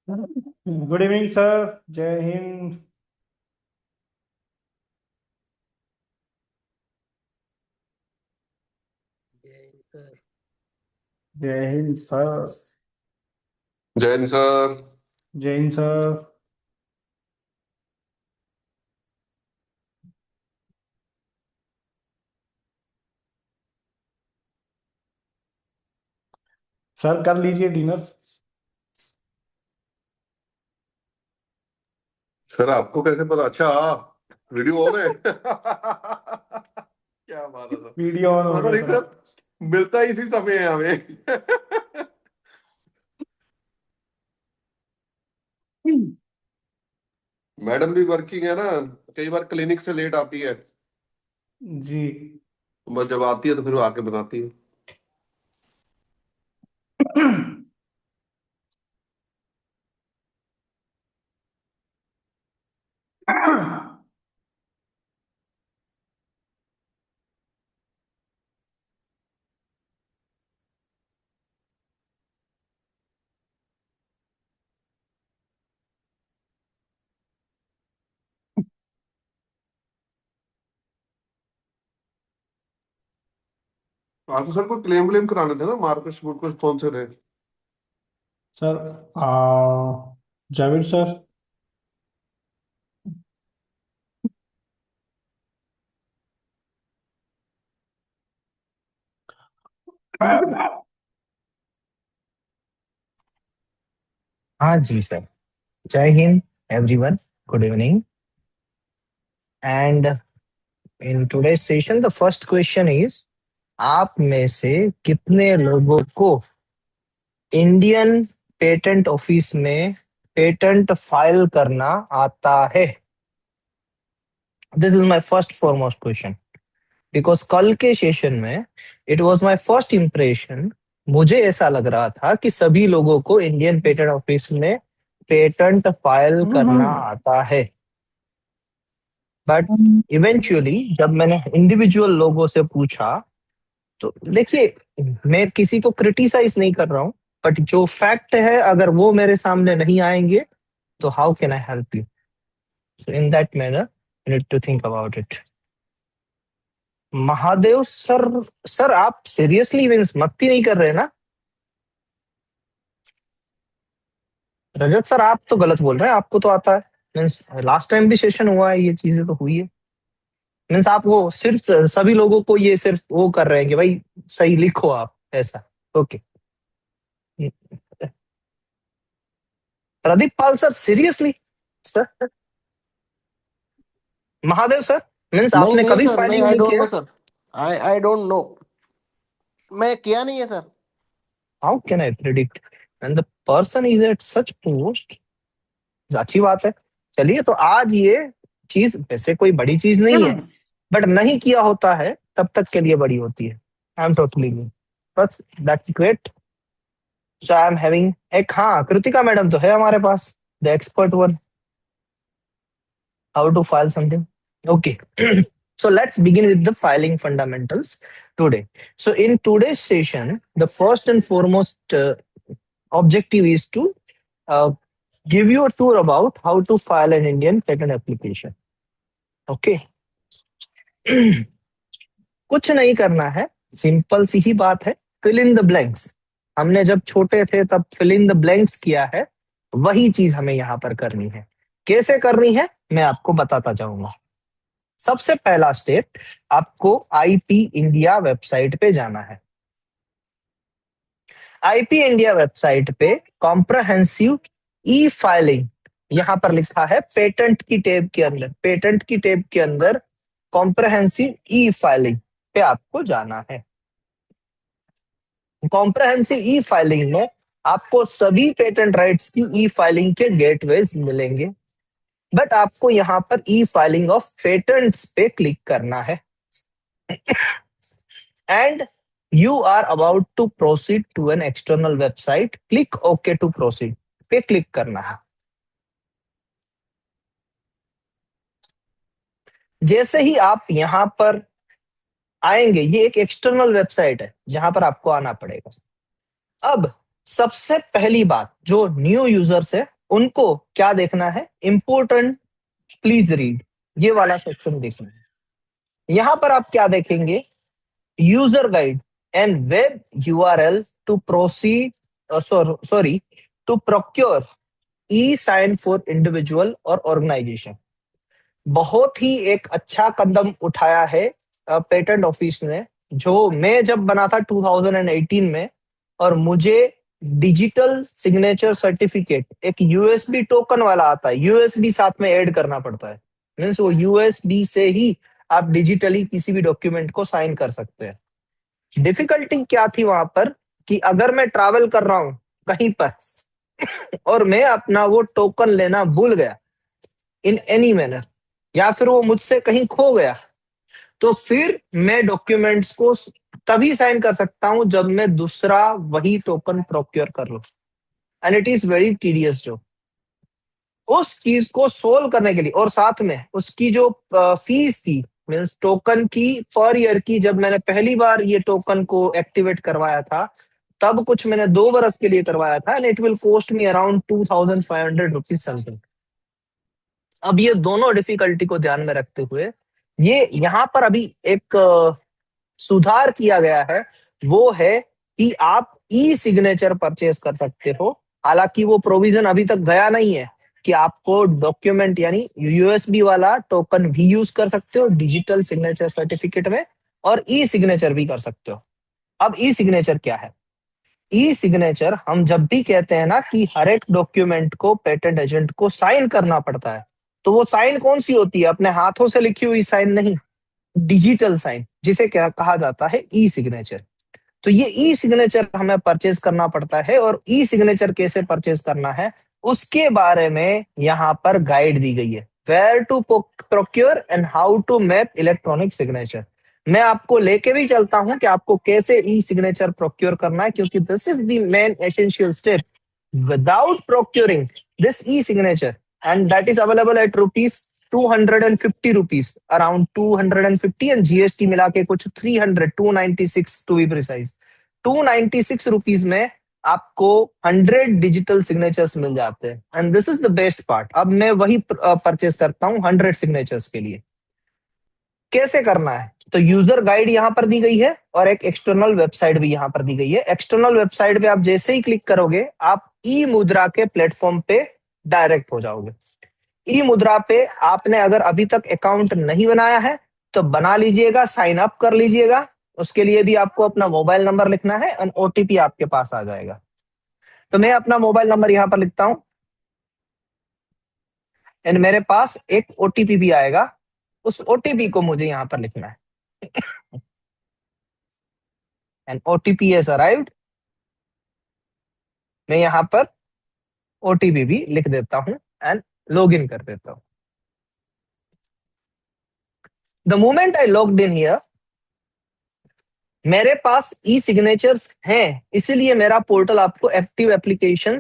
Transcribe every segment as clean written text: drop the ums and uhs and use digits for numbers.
Good evening sir. जय हिंद। जय Hind sir. जय हिंद सर। जय हिंद सर। सर कर लीजिए डिनर। सर आपको कैसे पता? अच्छा, वीडियो ऑन है। क्या बात है सर। वीडियो ऑन हो पता गया नहीं सर। सर, मिलता ही इसी समय है हमें। मैडम भी वर्किंग है ना, कई बार क्लिनिक से लेट आती है। जी। बस जब आती है तो फिर वो आके बनाती है। आज तो सर को क्लेम व्लेम कराने थे ना, मार्कस मुर्कस कौन से थे? Sir Javed sir. हाँ जी सर। जय Hind everyone, good evening. And in today's session the first question is, आप में से कितने लोगों को इंडियन पेटेंट ऑफिस में पेटेंट फाइल करना आता है? This is my first foremost question, because कल के सेशन में it was my first impression. मुझे ऐसा लग रहा था कि सभी लोगों को इंडियन पेटेंट ऑफिस में पेटेंट फाइल करना आता है, बट इवेंचुअली जब मैंने इंडिविजुअल लोगों से पूछा, तो देखिए, मैं किसी को क्रिटिसाइज नहीं कर रहा हूँ, बट जो फैक्ट है अगर वो मेरे सामने नहीं आएंगे तो how can I help you? So in that manner you need to think about it. Mahadev sir, sir आप सीरियसली मीन्स मस्ती नहीं कर रहे ना? रजत सर आप तो गलत बोल रहे हैं, आपको तो आता है। मीन्स लास्ट टाइम भी सेशन हुआ है, ये चीजें तो हुई है। मीन्स आप वो सिर्फ सभी लोगों को ये सिर्फ वो कर रहे हैं कि भाई सही लिखो आप, ऐसा। ओके। प्रदीप पाल sir seriously? Sir, Mahadev sir, means नहीं आपने नहीं कभी सर, नहीं, फाइलिंग आई नहीं डोंट नो किया? सर। I don't know. मैं किया नहीं है sir. How can I predict and the person is at such post? अच्छी बात है। चलिए, तो आज ये चीज वैसे कोई बड़ी चीज नहीं है, बट नहीं किया होता है तब तक के लिए बड़ी होती है। आई एम टोटली बस that's great. So I am having एक, हाँ, कृतिका मैडम तो है हमारे पास, the expert one, how to file something. Okay. So let's begin with the filing fundamentals today. So in today's session, the first and foremost objective is to uh, give you a tour about how to file an Indian patent application. Okay. कुछ नहीं करना है, simple सी ही बात है, fill in the blanks. हमने जब छोटे थे तब फिल इन द ब्लैंक्स किया है, वही चीज हमें यहाँ पर करनी है। कैसे करनी है मैं आपको बताता जाऊंगा। सबसे पहला स्टेप, आपको आईपी इंडिया वेबसाइट पे जाना है। आईपी इंडिया वेबसाइट पे कॉम्प्रहेंसिव ई फाइलिंग, यहां पर लिखा है पेटेंट की टैब के अंदर, पेटेंट की टैब के अंदर कॉम्प्रहेंसिव ई फाइलिंग पे आपको जाना है। कॉम्प्रहेंसिव ई फाइलिंग में आपको सभी पेटेंट राइट्स की ई फाइलिंग के गेटवेज मिलेंगे, बट आपको यहाँ पर ई फाइलिंग ऑफ पेटेंट्स पे क्लिक करना है and you are about to proceed to an external website. Click OK to proceed पे क्लिक करना है। जैसे ही आप यहां पर आएंगे, ये एक एक्सटर्नल वेबसाइट है जहां पर आपको आना पड़ेगा। अब सबसे पहली बात, जो न्यू यूजर्स है उनको क्या देखना है, इम्पोर्टेंट प्लीज रीड, ये वाला सेक्शन देखना है। यहां पर आप क्या देखेंगे, user guide and web URL to proceed, sorry, to procure e sign for individual और ऑर्गेनाइजेशन। बहुत ही एक अच्छा कदम उठाया है पेटेंट ऑफिस ने। जो मैं जब बना था 2018 में, और मुझे डिजिटल सिग्नेचर सर्टिफिकेट एक यूएसबी टोकन वाला आता है, यूएसबी साथ में ऐड करना पड़ता है, मीन्स वो यूएसबी से ही आप डिजिटली किसी भी डॉक्यूमेंट को साइन कर सकते हैं। डिफिकल्टी क्या थी वहां पर, कि अगर मैं ट्रैवल कर रहा हूं कहीं पर और मैं अपना वो टोकन लेना भूल गया इन एनी मैनर, या फिर वो मुझसे कहीं खो गया, तो फिर मैं डॉक्यूमेंट्स को तभी साइन कर सकता हूं जब मैं दूसरा वही टोकन प्रोक्योर कर लूं, and it is very tedious job. उस चीज को सोल्व करने के लिए, और साथ में उसकी जो फीस थी, मीन्स टोकन की पर ईयर की, जब मैंने पहली बार ये टोकन को एक्टिवेट करवाया था, तब कुछ मैंने 2 बरस के लिए करवाया था, and it will cost me around 2500 rupees something. अब ये दोनों डिफिकल्टी को ध्यान में रखते हुए, ये यहाँ पर अभी एक सुधार किया गया है, वो है कि आप ई सिग्नेचर परचेज कर सकते हो। हालांकि वो प्रोविजन अभी तक गया नहीं है कि आपको डॉक्यूमेंट यानी यूएसबी वाला टोकन भी यूज कर सकते हो डिजिटल सिग्नेचर सर्टिफिकेट में, और ई सिग्नेचर भी कर सकते हो। अब ई सिग्नेचर क्या है? ई सिग्नेचर हम जब भी कहते हैं ना कि हर एक डॉक्यूमेंट को पेटेंट एजेंट को साइन करना पड़ता है, तो वो साइन कौन सी होती है? अपने हाथों से लिखी हुई साइन नहीं, डिजिटल साइन, जिसे क्या कहा जाता है, ई सिग्नेचर। तो ये ई सिग्नेचर हमें परचेज करना पड़ता है, और ई सिग्नेचर कैसे परचेज करना है उसके बारे में यहाँ पर गाइड दी गई है, where to procure and how to map electronic signature. मैं आपको लेके भी चलता हूं कि आपको कैसे ई सिग्नेचर प्रोक्योर करना है, क्योंकि this is the main essential step. Without procuring this E signature, and that is available at ₹250, around 250, and GST मिला के कुछ 296 टू बी प्रिसाइज। ₹296 में आपको 100 डिजिटल सिग्नेचर्स मिल जाते हैं, and this is the best part. अब मैं वही परचेस करता हूँ 100 सिग्नेचर्स के लिए। कैसे करना है? तो यूजर गाइड यहाँ पर दी गई है, और एक एक्सटर्नल वेबसाइट भी यहाँ पर दी गई है। एक्सटर्नल वेबसाइट पे आप जैसे ही क्लिक करोगे, आप ई मुद्रा के प्लेटफॉर्म पे डायरेक्ट हो जाओगे। ई मुद्रा पे आपने अगर अभी तक अकाउंट नहीं बनाया है तो बना लीजिएगा, साइन अप कर लीजिएगा। उसके लिए भी आपको अपना मोबाइल नंबर लिखना है, और ओटीपी आपके पास आ जाएगा। तो मैं अपना मोबाइल नंबर यहाँ पर लिखता हूं, एंड मेरे पास एक ओटीपी भी आएगा। उस ओटीपी को मुझे यहाँ पर लिखना है, एंड ओटीपी हैज अराइव्ड। मैं यहाँ पर ओटीपी भी लिख देता हूं एंड लॉग इन कर देता हूं। The moment I logged in here, मेरे पास ई सिग्नेचर्स हैं, इसीलिए मेरा पोर्टल आपको एक्टिव एप्लीकेशन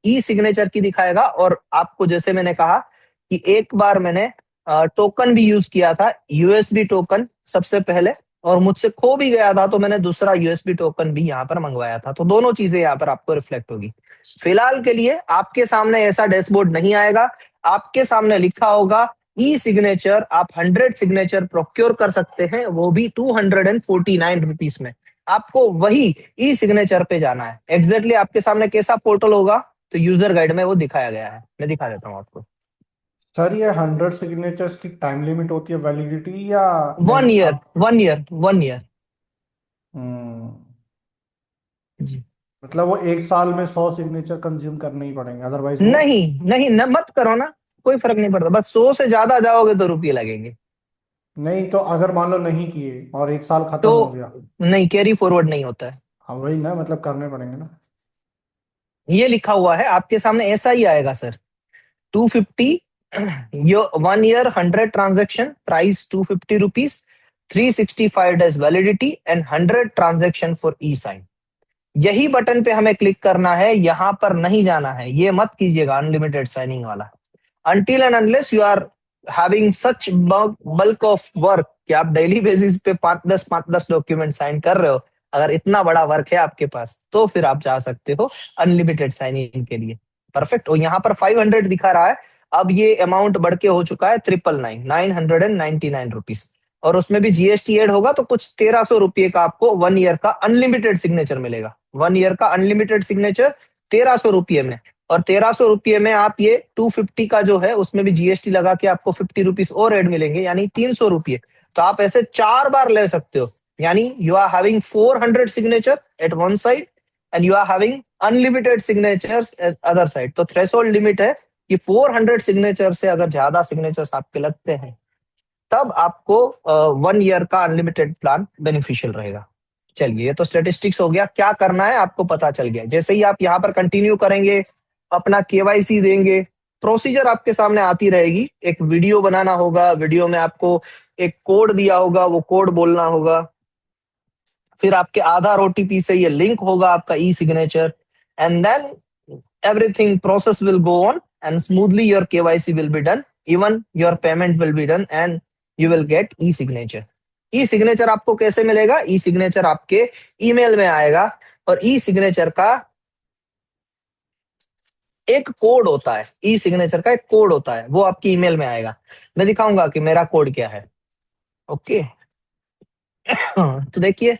ई सिग्नेचर की दिखाएगा। और आपको जैसे मैंने कहा कि एक बार मैंने टोकन भी यूज किया था, यूएसबी टोकन सबसे पहले, और मुझसे खो भी गया था, तो मैंने दूसरा यूएसबी टोकन भी यहाँ पर मंगवाया था। तो दोनों चीजें यहाँ पर आपको रिफ्लेक्ट होगी। फिलहाल के लिए आपके सामने ऐसा डैशबोर्ड नहीं आएगा, आपके सामने लिखा होगा ई सिग्नेचर आप 100 सिग्नेचर प्रोक्योर कर सकते हैं, वो भी ₹249 में। आपको वही ई सिग्नेचर पे जाना है। एग्जैक्टली आपके सामने कैसा पोर्टल होगा, तो यूजर गाइड में वो दिखाया गया है, मैं दिखा देता हूँ आपको। सर ये 100 सिग्नेचर्स की टाइम लिमिट होती है, वैलिडिटी या वन नहीं ईयर, आप? 1 ईयर हम्म, जी। मतलब वो एक साल में 100 सिग्नेचर कंज्यूम करने ही पड़ेंगे, अदरवाइज वो। नहीं नहीं न, मत करो ना, कोई फर्क नहीं पड़ता, बस 100 से ज्यादा जाओगे तो रुपये लगेंगे। नहीं तो अगर मान लो नहीं किए और एक साल खत्म तो हो गया। नहीं, कैरी फॉरवर्ड नहीं होता है। हाँ वही ना, मतलब करने पड़ेंगे ना। ये लिखा हुआ है आपके सामने, ऐसा ही आएगा sir. 250, your 1 year 100 transaction price ₹250, 365 days validity and 100 transaction for e-sign। यही बटन पे हमें क्लिक करना है, यहां पर नहीं जाना है। ये मत कीजिएगा अनलिमिटेड साइनिंग वाला, until and unless you are having such bulk of work कि आप डेली बेसिस पे 5-10 डॉक्यूमेंट साइन कर रहे हो। अगर इतना बड़ा वर्क है आपके पास, तो फिर आप जा सकते हो अनलिमिटेड साइनिंग के लिए। परफेक्ट। और यहाँ पर 500 दिखा रहा है, अब ये अमाउंट बढ़ के हो चुका है 999 और उसमें भी जीएसटी ऐड होगा तो कुछ 1300 रुपये का आपको 1 ईयर का अनलिमिटेड सिग्नेचर मिलेगा। 1 ईयर का अनलिमिटेड सिग्नेचर 1300 रुपये में, और 1300 रुपये में आप ये 250 का जो है उसमें भी जीएसटी लगा के आपको 50 रुपीज और ऐड मिलेंगे, यानी 300 रुपये। तो आप ऐसे 4 बार ले सकते हो, यानी you are having 400 signature at one side and you are having unlimited signatures at other side. तो थ्रेशोल्ड लिमिट है कि 400 सिग्नेचर से अगर ज्यादा सिग्नेचर्स आपके लगते हैं तब आपको 1 ईयर का अनलिमिटेड प्लान बेनिफिशियल रहेगा। चलिए, ये तो स्टेटिस्टिक्स हो गया, क्या करना है आपको पता चल गया। जैसे ही आप यहाँ पर कंटिन्यू करेंगे, अपना केवाईसी देंगे, प्रोसीजर आपके सामने आती रहेगी। एक वीडियो बनाना होगा, वीडियो में आपको एक कोड दिया होगा, वो कोड बोलना होगा, फिर आपके आधार ओटीपी से ये लिंक होगा आपका ई signature, and then everything process will go on and smoothly your KYC will be done, even your payment will be done and you will get e-signature। e-signature आपको कैसे मिलेगा? e-signature आपके ईमेल में आएगा और e-signature का एक कोड होता है, e-signature का एक कोड होता है, वो आपकी ईमेल में आएगा। मैं दिखाऊंगा कि मेरा कोड क्या है। ओके तो देखिए,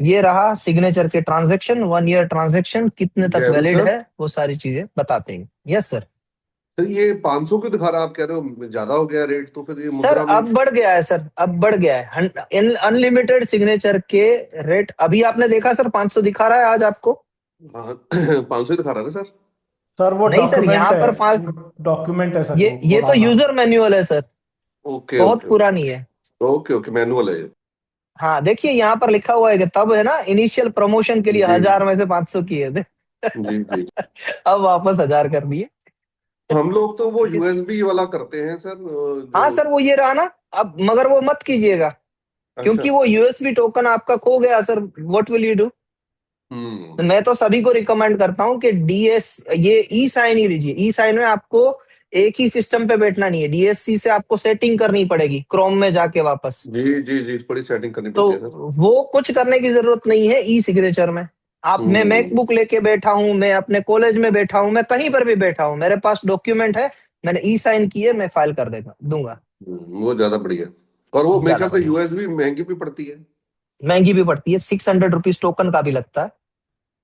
ये रहा सिग्नेचर के ट्रांजैक्शन, 1 ईयर ट्रांजैक्शन कितने तक जयरू वैलिड सर, है वो सारी चीजें बताते हैं। Yes sir. सर ये 500 क्यों दिखा रहा है? आप कह रहे हो ज्यादा हो गया रेट, तो फिर ये सर मुद्रा में अब बढ़ गया है सर, अब बढ़ गया है। अनलिमिटेड सिग्नेचर के रेट अभी आपने देखा सर 500 दिखा रहा है आज आपको? 500 ही दिखा रहा है ना सर? सर वो नहीं सर, डॉक्यूमेंट यहाँ पर है, डॉक्यूमेंट है सर, वो ये तो पुराना। यूजर मैन्युअल है सर, ओके बहुत ओके पुरानी है। ओके ओके, मैनुअल है ये। हाँ देखिए, यहाँ पर लिखा हुआ है कि तब है ना इनिशियल प्रमोशन के लिए जी 1000 में से 500 किए थे जी जी। अब वापस 1000 कर दिए। हम लोग तो वो यूएसबी वाला करते हैं सर, हाँ जो। सर, वो ये रहा ना, अब मगर वो मत कीजिएगा अच्छा। क्योंकि वो यूएसबी टोकन आपका खो गया sir. What will you do? मैं तो सभी को रिकमेंड करता हूँ कि डीएस ये ई साइन ही लीजिए। ई साइन में आपको एक ही सिस्टम पे बैठना नहीं है, डीएससी से आपको सेटिंग करनी पड़ेगी क्रोम में जाके वापस। जी जी जी, बड़ी सेटिंग करनी तो पड़ती है सर। वो कुछ करने की जरूरत नहीं है ई सिग्नेचर में। मैं हम्म मैकबुक लेके बैठा हूँ, मैं अपने कॉलेज में बैठा हूँ, मैं कहीं पर भी बैठा हूँ, मेरे पास डॉक्यूमेंट है, मैंने ई साइन किए, मैं फाइल कर देगा दूंगा। वो ज्यादा बढ़िया। और वो मेरे ज्यादा ख्याल से बढ़िया, यूएसबी महंगी भी पड़ती है। महंगी भी पड़ती है, 600 रुपीज टोकन का भी लगता है,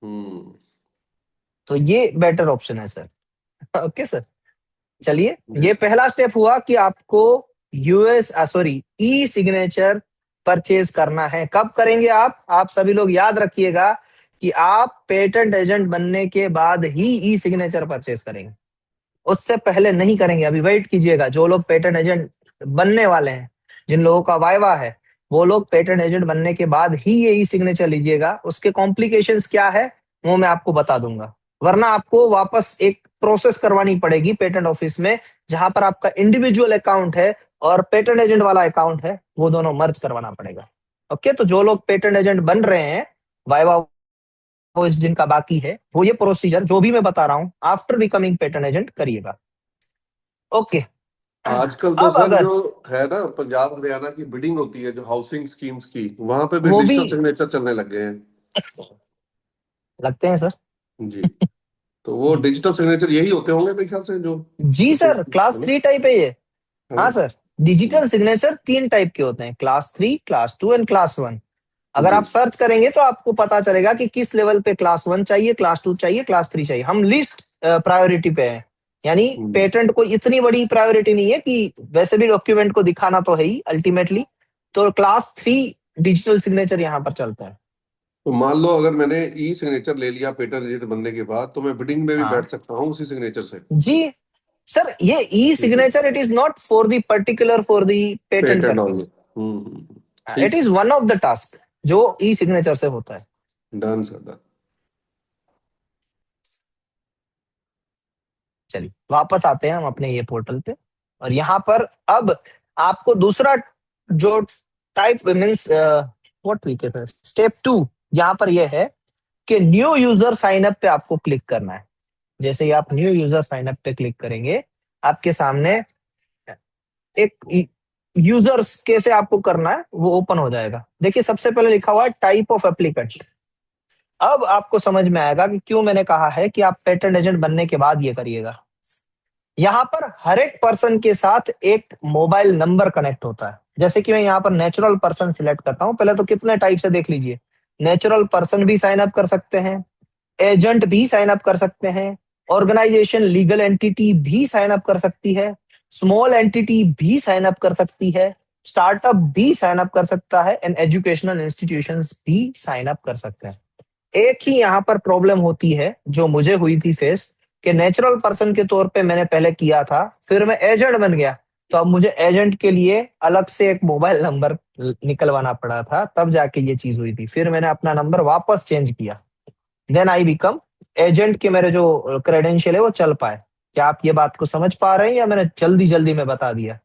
हम्म। तो ये बेटर ऑप्शन है सर। ओके सर, चलिए, ये पहला स्टेप हुआ कि आपको ई सिग्नेचर परचेज करना है। कब करेंगे आप सभी लोग याद रखिएगा कि आप पेटेंट एजेंट बनने के बाद ही ई सिग्नेचर परचेज करेंगे, उससे पहले नहीं करेंगे। अभी वेट कीजिएगा, जो लोग पेटेंट एजेंट बनने वाले हैं, जिन लोगों का वाइवा है, वो लोग पेटेंट एजेंट बनने के बाद ही ये ई सिग्नेचर लीजिएगा। उसके कॉम्प्लिकेशंस क्या है वो मैं आपको बता दूंगा, वरना आपको वापस एक प्रोसेस करवानी पड़ेगी पेटेंट ऑफिस में, जहां पर आपका इंडिविजुअल अकाउंट है और पेटेंट एजेंट वाला अकाउंट है, वो दोनों मर्ज करवाना पड़ेगा। ओके, तो जो लोग पेटेंट एजेंट बन रहे हैं, वाइवा वो इस जिनका बाकी है, वो ये प्रोसीजर जो भी मैं बता रहा हूं आफ्टर बिकमिंग पेटेंट एजेंट करिएगा। ओके, आजकल तो अब सर अगर जो है ना, पंजाब हरियाणा की बिडिंग होती है जो हाउसिंग स्कीम्स की, वहां पे भी वो भी डिजिटल सिग्नेचर चलने लग गए हैं। लगते हैं सर। जी। तो वो डिजिटल सिग्नेचर यही होते होंगे मेरे ख्याल से, जो जी सर, क्लास है ना? 3 टाइप है ये। है हाँ ना? सर, डिजिटल सिग्नेचर 3 टाइप के होते हैं, क्लास 3, क्लास 2 एंड क्लास 1। अगर जी। आप सर्च करेंगे तो आपको पता चलेगा कि किस लेवल पे क्लास 1 चाहिए, क्लास 2 चाहिए, क्लास 3 चाहिए। हम लिस्ट प्रायोरिटी पे हैं, यानी हम्म। पेटेंट को इतनी बड़ी प्रायोरिटी नहीं है कि वैसे भी डॉक्यूमेंट को दिखाना तो है ही अल्टीमेटली, तो क्लास 3 डिजिटल सिग्नेचर यहाँ पर चलता है। तो मान लो अगर मैंने ई सिग्नेचर ले लिया पेटेंट एजेंट बनने के बाद, तो मैं बिडिंग में भी हाँ बैठ सकता हूँ उसी सिग्नेचर से? जी सर, ये ई signature it is not for the particular for the patent patent only. Purpose, it ठीक। Is one of the task जो ई सिग्नेचर से होता है। Done sir, done. चलिए वापस आते हैं हम अपने ये पोर्टल पे, और यहाँ पर अब आपको दूसरा जो टाइप मीन्स व्हाट वी कहते हैं स्टेप 2, यहाँ पर यह है कि न्यू यूजर साइन अप पे आपको क्लिक करना है। जैसे ही आप न्यू यूजर साइन अप पे क्लिक करेंगे, आपके सामने एक यूजर्स कैसे आपको करना है वो ओपन हो जाएगा। देखिए, सबसे पहले लिखा हुआ है टाइप ऑफ एप्लीकेंट। अब आपको समझ में आएगा कि क्यों मैंने कहा है कि आप पेटेंट एजेंट बनने के बाद ये करिएगा। यहाँ पर हर एक पर्सन के साथ एक मोबाइल नंबर कनेक्ट होता है। जैसे कि मैं यहाँ पर नेचुरल पर्सन सिलेक्ट करता हूँ, पहले तो कितने टाइप से देख लीजिए। नेचुरल पर्सन भी साइन अप कर सकते हैं, एजेंट भी साइन अप कर सकते हैं, ऑर्गेनाइजेशन लीगल एंटिटी भी साइन अप कर सकती है, स्मॉल एंटिटी भी साइन अप कर सकती है, स्टार्टअप भी साइन अप कर सकता है, एंड एजुकेशनल इंस्टीट्यूशंस भी साइन अप कर सकते हैं। एक ही यहाँ पर प्रॉब्लम होती है जो मुझे हुई थी फेस, कि नेचुरल पर्सन के तौर पे मैंने पहले किया था, फिर मैं एजेंट बन गया, तो अब मुझे एजेंट के लिए अलग से एक मोबाइल नंबर निकलवाना पड़ा था, तब जाके ये चीज हुई थी। फिर मैंने अपना नंबर वापस चेंज किया, देन आई बिकम एजेंट के मेरे जो क्रेडेंशियल है वो चल पाए। क्या आप ये बात को समझ पा रहे हैं या मैंने जल्दी जल्दी में बता दिया?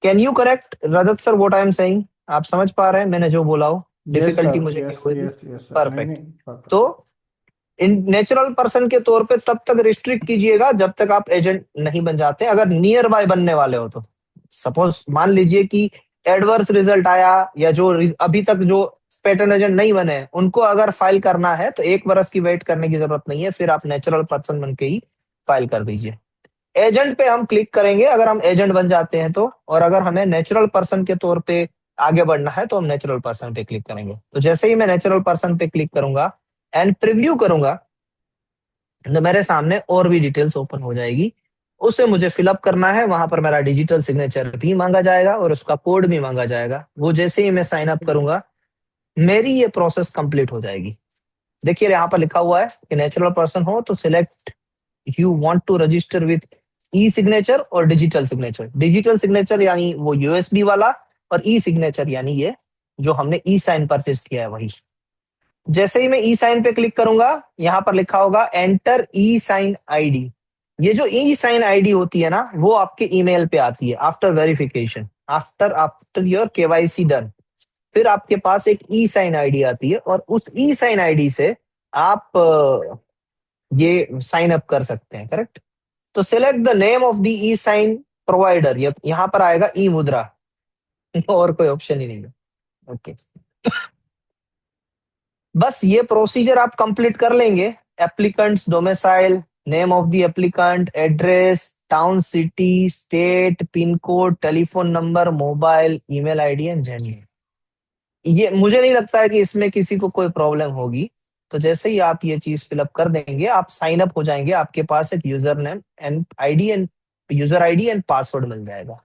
Can you correct Rajat sir what I am saying? आप समझ पा रहे हैं मैंने जो बोला हो? यस डिफिकल्टी सर, मुझे क्या यस हुई थी? यस यस सर, नहीं परफेक्ट। नहीं perfect। तो इन नेचुरल पर्सन के तौर पे तब तक रिस्ट्रिक्ट कीजिएगा जब तक आप एजेंट नहीं बन जाते। अगर नियर बाय बनने वाले हो तो सपोज मान लीजिए कि एडवर्स रिजल्ट आया, या जो अभी तक जो पेटेंट एजेंट नहीं बने हैं, उनको अगर फाइल करना है तो 1 बरस की वेट करने की जरूरत नहीं है, फिर आप नेचुरल पर्सन बन के ही फाइल कर दीजिए। एजेंट पे हम क्लिक करेंगे अगर हम एजेंट बन जाते हैं तो, और अगर हमें नेचुरल पर्सन के तौर पे आगे बढ़ना है तो हम नेचुरल पर्सन पे क्लिक करेंगे। तो जैसे ही मैं नेचुरल पर्सन पे क्लिक करूंगा एंड प्रीव्यू करूंगा, तो मेरे सामने और भी डिटेल्स ओपन हो जाएगी। उसे मुझे फिलअप करना है, वहां पर मेरा डिजिटल सिग्नेचर भी मांगा जाएगा और उसका कोड भी मांगा जाएगा। वो जैसे ही मैं साइन अप करूंगा, मेरी ये प्रोसेस कंप्लीट हो जाएगी। देखिए यहाँ पर लिखा हुआ है कि नेचुरल पर्सन हो तो select you want to register with e signature और डिजिटल सिग्नेचर। डिजिटल सिग्नेचर यानी वो यूएसबी वाला, और ई सिग्नेचर यानी ये जो हमने ई साइन परचेज किया है वही। जैसे ही मैं ई साइन पे क्लिक करूंगा, यहाँ पर लिखा होगा एंटर ई साइन आईडी। ये जो ई साइन आईडी होती है ना, वो आपके ईमेल पे आती है after verification, after after your KYC done. फिर आपके पास एक ई साइन आईडी आती है, और उस ई साइन आईडी से आप ये साइन अप कर सकते हैं। करेक्ट? तो select the name of the e sign provider, यहाँ पर आएगा ई मुद्रा और कोई ऑप्शन ही नहीं है। ओके, बस ये प्रोसीजर आप कंप्लीट कर लेंगे। Applicants domicile, name of the applicant, address, town, city, state, pin code, telephone number, mobile, email ID and gender. ये मुझे नहीं लगता है कि इसमें किसी को कोई प्रॉब्लम होगी। तो जैसे ही आप ये चीज फिलअप कर देंगे, आप साइन अप हो जाएंगे, आपके पास एक user name and ID and user ID and password मिल जाएगा।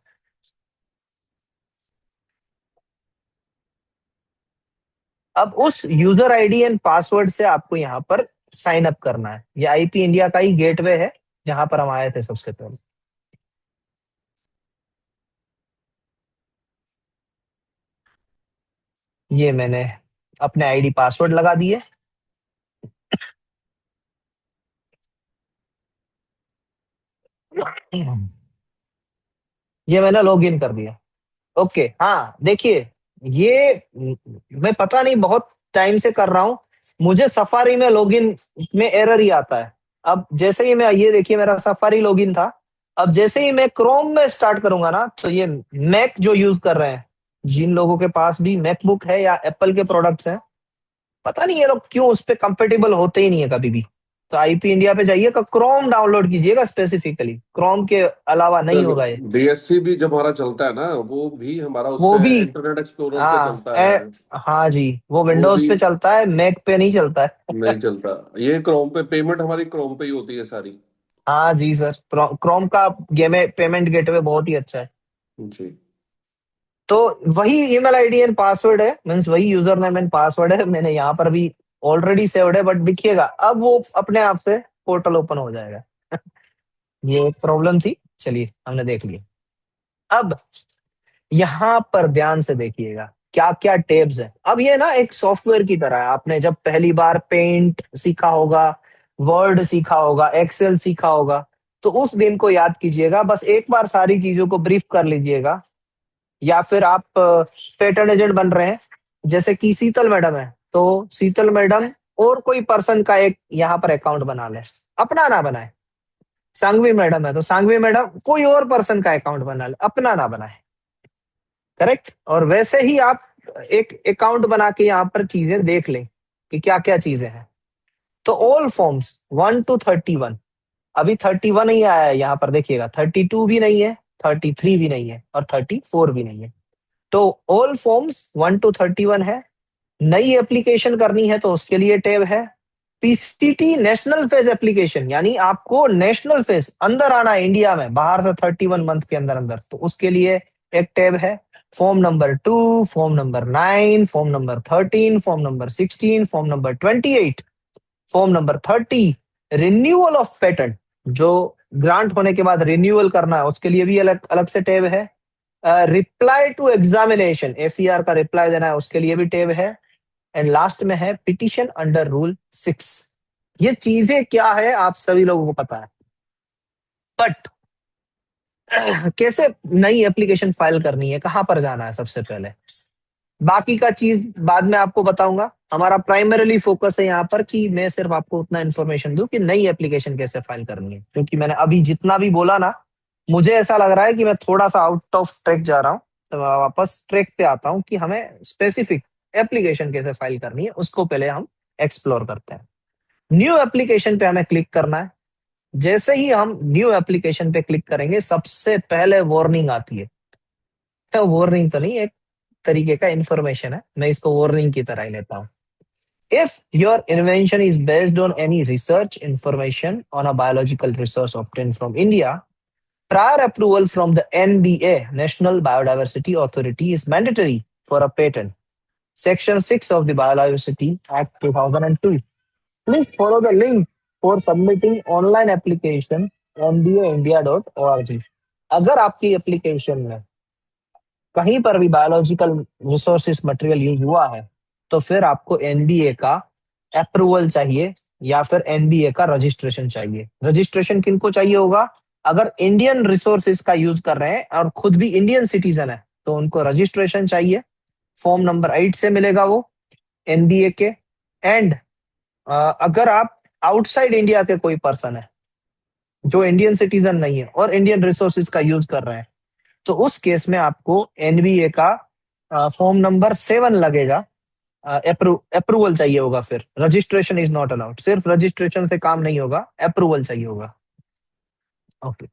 अब उस यूजर आईडी एंड पासवर्ड से आपको यहाँ पर साइन अप करना है। ये आईपी इंडिया का ही गेटवे है जहां पर हम आए थे सबसे पहले। ये मैंने अपने आईडी पासवर्ड लगा दिए। ये मैंने लॉग इन कर दिया। ओके, हाँ देखिए, ये मैं पता नहीं बहुत टाइम से कर रहा हूं, मुझे सफारी में लॉगिन में एरर ही आता है। अब जैसे ही मैं, ये देखिए मेरा सफारी लॉगिन था, अब जैसे ही मैं क्रोम में स्टार्ट करूंगा ना, तो ये मैक जो यूज कर रहे हैं, जिन लोगों के पास भी मैकबुक है या एप्पल के प्रोडक्ट्स हैं, पता नहीं ये लोग क्यों उस पे कंपेटेबल होते ही नहीं है कभी भी। तो आईपी इंडिया पे जाइएगा, क्रोम डाउनलोड कीजिएगा, स्पेसिफिकली क्रोम के अलावा नहीं होगा ये। डीएससी भी जब हमारा चलता है ना, वो भी हमारा उस वो पे भी, इंटरनेट एक्सप्लोरर पे हाँ चलता है। हाँ जी, वो वो विंडोज भी पे चलता है, मैक पे नहीं चलता है। नहीं चलता। ये क्रोम पे पेमेंट हमारी क्रोम पे ही होती है सारी। हाँ जी सर, क्रोम का गेम पेमेंट गेटवे बहुत ही अच्छा है। जी। तो वही ईमेल आईडी एंड पासवर्ड है, मीन्स वही यूजर नेम एंड पासवर्ड है, मैंने यहाँ पर भी ऑलरेडी सेव्ड है, बट दिखिएगा अब वो अपने आप से पोर्टल ओपन हो जाएगा। ये एक प्रॉब्लम थी, चलिए हमने देख लिया। अब यहाँ पर ध्यान से देखिएगा क्या क्या टेब्स है। अब ये ना एक सॉफ्टवेयर की तरह है। आपने जब पहली बार पेंट सीखा होगा, वर्ड सीखा होगा, एक्सेल सीखा होगा, तो उस दिन को याद कीजिएगा, बस एक बार सारी चीजों को ब्रीफ कर लीजिएगा। या फिर आप पेटेंट एजेंट बन रहे हैं, जैसे कि शीतल मैडम है, तो शीतल मैडम और कोई पर्सन का एक यहाँ पर अकाउंट बना ले, अपना ना बनाए। सांघवी मैडम है तो सांघवी मैडम कोई और पर्सन का अकाउंट बना ले, अपना ना बनाए। करेक्ट? और वैसे ही आप एक अकाउंट बना के यहाँ पर चीजें देख लें कि क्या क्या चीजें हैं। तो ऑल फॉर्म्स 1 to 31, अभी 31 ही आया है यहाँ पर, देखिएगा 32 भी नहीं है, 33 भी नहीं है और 34 भी नहीं है। तो ऑल फॉर्म्स 1 to 31 है। नई एप्लीकेशन करनी है तो उसके लिए टैब है। पीसीटी नेशनल फेज एप्लीकेशन, यानी आपको नेशनल फेज अंदर आना है इंडिया में बाहर से 31 मंथ के अंदर अंदर, तो उसके लिए एक टैब है। Form number 2, form number 9, form number 13, form number 16, form number 28, form number 30, renewal of patent, जो ग्रांट होने के बाद रिन्यूअल करना है उसके लिए भी अलग अलग से टैब है। रिप्लाई टू एग्जामिनेशन, एफईआर का रिप्लाई देना है उसके लिए भी टैब है। एंड लास्ट में है पिटिशन अंडर रूल 6। ये चीजें क्या है आप सभी लोगों को पता है, बट कैसे नई एप्लीकेशन फाइल करनी है, कहां पर जाना है सबसे पहले, बाकी का चीज बाद में आपको बताऊंगा। हमारा प्राइमरीली फोकस है यहाँ पर कि मैं सिर्फ आपको उतना इन्फॉर्मेशन दूं कि नई एप्लीकेशन कैसे फाइल करनी है, क्योंकि मैंने अभी जितना भी बोला ना, मुझे ऐसा लग रहा है कि मैं थोड़ा सा आउट ऑफ ट्रैक जा रहा हूँ। तो मैं वापस ट्रैक पे आता हूँ कि हमें स्पेसिफिक एप्लीकेशन कैसे फाइल करनी है उसको पहले हम एक्सप्लोर करते हैं। न्यू एप्लीकेशन पे हमें क्लिक करना है। जैसे ही हम न्यू एप्लीकेशन पे क्लिक करेंगे सबसे पहले वार्निंग आती है। वार्निंग तो नहीं, एक तरीके का इंफॉर्मेशन है, मैं इसको वार्निंग की तरह ही लेता हूँ। If your invention is based on any research information on a biological resource obtained from India, prior approval from the NBA, National Biodiversity Authority, is mandatory for a patent. Section 6 of the Biodiversity Act 2002. Please follow the link for submitting online application nbaindia.org. अगर आपकी application में कहीं पर भी biological resources material use हुआ है तो फिर आपको एनबीए का अप्रूवल चाहिए या फिर एनबीए का रजिस्ट्रेशन चाहिए। रजिस्ट्रेशन किनको चाहिए होगा? अगर इंडियन रिसोर्सेज का यूज कर रहे हैं और खुद भी इंडियन सिटीजन है तो उनको रजिस्ट्रेशन चाहिए। फॉर्म नंबर 8 से मिलेगा वो एनबीए के। एंड अगर आप आउटसाइड इंडिया के कोई पर्सन है जो इंडियन सिटीजन नहीं है और इंडियन रिसोर्सेज का यूज कर रहे हैं तो उस केस में आपको एनबीए का फॉर्म नंबर 7 लगेगा। अप्रूवल चाहिए होगा, फिर रजिस्ट्रेशन इज नॉट अलाउड। सिर्फ रजिस्ट्रेशन से काम नहीं होगा, अप्रूवल चाहिए होगा। ओके,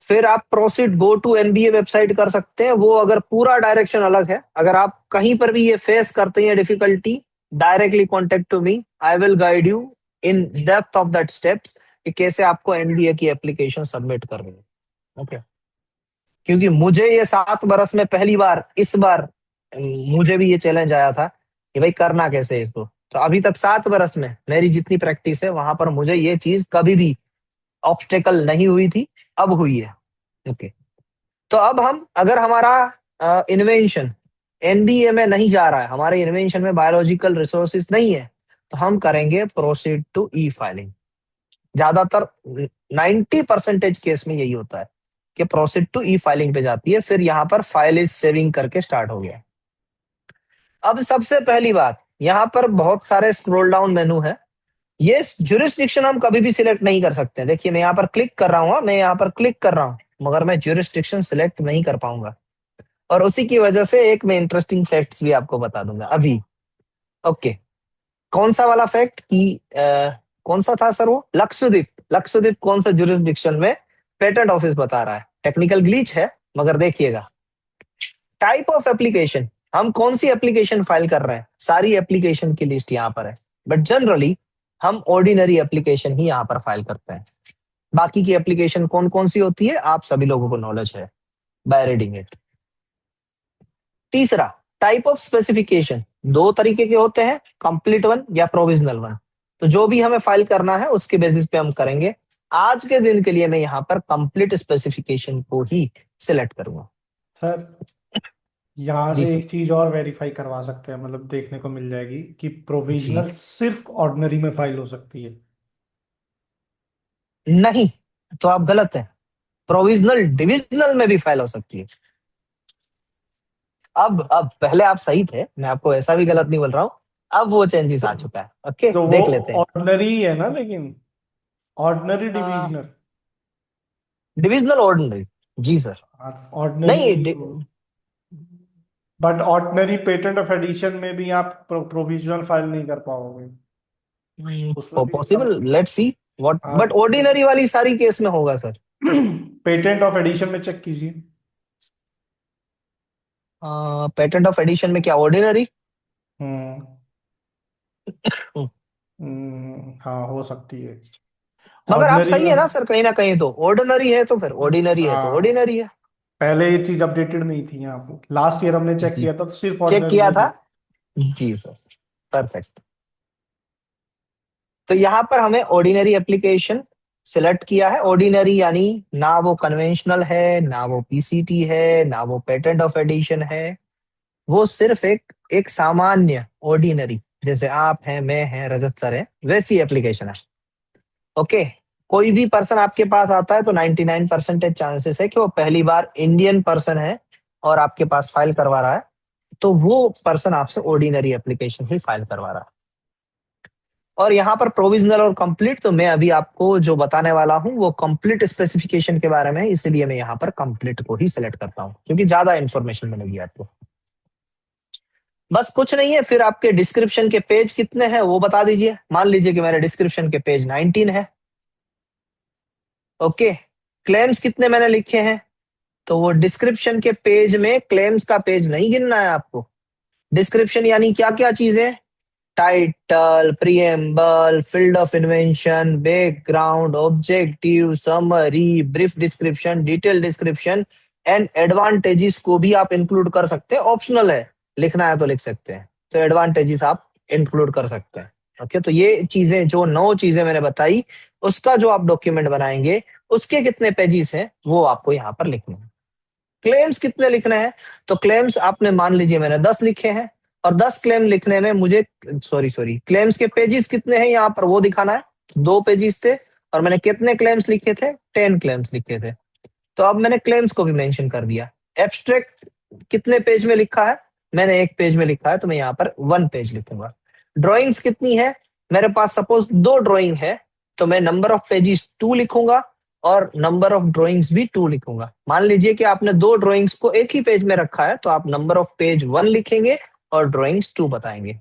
फिर आप proceed go to NBA website कर सकते हैं। वो अगर पूरा डायरेक्शन अलग है, अगर आप कहीं पर भी ये फेस करते हैं difficulty, directly contact to me, I will guide you in depth of that steps कि कैसे आपको एनबीए की एप्लीकेशन सबमिट करनी है। ओके, क्योंकि मुझे ये 7 बरस में पहली बार इस बार मुझे भी ये चैलेंज आया था कि भाई करना कैसे इसको। तो अभी तक 7 बरस में मेरी जितनी प्रैक्टिस है वहां पर मुझे ये चीज कभी भी ऑब्स्टेकल नहीं हुई थी, अब हुई है। ओके, तो अब हम अगर हमारा इन्वेंशन एनबीए में नहीं जा रहा है, हमारे इन्वेंशन में बायोलॉजिकल रिसोर्सेज नहीं है, तो हम करेंगे प्रोसीड टू ई फाइलिंग। ज्यादातर 90% केस में यही होता है कि प्रोसीड टू ई फाइलिंग पे जाती है। फिर यहाँ पर फाइल इज सेविंग करके स्टार्ट हो गया। अब सबसे पहली बात, यहाँ पर बहुत सारे स्क्रॉल डाउन मेनू है। ये ज्यूरिस्डिक्शन हम कभी भी सिलेक्ट नहीं कर सकते। देखिए मैं यहाँ पर क्लिक कर रहा हूँ, मैं यहाँ पर क्लिक कर रहा हूँ, मगर मैं ज्यूरिस्डिक्शन सिलेक्ट नहीं कर पाऊंगा। और उसी की वजह से एक मैं इंटरेस्टिंग फैक्ट्स भी आपको बता दूंगा अभी। ओके, कौन सा वाला फैक्ट कि कौन सा था सर वो? लक्षद्वीप। लक्षद्वीप कौन सा ज्यूरिस्डिक्शन में पेटेंट ऑफिस बता रहा है। टेक्निकल ग्लिच है, मगर देखिएगा। टाइप ऑफ एप्लीकेशन, हम कौन सी एप्लीकेशन फाइल कर रहे हैं, सारी एप्लीकेशन की लिस्ट यहाँ पर है, बट जनरली हम ऑर्डिनरी एप्लीकेशन ही यहाँ पर फाइल करते हैं। बाकी की एप्लीकेशन कौन कौन सी होती है आप सभी लोगों को नॉलेज है बाय रीडिंग इट। तीसरा, टाइप ऑफ स्पेसिफिकेशन, 2 तरीके के होते हैं, कंप्लीट वन या प्रोविजनल वन। तो जो भी हमें फाइल करना है उसके बेसिस पे हम करेंगे। आज के दिन के लिए मैं यहाँ पर कंप्लीट स्पेसिफिकेशन को ही सिलेक्ट करूंगा। सर यहाँ जी से सर। एक चीज और वेरीफाई करवा सकते हैं, मतलब देखने को मिल जाएगी कि जी प्रोविजनल सिर्फ ऑर्डिनरी में फाइल हो सकती है। नहीं, तो आप गलत हैं। प्रोविजनल डिविजनल में भी फाइल हो सकती है। अब पहले आप सही थे, मैं आपको ऐसा भी गलत नहीं बोल रहा हूँ। अब वो चेंजेस आ चुका है। ओके, तो वो देख लेते हैं। ऑर्डिनरी है ना, लेकिन ऑर्डिनरी आ, डिविजनल। डिविजनल ऑर्डिनरी, जी सर। ऑर्डिनरी नहीं but ordinary patent of addition में भी आप प्रोविजनल फाइल नहीं कर पाओगे, उसमें भी possible, let's see what, but हाँ। ऑर्डिनरी वाली सारी केस में होगा सर। पेटेंट ऑफ एडिशन में चेक कीजिए। पेटेंट ऑफ एडिशन में क्या ऑर्डिनरी? हम्म हाँ, हो सकती है। मगर आप ऑर्डिनरी सही में है ना सर, कहीं ना कहीं तो ऑर्डिनरी है तो फिर ऑर्डिनरी है तो हाँ, ऑर्डिनरी है। पहले ये चीज अपडेटेड नहीं थी यहाँ पे, लास्ट ईयर हमने चेक जी, किया था तो सिर्फ चेक ऑर्डिनरी किया में था। थी। जी सर, परफेक्ट। तो यहाँ पर हमें ऑर्डिनरी एप्लीकेशन सिलेक्ट किया है। ऑर्डिनरी यानी ना वो कन्वेंशनल है, ना वो पीसीटी है, ना वो पेटेंट ऑफ एडिशन है, वो सिर्फ एक एक सामान्य ऑर्डिनरी, जैसे आप हैं, मैं हैं, रजत सर है, वैसी एप्लीकेशन है। ओके, कोई भी पर्सन आपके पास आता है तो 99% चांसेस है कि वो पहली बार इंडियन पर्सन है और आपके पास फाइल करवा रहा है, तो वो पर्सन आपसे ऑर्डिनरी एप्लीकेशन ही फाइल करवा रहा है। और यहाँ पर प्रोविजनल और कंप्लीट, तो मैं अभी आपको जो बताने वाला हूँ वो कंप्लीट स्पेसिफिकेशन के बारे में है, इसलिए मैं यहाँ पर कंप्लीट को ही सिलेक्ट करता हूँ क्योंकि ज्यादा इंफॉर्मेशन मिलेगी आपको। बस कुछ नहीं है, फिर आपके डिस्क्रिप्शन के पेज कितने हैं वो बता दीजिए। मान लीजिए कि मेरे डिस्क्रिप्शन के पेज 19 है। ओके, क्लेम्स कितने मैंने लिखे हैं, तो वो डिस्क्रिप्शन के पेज में क्लेम्स का पेज नहीं गिनना है आपको। डिस्क्रिप्शन यानी क्या क्या चीजें, title, preamble, field of invention, background, objective, summary, brief description, detail description and advantages को भी आप इंक्लूड कर सकते हैं। ऑप्शनल है, लिखना है तो लिख सकते हैं, तो एडवांटेजेस आप इंक्लूड कर सकते हैं। ओके, तो ये चीजें, जो 9 चीजें मैंने बताई, उसका जो आप डॉक्यूमेंट बनाएंगे उसके कितने पेजेस हैं वो आपको यहाँ पर लिखने हैं। क्लेम्स कितने लिखने हैं, तो क्लेम्स आपने मान लीजिए मैंने 10 लिखे हैं, और 10 क्लेम लिखने में मुझे, सॉरी क्लेम्स के पेजेस कितने हैं यहाँ पर वो दिखाना है। 2 पेजेस थे और मैंने कितने क्लेम्स लिखे थे, 10 क्लेम्स लिखे थे, तो अब मैंने क्लेम्स को भी मेंशन कर दिया। एब्स्ट्रैक्ट कितने पेज में लिखा है, मैंने 1 पेज में लिखा है, तो मैं यहाँ पर 1 पेज लिखूंगा। ड्रॉइंग्स कितनी है, मेरे पास सपोज 2 ड्रॉइंग है, तो मैं नंबर ऑफ पेजेस 2 लिखूंगा और नंबर ऑफ ड्रॉइंग्स भी 2 लिखूंगा। मान लीजिए कि आपने 2 ड्रॉइंग्स को एक ही पेज में रखा है, तो आप नंबर ऑफ पेज 1 लिखेंगे और ड्रॉइंग्स 2 बताएंगे।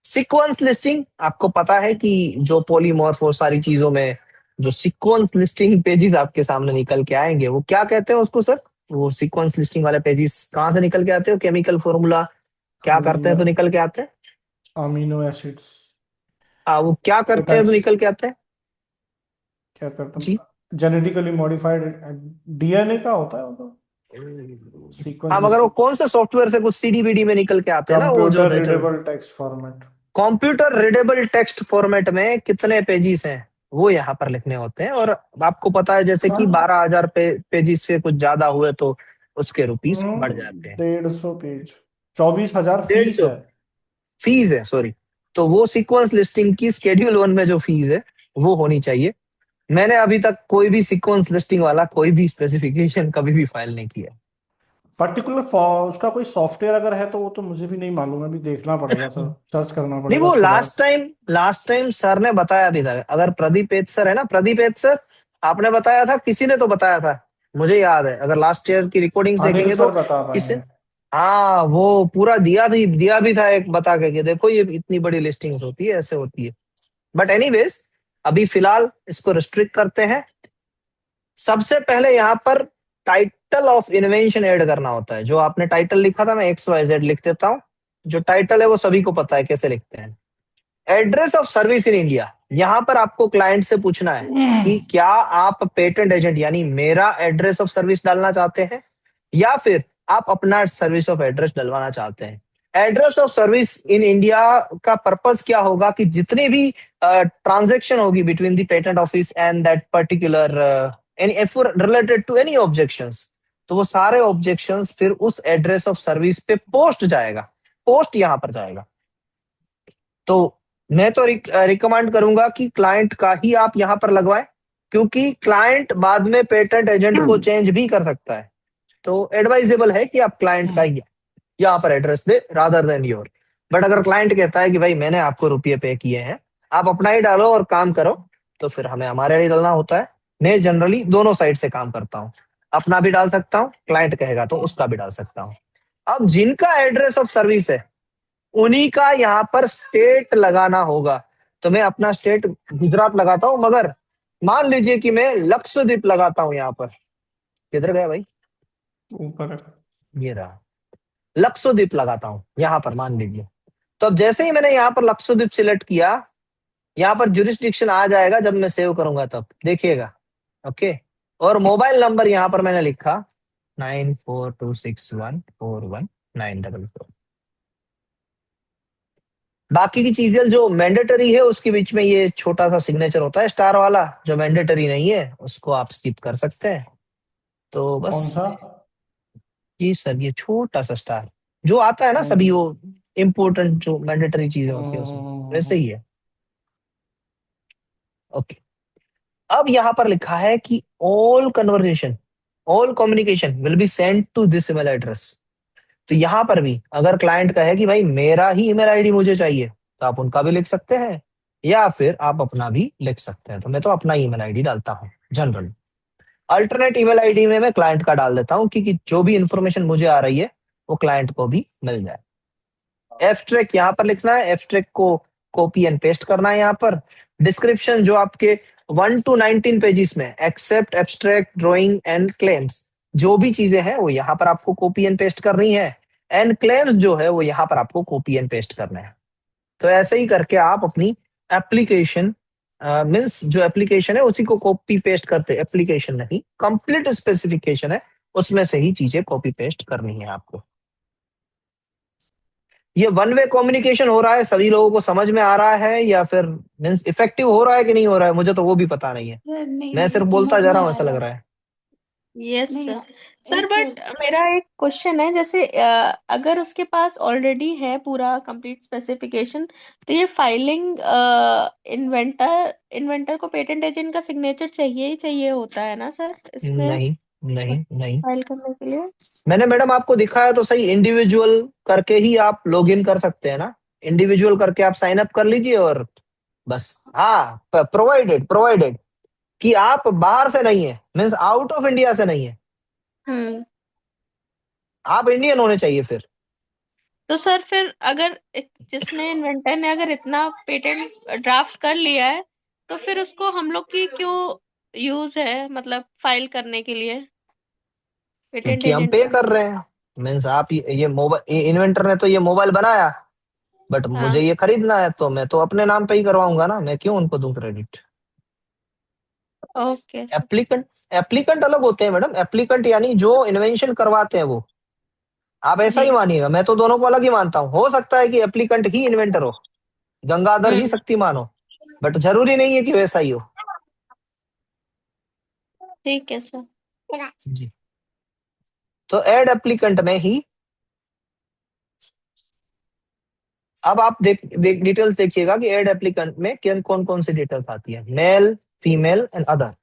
सीक्वेंस लिस्टिंग, आपको पता है कि जो पॉलीमॉर्फ और सारी चीजों में जो सीक्वेंस लिस्टिंग पेजेस आपके सामने निकल के आएंगे, वो क्या कहते हैं उसको सर, वो सीक्वेंस लिस्टिंग वाले पेजेस कहाँ से निकल के आते हो, केमिकल फॉर्मूला क्या करते हैं तो निकल के आते हैं, अमीनो एसिड्स। वो क्या करते हैं तो निकल के आते हैं। क्या करता जी, हूँ, जेनेटिकली मॉडिफाइड डीएनए का होता है वो तो, हाँ, सीक्वेंस मगर वो लिस्टिंग। कौन से सॉफ्टवेयर से कुछ सीडीबीडी में निकल के आते हैं ना, वो जो computer data. Readable text format. Computer readable text format में कितने पेजेस हैं वो यहाँ पर लिखने होते हैं, और आपको पता है जैसे कि 12,000 पेजेस से कुछ ज्यादा हुए तो उसके रुपीस बढ़ जाते हैं। 150 पेज, 24,000 फीस 150 है। फीस है, सॉरी। तो वो सीक्वेंस लिस्टिंग की शेड्यूल 1 में जो फीस है वो होनी चाहिए। मैंने अभी तक कोई भी सीक्वेंस लिस्टिंग वाला कोई भी स्पेसिफिकेशन कभी भी फाइल नहीं किया। पर्टिकुलर उसका कोई सॉफ्टवेयर अगर है तो वो तो मुझे भी नहीं मालूम है, अभी देखना पड़ेगा सर, सर्च करना नहीं, पड़ेगा वो उसके बारे लास्ट टाइम सर ने बताया भी था। अगर प्रदीप एच सर है ना, प्रदीप एच सर, आपने बताया था, किसी ने तो बताया था, मुझे याद है। अगर लास्ट ईयर की रिकॉर्डिंग्स में। अनिल देखेंगे तो सर बता किसी, पाएंगे। हाँ, वो पूरा दिया भी था एक बता के कि देखो ये इतनी बड़ी लिस्टिंग्स होती है, ऐसे होती है। बट एनीवेज, अभी फिलहाल इसको रिस्ट्रिक्ट करते हैं। सबसे पहले यहाँ पर टाइटल ऑफ इन्वेंशन ऐड करना होता है। जो आपने टाइटल लिखा था, मैं XYZ लिख देता हूँ। जो टाइटल है वो सभी को पता है कैसे लिखते हैं। Address of service in India, यहाँ पर आपको क्लाइंट से पूछना है कि क्या आप पेटेंट एजेंट यानी मेरा एड्रेस ऑफ सर्विस डालना चाहते हैं, या फिर आप अपना सर्विस ऑफ एड्रेस डलवाना चाहते हैं। Address of service in India का पर्पस क्या होगा कि जितनी भी ट्रांजेक्शन होगी between the patent office and that particular any related to any objections, तो वो सारे ऑब्जेक्शंस फिर उस एड्रेस ऑफ सर्विस पे पोस्ट जाएगा, पोस्ट यहाँ पर जाएगा। तो मैं तो रिकमेंड करूंगा कि क्लाइंट का ही आप यहाँ पर लगवाएं, क्योंकि क्लाइंट बाद में पेटेंट एजेंट को चेंज भी कर सकता है। तो एडवाइजेबल है कि आप क्लाइंट का ही यहाँ पर address they rather than your. But अगर क्लाइंट कहता है कि भाई मैंने आपको रुपये पे किए हैं, आप अपना ही डालो और काम करो, तो फिर हमें हमारे ही डालना होता है। मैं जनरली दोनों साइड से काम करता हूँ, अपना भी डाल सकता हूँ, क्लाइंट कहेगा तो उसका भी डाल सकता हूँ। अब जिनका एड्रेस ऑफ सर्विस है उन्हीं का यहाँ पर स्टेट लगाना होगा। तो मैं अपना स्टेट गुजरात लगाता हूं, मगर मान लीजिए कि मैं लक्षद्वीप लगाता हूं यहाँ पर। किधर गया भाई? ऊपर है। ये रहा, लक्षद्वीप लगाता हूं यहाँ पर, मान लीजिए। तो अब जैसे ही मैंने यहाँ पर लक्षद्वीप सिलेक्ट किया, यहाँ पर जुरिस्डिक्शन आ जाएगा जब मैं सेव करूंगा तब, देखिएगा। ओके, और मोबाइल नंबर यहाँ पर मैंने लिखा 9426141944। बाकी की चीजें जो मैंडेटरी है उसके बीच में ये छोटा सा सिग्नेचर होता है स्टार वाला, जो मैंडेटरी नहीं है उसको आप स्किप कर सकते हैं। तो बस कौन सा? ये सर, ये छोटा सा स्टार जो आता है ना सभी वो इम्पोर्टेंट जो मैंडेटरी चीजें होती है उसमें, वैसे ही है। ओके, अब यहाँ पर लिखा है कि all communication will be send to this email address. तो यहाँ पर भी अगर क्लाइंट का है कि भाई मेरा ही ईमेल आईडी मुझे चाहिए, तो आप उनका भी लिख सकते हैं, या फिर आप अपना भी लिख सकते हैं। तो मैं तो अपना ईमेल आईडी डालता हूँ जनरल। अल्टरनेट ईमेल आईडी में मैं क्लाइंट का डाल देता हूँ, क्योंकि जो भी इंफॉर्मेशन मुझे आ रही है वो क्लाइंट को भी मिल जाए। एब्स्ट्रैक्ट यहाँ पर लिखना है, एब्स्ट्रैक्ट को कॉपी एंड पेस्ट करना है यहाँ पर। डिस्क्रिप्शन जो आपके 1 to 19 पेजेस में, except abstract drawing and claims, जो भी चीजें हैं वो यहाँ पर आपको कॉपी एंड पेस्ट करनी है। एंड क्लेम्स जो है वो यहाँ पर आपको कॉपी एंड पेस्ट करना है। तो ऐसे ही करके आप अपनी एप्लीकेशन मीन्स जो एप्लीकेशन है उसी को कॉपी पेस्ट करते, एप्लीकेशन नहीं, कंप्लीट स्पेसिफिकेशन है उसमें से ही चीजें कॉपी पेस्ट करनी है आपको। ये वन वे कम्युनिकेशन हो रहा है, सभी लोगों को समझ में आ रहा है, या फिर मीन्स इफेक्टिव हो रहा है कि नहीं हो रहा है, मुझे तो वो भी पता नहीं है। नहीं मैं सिर्फ नहीं बोलता समझ जा में रहा हूँ, आ ऐसा रहा लग है। रहा है। यस नहीं सर। सर ऐसे बट मेरा एक क्वेश्चन है, जैसे अगर उसके पास ऑलरेडी है पूरा कंप्लीट स्पेसिफिकेशन, तो ये फाइलिंग इन्वेंटर इन्वेंटर को पेटेंट एजेंट का सिग्नेचर चाहिए ही चाहिए होता है ना सर इसमें नहीं नहीं नहीं, फाइल करने के लिए? मैंने मैडम आपको दिखाया तो सही, इंडिविजुअल करके ही आप लॉग इन कर सकते हैं ना। इंडिविजुअल करके आप साइन अप कर लीजिए और बस। हाँ, प्रोवाइडेड प्रोवाइडेड कि आप बाहर से नहीं है, मीन्स आउट ऑफ इंडिया से नहीं है, हम्म। आप इंडियन होने चाहिए फिर। तो सर फिर अगर जिसने इन्वेंटर ने अगर इतना पेटेंट ड्राफ्ट कर लिया है, तो फिर उसको हम लोग की क्यों यूज है, मतलब फाइल करने के लिए पेटेंट क्योंकि हम एजेंट पे का? कर रहे हैं, मीन्स आप ये मोबाइल, इन्वेंटर ने तो ये मोबाइल बनाया, बट मुझे हाँ। ये खरीदना है तो मैं तो अपने नाम पे ही करवाऊंगा ना, मैं क्यों उनको दूं credit. Okay sir. Applicant applicant अलग होते हैं मैडम, एप्लीकेंट यानी जो इन्वेंशन करवाते हैं वो। आप ऐसा ही जी। मानिएगा, मैं तो दोनों को अलग ही मानता हूँ। हो सकता है कि एप्लीकेंट ही इन्वेंटर हो, गंगाधर ही हम्म। शक्तिमान हो, बट जरूरी नहीं है कि वैसा ही हो। ठीक है सर। जी, तो एड एप्लीकेंट में ही अब आप डिटेल्स देखिएगा कि एड एप्लीकेंट में कौन कौन सी डिटेल्स आती है। Male, female and other.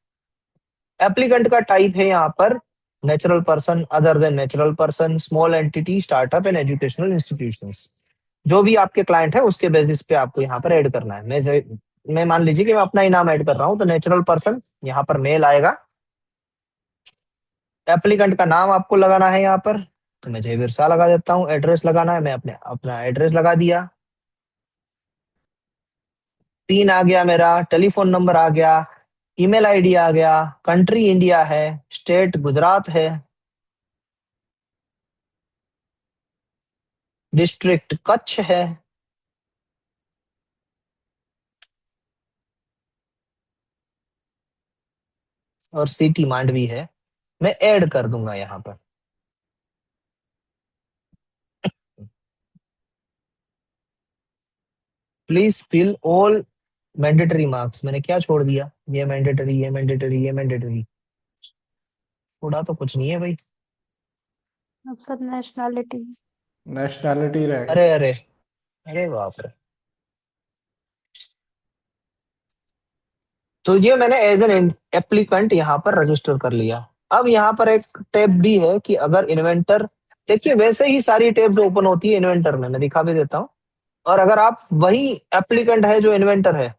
Applicant का टाइप है यहाँ पर natural person, other than natural person, small entity, startup and educational institutions. जो भी आपके क्लाइंट है उसके बेसिस पे आपको यहाँ पर ऐड करना है। मैं मान लीजिए कि मैं अपना ही नाम ऐड कर रहा हूँ, तो नेचुरल पर्सन यहाँ पर मेल आएगा। एप्लीकेंट का नाम आपको लगाना है यहाँ पर, तो मैं जयवीर शाह लगा देता हूँ। एड्रेस लगाना है, मैं अपने अपना एड्रेस लगा दिया। पिन आ गया मेरा, टेलीफोन नंबर आ गया, ईमेल आईडी आ गया, कंट्री इंडिया है, स्टेट गुजरात है, डिस्ट्रिक्ट कच्छ है, और सिटी मांडवी है। मैं ऐड कर दूंगा यहाँ पर। Please fill all mandatory marks. मैंने क्या छोड़ दिया? ये मैंडेटरी, ये मैंडेटरी, ये मैंडेटरी, थोड़ा तो कुछ नहीं है भाई। Sir nationality. नेशनैलिटी रह गई। अरे अरे, अरे बाप रे। तो ये मैंने एज एन एप्लीकेंट यहाँ पर रजिस्टर कर लिया। अब यहाँ पर एक टैब भी है कि अगर इन्वेंटर, देखिए वैसे ही सारी टैब्स ओपन होती है इन्वेंटर में, मैं दिखा भी देता हूँ। और अगर आप वही एप्लीकेंट है जो इन्वेंटर है,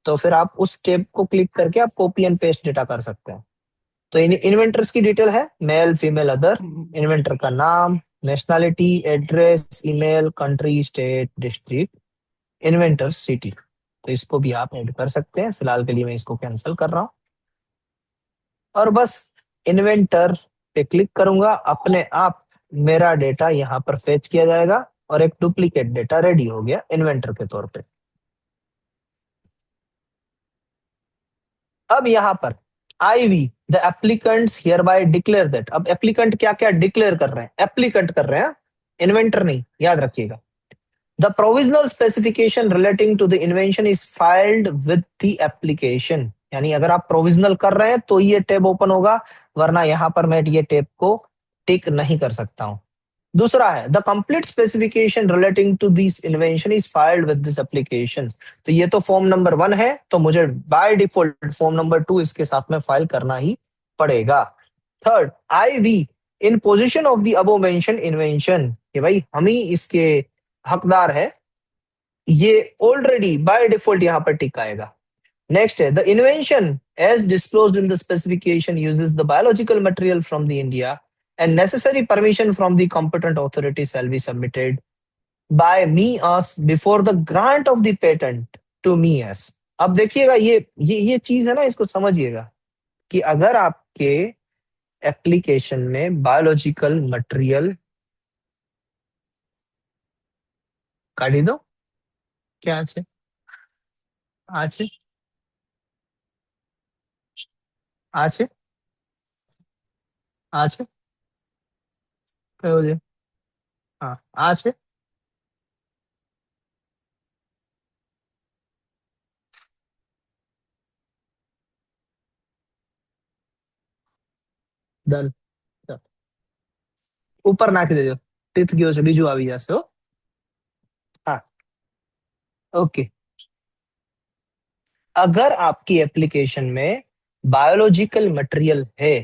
तो फिर आप उस टैब को क्लिक करके आप कॉपी एंड पेस्ट डेटा कर सकते हैं। तो इन्वेंटर्स की डिटेल है मेल, फीमेल, अदर, इन्वेंटर का नाम, nationality, address, email, country, state, district, inventor, city. तो इसको भी आप ऐड कर सकते हैं। फिलहाल के लिए मैं इसको कैंसिल कर रहा हूं और बस इन्वेंटर पे क्लिक करूंगा, अपने आप मेरा डेटा यहाँ पर फेच किया जाएगा और एक डुप्लीकेट डेटा रेडी हो गया इन्वेंटर के तौर पे। अब यहाँ पर IV the applicants here bye declare that. अब एप्लीकेंट क्या क्या डिक्लेयर कर रहे हैं? एप्लीकेंट कर रहे हैं, इन्वेंटर नहीं, याद रखिएगा। The provisional specification relating to the invention is filed with the application. यानी अगर आप प्रोविजनल कर रहे हैं तो ये टैब ओपन होगा, वरना यहां पर मैं ये टैब को टिक नहीं कर सकता हूं। दूसरा है the complete specification relating to this invention is filed with this application. तो ये तो फॉर्म नंबर 1 है, तो मुझे बाय डिफॉल्ट फॉर्म नंबर 2 इसके साथ में फाइल करना ही पड़ेगा। Third, IV in position of the above mention invention, कि भाई हम ही इसके हकदार है, ये ऑलरेडी बाय डिफॉल्ट यहां पर टिक आएगा। नेक्स्ट है the invention as disclosed in the specification uses the biological material from the India and necessary permission from the competent authority shall be submitted by me as before the grant of the patent to me as। अब देखिएगा ये चीज है ना, इसको समझिएगा कि अगर आपके एप्लीकेशन में बायोलॉजिकल मटेरियल काढ़ी दो क्या আছে আছে আছে আছে कहो जे हाँ আছে ડન ઉપર નાખી દેજો તીથ ગયો છે બીજું આવી જશે હો हाँ ओके। अगर आपकी एप्लीकेशन में बायोलॉजिकल मटेरियल है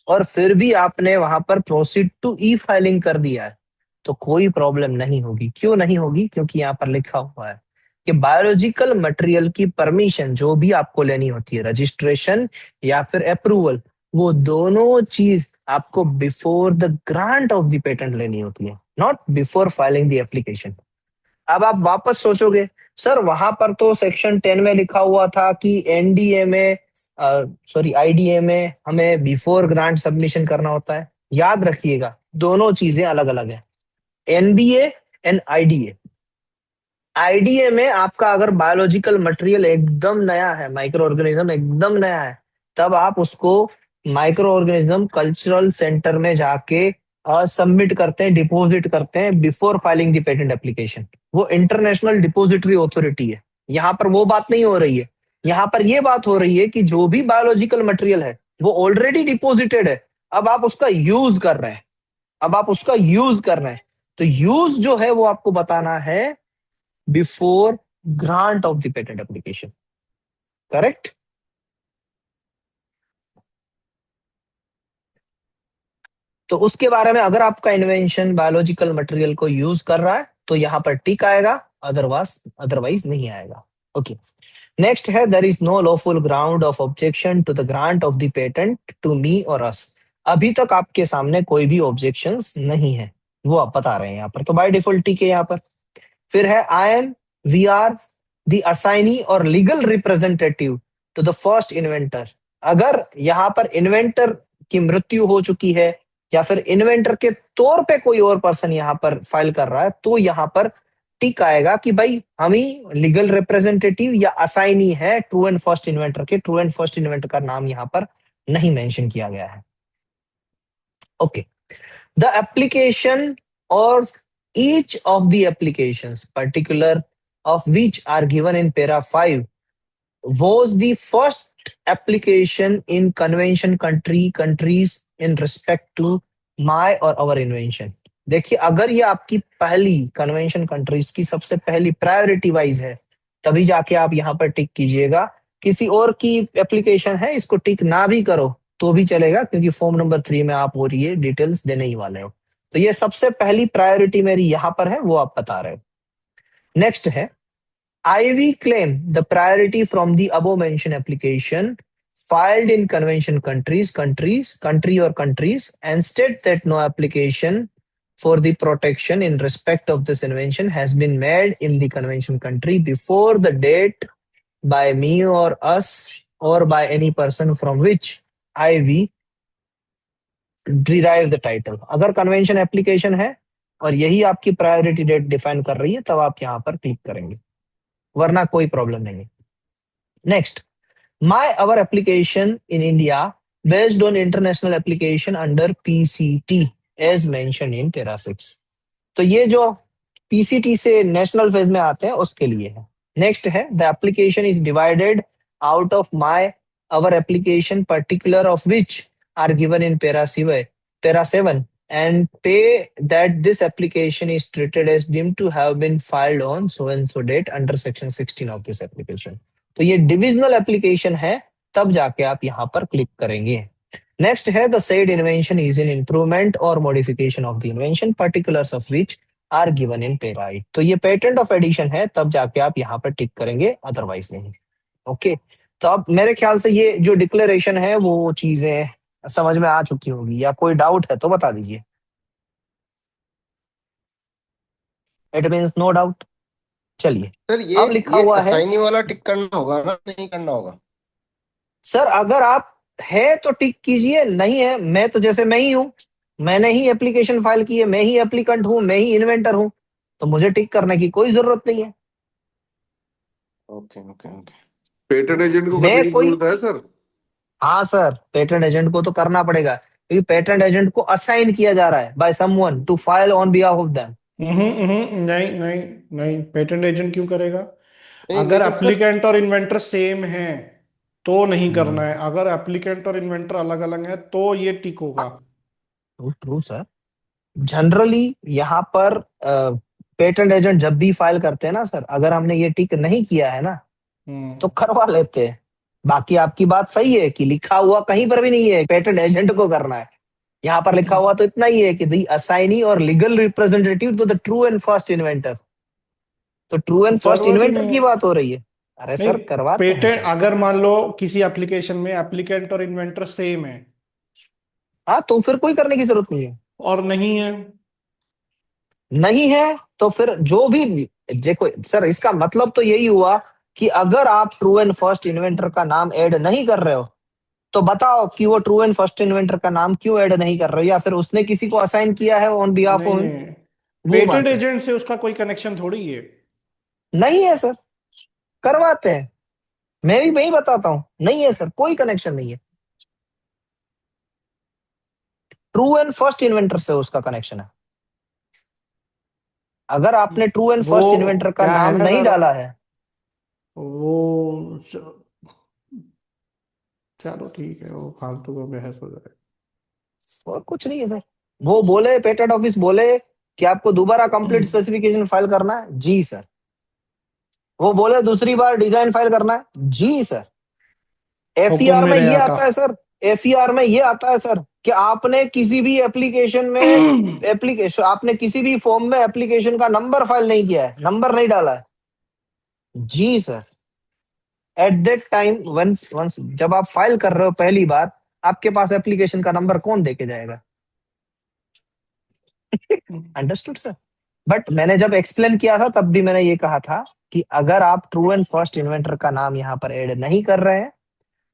और फिर भी आपने वहां पर प्रोसीड टू ई फाइलिंग कर दिया है तो कोई प्रॉब्लम नहीं होगी। क्यों नहीं होगी? क्योंकि यहाँ पर लिखा हुआ है कि बायोलॉजिकल मटेरियल की परमिशन जो भी आपको लेनी होती है, रजिस्ट्रेशन या फिर अप्रूवल, वो दोनों चीज आपको before the grant of the patent लेनी होती है, not before filing the application. अब आप वापस सोचोगे सर वहां पर तो सेक्शन 10 में लिखा हुआ था कि एनडीए में सॉरी आईडीए में हमें बिफोर ग्रांट सबमिशन करना होता है। याद रखिएगा दोनों चीजें अलग अलग है, एनडीए एंड आईडीए। आईडीए में आपका अगर बायोलॉजिकल मटेरियल एकदम नया है, माइक्रो ऑर्गेनिज्म एकदम नया है, तब आप उसको माइक्रो ऑर्गेनिज्म कल्चरल सेंटर में जाके सबमिट करते हैं, डिपॉजिट करते हैं before filing the patent application. वो इंटरनेशनल डिपॉजिटरी अथॉरिटी है। यहाँ पर वो बात नहीं हो रही है, यहाँ पर ये बात हो रही है कि जो भी बायोलॉजिकल मटेरियल है वो ऑलरेडी डिपॉजिटेड है, अब आप उसका यूज कर रहे हैं, अब आप उसका यूज कर रहे हैं। तो यूज जो है वो आपको बताना है before grant of the patent application, correct? तो उसके बारे में अगर आपका इन्वेंशन बायोलॉजिकल मटेरियल को यूज कर रहा है तो यहाँ पर टिक आएगा, अदरवाइज नहीं आएगा। ओके नेक्स्ट है there is no lawful ground of objection to the grant of the patent to me और अस। अभी तक आपके सामने कोई भी ऑब्जेक्शंस नहीं है, वो आप बता रहे हैं यहाँ पर, तो बाय डिफॉल्ट टिक है यहाँ पर। फिर है I am we are the assignee और legal representative to the first inventor. अगर यहाँ पर इन्वेंटर की मृत्यु हो चुकी है या फिर इन्वेंटर के तौर पे कोई और पर्सन यहाँ पर फाइल कर रहा है तो यहाँ पर टिक आएगा कि भाई हम ही लीगल रिप्रेजेंटेटिव या असाइनी है ट्रू एंड फर्स्ट इन्वेंटर के। ट्रू एंड फर्स्ट इन्वेंटर का नाम यहाँ पर नहीं मेंशन किया गया है। ओके द एप्लीकेशन और each of the applications particular of which are given in para 5 was the first application in convention countries in respect to my or our invention। देखिए अगर ये आपकी पहली कन्वेंशन कंट्रीज की सबसे पहली प्रायोरिटी वाइज है तभी जाके आप यहाँ पर टिक कीजिएगा। किसी और की एप्लीकेशन है इसको टिक ना भी करो तो भी चलेगा, क्योंकि फॉर्म नंबर 3 में आप और ये डिटेल्स देने ही वाले हो। तो ये सबसे पहली प्रायोरिटी मेरी यहाँ पर है, वो आप बता रहे हो। नेक्स्ट है IV claim the priority from the above mentioned application filed in convention countries and state that no application for the protection in respect of this invention has been made in the convention country before the date by me or us or by any person from which I we derive the title. अगर convention application है और यही आपकी priority date define कर रही है तब आप यहाँ पर क्लिक करेंगे, वरना कोई प्रॉब्लम नहीं है. Next, my our application in India based on international application under PCT as mentioned in para 6. तो ये जो PCT से नेशनल फेज में आते हैं उसके लिए है. नेक्स्ट है, the application is divided out of my our application particular of which are given in para 7 and pay that this application is treated as deemed to have been filed on so and so date under section 16 of this application. तो ये divisional application है, तब जाके आप यहाँ पर click करेंगे. Next है, the said invention is in improvement और modification of the invention particulars of which are given in para 8. तो ये पेटेंट ऑफ एडिशन है, तब जाके आप यहाँ पर टिक करेंगे, अदरवाइज नहीं. ओके, तो अब मेरे ख्याल से ये जो डिक्लेरेशन है वो चीजें समझ में आ चुकी होगी, या कोई डाउट है तो बता दीजिए. It means no doubt. चलिए, सर अब लिखा हुआ है असाइनी वाला टिक करना होगा ना, नहीं करना होगा? सर अगर आप है तो टिक कीजिए, नहीं है, मैं तो जैसे मैं ही हूं, मैंने ही एप्लीकेशन फाइल की है, मैं ही एप्लीकेंट हूं, मैं ही इन्वेंटर हूं, तो मुझे टिक करने की कोई जरूरत नहीं है. Okay okay okay. Patent agent को मैं करने की कोई- जरूरत है सर? हाँ सर, पेटेंट एजेंट को तो करना पड़ेगा, क्योंकि पेटेंट एजेंट को असाइन किया जा रहा है by someone to file on behalf of them. नहीं नहीं नहीं, पेटेंट एजेंट क्यों करेगा? नहीं, अगर लेकिन सर- एप्लीकेंट और इन्वेंटर सेम है तो नहीं करना है, अगर एप्लीकेंट और इन्वेंटर अलग अलग है तो ये टिक होगा. True sir. जनरली यहाँ पर पेटेंट एजेंट जब भी फाइल करते हैं ना सर, अगर हमने ये टिक नहीं किया है ना तो करवा लेते हैं. बाकी आपकी बात सही है कि लिखा हुआ कहीं पर भी नहीं है पेटेंट एजेंट को करना है. यहाँ पर लिखा हुआ तो इतना ही है कि दी असाइनी और legal representative to the true and first inventor. तो ट्रू एंड फर्स्ट जरूरत इन्वेंटर नहीं की है. बात हो रही है. अरे सर नहीं, करवाते हैं पेटेंट सर. अगर मान लो किसी एप्लीकेशन में एप्लीकेंट और इन्वेंटर सेम है हाँ, तो फिर कोई करने की जरूरत नहीं है. और नहीं है, नहीं है तो फिर जो भी देखो सर, इसका मतलब तो यही हुआ कि अगर आप ट्रू एंड फर्स्ट इन्वेंटर का नाम ऐड नहीं कर रहे हो तो बताओ कि वो ट्रू एंड फर्स्ट इन्वेंटर का नाम क्यों ऐड नहीं कर रहे हो, या फिर उसने किसी को असाइन किया है ऑन बिहाफ ऑफ. नहीं है. पेटेंट एजेंट से उसका कोई कनेक्शन थोड़ी है. नहीं है सर, करवाते हैं. मैं भी वही बताता हूं, नहीं है सर, कोई कनेक्शन नहीं है. ट्रू एंड फर्स्ट इन्वेंटर से उसका कनेक्शन है. अगर आपने ट्रू एंड वो फर्स्ट इन्वेंटर का क्या है नाम ना नहीं सर, डाला है, वो चलो ठीक है, वो फालतू का बहस हो जाए. और कुछ नहीं है सर. वो बोले, पेटेंट ऑफिस बोले कि आपको दोबारा कंप्लीट स्पेसिफिकेशन फाइल करना है, जी सर. वो बोले दूसरी बार डिजाइन फाइल करना है, जी सर. एफईआर हुक्म में मेरे ये आका. आता है सर, एफईआर में ये आता है सर कि आपने किसी भी एप्लीकेशन में आपने किसी भी फॉर्म में एप्लीकेशन का नंबर फाइल नहीं किया है, नंबर नहीं डाला है, जी sir. At that time once once जब आप फाइल कर रहे हो पहली बार, आपके पास एप्लीकेशन का नंबर कौन देके जाएगा? Understood sir. बट मैंने जब एक्सप्लेन किया था तब भी मैंने ये कहा था कि अगर आप ट्रू एंड फर्स्ट इन्वेंटर का नाम यहाँ पर ऐड नहीं कर रहे हैं,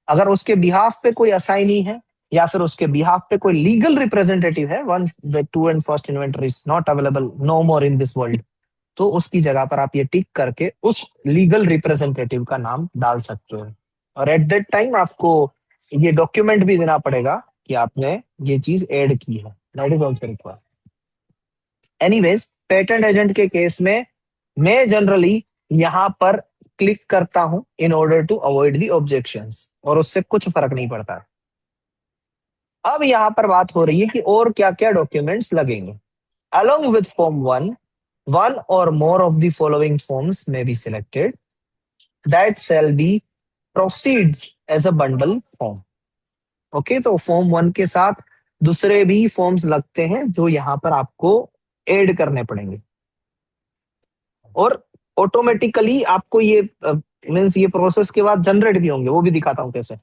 अगर उसके बिहाफ पे कोई असाइनी है या फिर उसके बिहाफ पे कोई लीगल रिप्रेजेंटेटिव है, one true and first inventor is not available no more in this world, तो उसकी जगह पर आप ये टिक करके उस लीगल रिप्रेजेंटेटिव का नाम डाल सकते हो. और एट दैट टाइम आपको ये डॉक्यूमेंट भी देना पड़ेगा कि आपने ये चीज ऐड की है. That is also required. Anyways, patent agent के केस में मैं जनरली यहाँ पर क्लिक करता हूं in order to avoid the objections, और उससे कुछ फर्क नहीं पड़ता. अब यहाँ पर बात हो रही है कि और क्या क्या डॉक्यूमेंट्स लगेंगे. Along with form 1, one or more of the following forms may be selected that shall be proceeds as a bundle form. Okay, तो फॉर्म 1 के साथ दूसरे भी फॉर्म्स लगते हैं जो यहाँ पर आपको ऐड करने पड़ेंगे, और ऑटोमेटिकली आपको ये मींस ये प्रोसेस के बाद जनरेट भी होंगे, वो भी दिखाता हूं कैसे.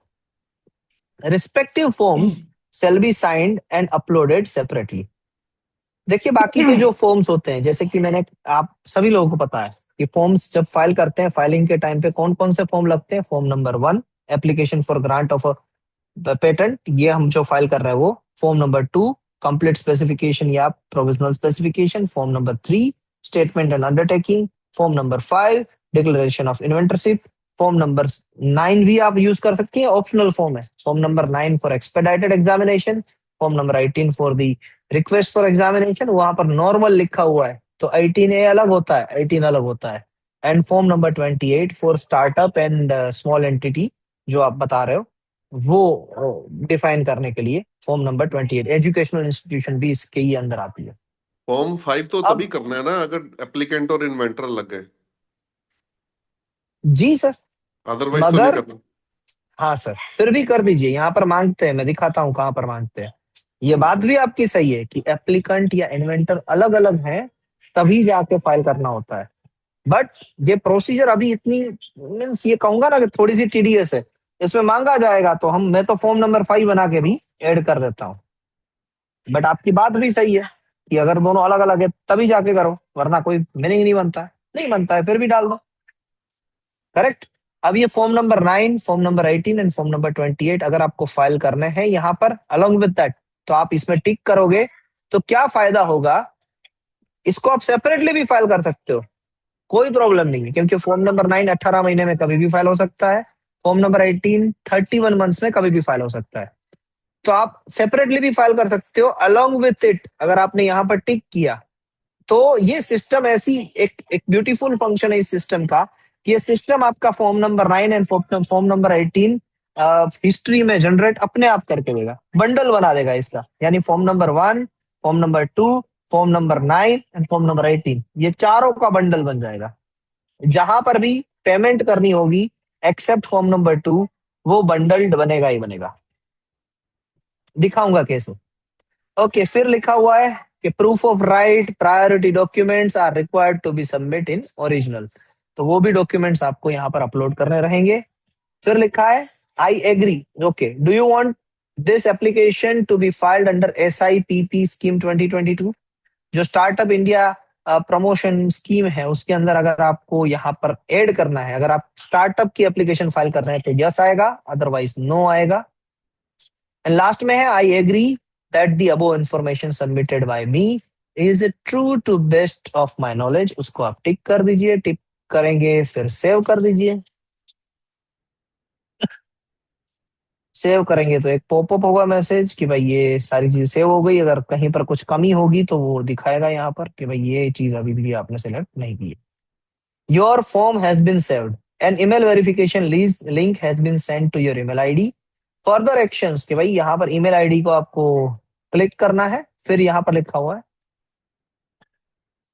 Respective forms shall be signed and uploaded separately. देखिए बाकी के जो फॉर्म्स होते हैं, जैसे कि मैंने, आप सभी लोगों को पता है कि फॉर्म्स जब फाइल करते हैं, फाइलिंग के टाइम पे कौन कौन से फॉर्म लगते हैं। Form number 1 application for grant of patent, ये हम जो फाइल कर रहे हैं वो। फॉर्म नंबर 2 कंप्लीट स्पेसिफिकेशन या provisional specification. Form number 3 statement and undertaking. Form number 5 declaration of इन्वेंटरशिप। Form number 9 भी आप यूज कर सकती हैं, ऑप्शनल फॉर्म है। Form number 9 for expedited examination. Form number 18 for the request for examination, वहां पर normal लिखा हुआ है तो 18A अलग होता है, 18 अलग होता है। And form number 28 for startup and small entity, जो आप बता रहे हो वो डिफाइन करने के लिए फॉर्म नंबर 28। एजुकेशनल इंस्टीट्यूशन भी इसके ही अंदर आती है। फॉर्म 5 तो अब तभी करना है ना अगर एप्लीकेंट और इन्वेंटर लग गए, जी सर, अदरवाइज तो नहीं मगर करना। हाँ सर, फिर भी कर दीजिए, यहाँ पर मांगते हैं, मैं दिखाता हूँ कहाँ पर मांगते हैं। ये बात भी आपकी सही है कि एप्लीकेंट या इन्वेंटर अलग अलग हैं, तभी जाके फाइल करना होता है। बट ये प्रोसीजर अभी इतनी, मीन्स ये कहूंगा ना कि थोड़ी सी टीडीएस है। इसमें मांगा जाएगा तो मैं तो फॉर्म नंबर 5 बना के भी ऐड कर देता हूँ। बट आपकी बात भी सही है कि अगर दोनों अलग अलग है तभी जाके करो, वरना कोई मीनिंग नहीं बनता है। नहीं बनता है फिर भी डाल दो। करेक्ट। अब ये form number 9, form number 18 and form number 28 अगर आपको फाइल करने हैं यहाँ पर अलॉन्ग विद दैट, तो आप इसमें टिक करोगे तो क्या फायदा होगा। इसको आप सेपरेटली भी फाइल कर सकते हो, कोई प्रॉब्लम नहीं है, क्योंकि फॉर्म नंबर 9 18 महीने में कभी भी फाइल हो सकता है। फॉर्म नंबर 18 31 मंथ्स में कभी भी फाइल हो सकता है। तो आप सेपरेटली भी फाइल कर सकते हो अलॉन्ग विथ इट। अगर आपने यहाँ पर टिक किया तो ये सिस्टम ऐसी एक ब्यूटीफुल फंक्शन है इस सिस्टम का कि ये सिस्टम आपका form number 9 and form number 18 history में जनरेट अपने आप करके देगा, बंडल बना देगा इसका। यानी form number 1, form number 2, form number 9 and form number 18, ये चारों का बंडल बन जाएगा। जहां पर भी पेमेंट करनी होगी एक्सेप्ट फॉर्म नंबर 2, वो बंडल्ड बनेगा ही बनेगा। दिखाऊंगा कैसे। ओके, फिर लिखा हुआ है कि proof of right priority documents are required to be submit in original, तो वो भी डॉक्यूमेंट्स आपको यहाँ पर अपलोड करने रहेंगे। फिर लिखा है I agree. Okay, do you want this application to be filed under SIPP scheme 2022, जो स्टार्टअप इंडिया प्रमोशन स्कीम है उसके अंदर अगर आपको यहाँ पर ऐड करना है, अगर आप स्टार्टअप की एप्लीकेशन फाइल कर रहे हैं तो यस आएगा, अदरवाइज नो आएगा। एंड लास्ट में है I agree that the above information submitted by me is true to best of my knowledge, उसको आप टिक कर दीजिए। टिक करेंगे फिर सेव कर दीजिए। सेव करेंगे तो एक पॉपअप होगा मैसेज कि भाई ये सारी चीज सेव हो गई। अगर कहीं पर कुछ कमी होगी तो वो दिखाएगा यहाँ पर कि भाई ये चीज अभी भी आपने सेलेक्ट नहीं की है। Your form has been saved and email verification link has been send to your email ID. Further actions कि भाई यहाँ पर ईमेल आईडी को आपको क्लिक करना है। फिर यहाँ पर लिखा हुआ है,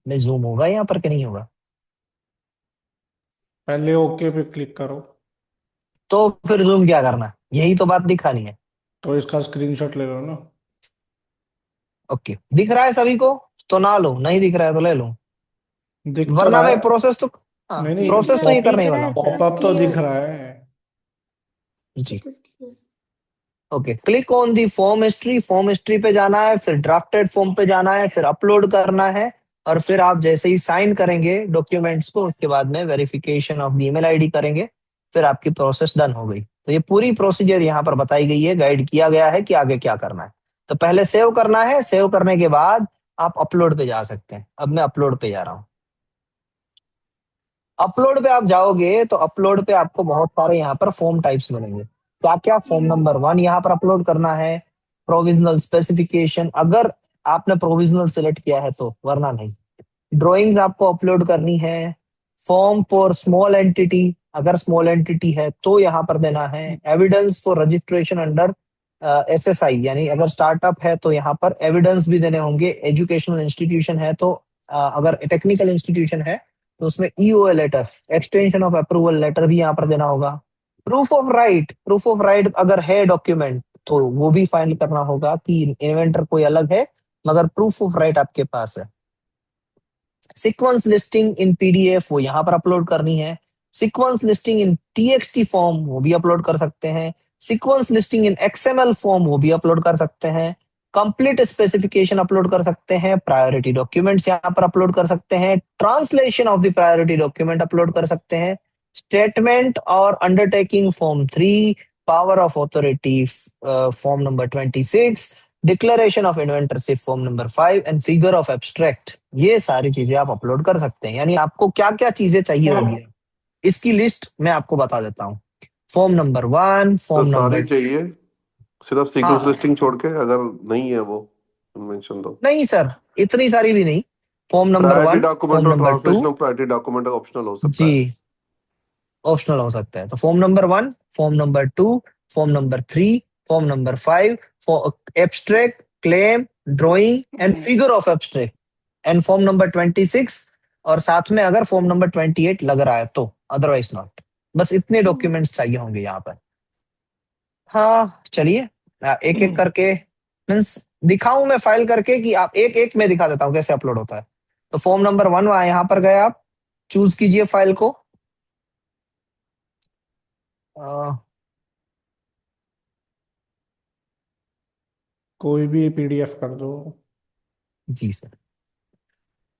नहीं जूम होगा यहाँ पर कि नहीं होगा, पहले ओके पे क्लिक करो, तो फिर जूम क्या करना है, यही तो बात दिखानी है। तो इसका स्क्रीनशॉट ले लो ना। ओके, दिख रहा है सभी को तो ना लो, नहीं दिख रहा है तो ले लो, दिख तो वरना रहा है। मैं प्रोसेस तो, हाँ नहीं नहीं, प्रोसेस तो सर ये पॉप करने ही दिख रहा वाला है हूँ। सर, पॉपअप तो दिख क्लियर। रहा है। जी, okay, click on the form history. Form history पे जाना है, फिर ड्राफ्टेड फॉर्म पे जाना है, फिर अपलोड करना है, और फिर आप जैसे ही साइन करेंगे डॉक्यूमेंट्स को उसके बाद में verification of the email ID करेंगे, फिर आपकी प्रोसेस डन हो गई। तो ये पूरी प्रोसीजर यहाँ पर बताई गई है, गाइड किया गया है कि आगे क्या करना है। तो पहले सेव करना है, सेव करने के बाद आप अपलोड पे जा सकते हैं। अब मैं अपलोड पे जा रहा हूँ। अपलोड पे आप जाओगे तो अपलोड पे आपको बहुत सारे यहाँ पर फॉर्म टाइप्स मिलेंगे। क्या क्या, फॉर्म नंबर 1 यहाँ पर अपलोड करना है, प्रोविजनल स्पेसिफिकेशन अगर आपने प्रोविजनल सिलेक्ट किया है तो, वरना नहीं। ड्राइंग्स आपको अपलोड करनी है। फॉर्म फॉर स्मॉल एंटिटी, अगर स्मॉल एंटिटी है तो यहाँ पर देना है। Evidence for registration under SSI, यानी अगर स्टार्टअप है तो यहाँ पर एविडेंस भी देने होंगे। एजुकेशनल इंस्टीट्यूशन है तो अगर टेक्निकल इंस्टीट्यूशन है तो उसमें EOA letter, extension of approval letter भी यहाँ पर देना होगा। Proof of right, proof of right अगर है डॉक्यूमेंट तो वो भी फाइल करना होगा कि इन्वेंटर कोई अलग है मगर प्रूफ ऑफ राइट आपके पास है। सीक्वेंस लिस्टिंग इन PDF वो यहाँ पर अपलोड करनी है। सीक्वेंस लिस्टिंग इन TXT फॉर्म वो भी अपलोड कर सकते हैं। सीक्वेंस लिस्टिंग इन XML फॉर्म वो भी अपलोड कर सकते हैं। कंप्लीट स्पेसिफिकेशन अपलोड कर सकते हैं, प्रायोरिटी डॉक्यूमेंट्स यहाँ पर अपलोड कर सकते हैं, translation of the priority document upload कर सकते हैं, स्टेटमेंट और undertaking form 3, power of authority form number 26, declaration of इन्वेंटरशिप form number 5 and figure of abstract, ये सारी चीजें आप अपलोड कर सकते हैं। यानी आपको क्या क्या चीजें चाहिए होगी इसकी लिस्ट मैं आपको बता देता हूँ। फॉर्म नंबर 1, सर फॉर्म सारे नंबर, चाहिए, सिर्फ सीक्वेंस हाँ लिस्टिंग छोड़ के, अगर नहीं है वो मेंशन तो। नहीं सर, इतनी सारी भी नहीं। Form number priority 1, document form और number 2, translation of priority document optional हो सकता है। जी ऑप्शनल हो सकता है। तो form number 1, form number 2, form number 3, form number 5, abstract, claim, drawing and figure of abstract, and form number 26, और साथ में अगर फॉर्म नंबर 28 लग रहा है तो, अदरवाइज नॉट। बस इतने डॉक्यूमेंट्स चाहिए होंगे यहाँ पर। हाँ चलिए एक एक करके, मीन्स दिखाऊं मैं फाइल करके कि आप एक एक में दिखा देता हूँ कैसे अपलोड होता है। तो फॉर्म नंबर 1 यहाँ पर गए, आप चूज कीजिए फाइल को। अ, कोई भी पीडीएफ कर दो। जी सर,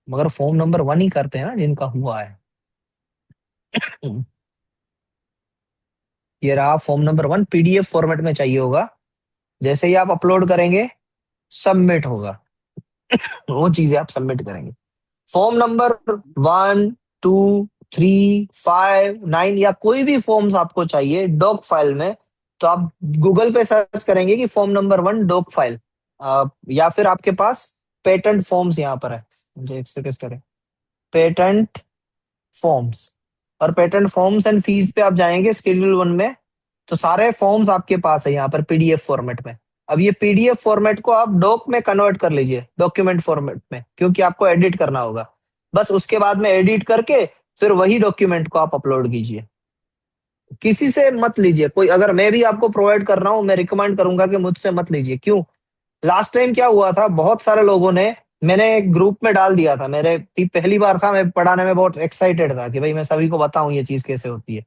मगर फॉर्म नंबर 1 ही करते हैं ना जिनका हुआ है। ये रहा फॉर्म नंबर 1, पीडीएफ फॉर्मेट में चाहिए होगा। जैसे ही आप अपलोड करेंगे सबमिट होगा, वो चीजें आप सबमिट करेंगे। फॉर्म नंबर 1, 2, 3, 5, 9 या कोई भी फॉर्म्स आपको चाहिए डॉक फाइल में, तो आप गूगल पे सर्च करेंगे कि फॉर्म नंबर 1 डॉक फाइल, या फिर आपके पास पेटेंट फॉर्म्स यहाँ पर है। मुझे एक सेकंड करें, पेटेंट फॉर्म्स, और पेटेंट फॉर्म्स एंड फीस पे आप जाएंगे शेड्यूल 1 में, तो सारे फॉर्म्स आपके पास है यहाँ पर पीडीएफ फॉर्मेट में। अब ये पीडीएफ फॉर्मेट को आप डॉक में कन्वर्ट कर लीजिए, डॉक्यूमेंट फॉर्मेट में, क्योंकि आपको एडिट करना होगा। बस उसके बाद में एडिट करके फिर वही डॉक्यूमेंट को आप अपलोड कीजिए। किसी से मत लीजिए, कोई अगर मैं भी आपको प्रोवाइड कर रहा हूं, मैं रिकमेंड करूंगा कि मुझसे मत लीजिए। क्यों? लास्ट टाइम क्या हुआ था, बहुत सारे लोगों ने, मैंने एक ग्रुप में डाल दिया था, मेरे पहली बार था, मैं पढ़ाने में बहुत एक्साइटेड था कि भाई मैं सभी को बताऊं ये चीज कैसे होती है।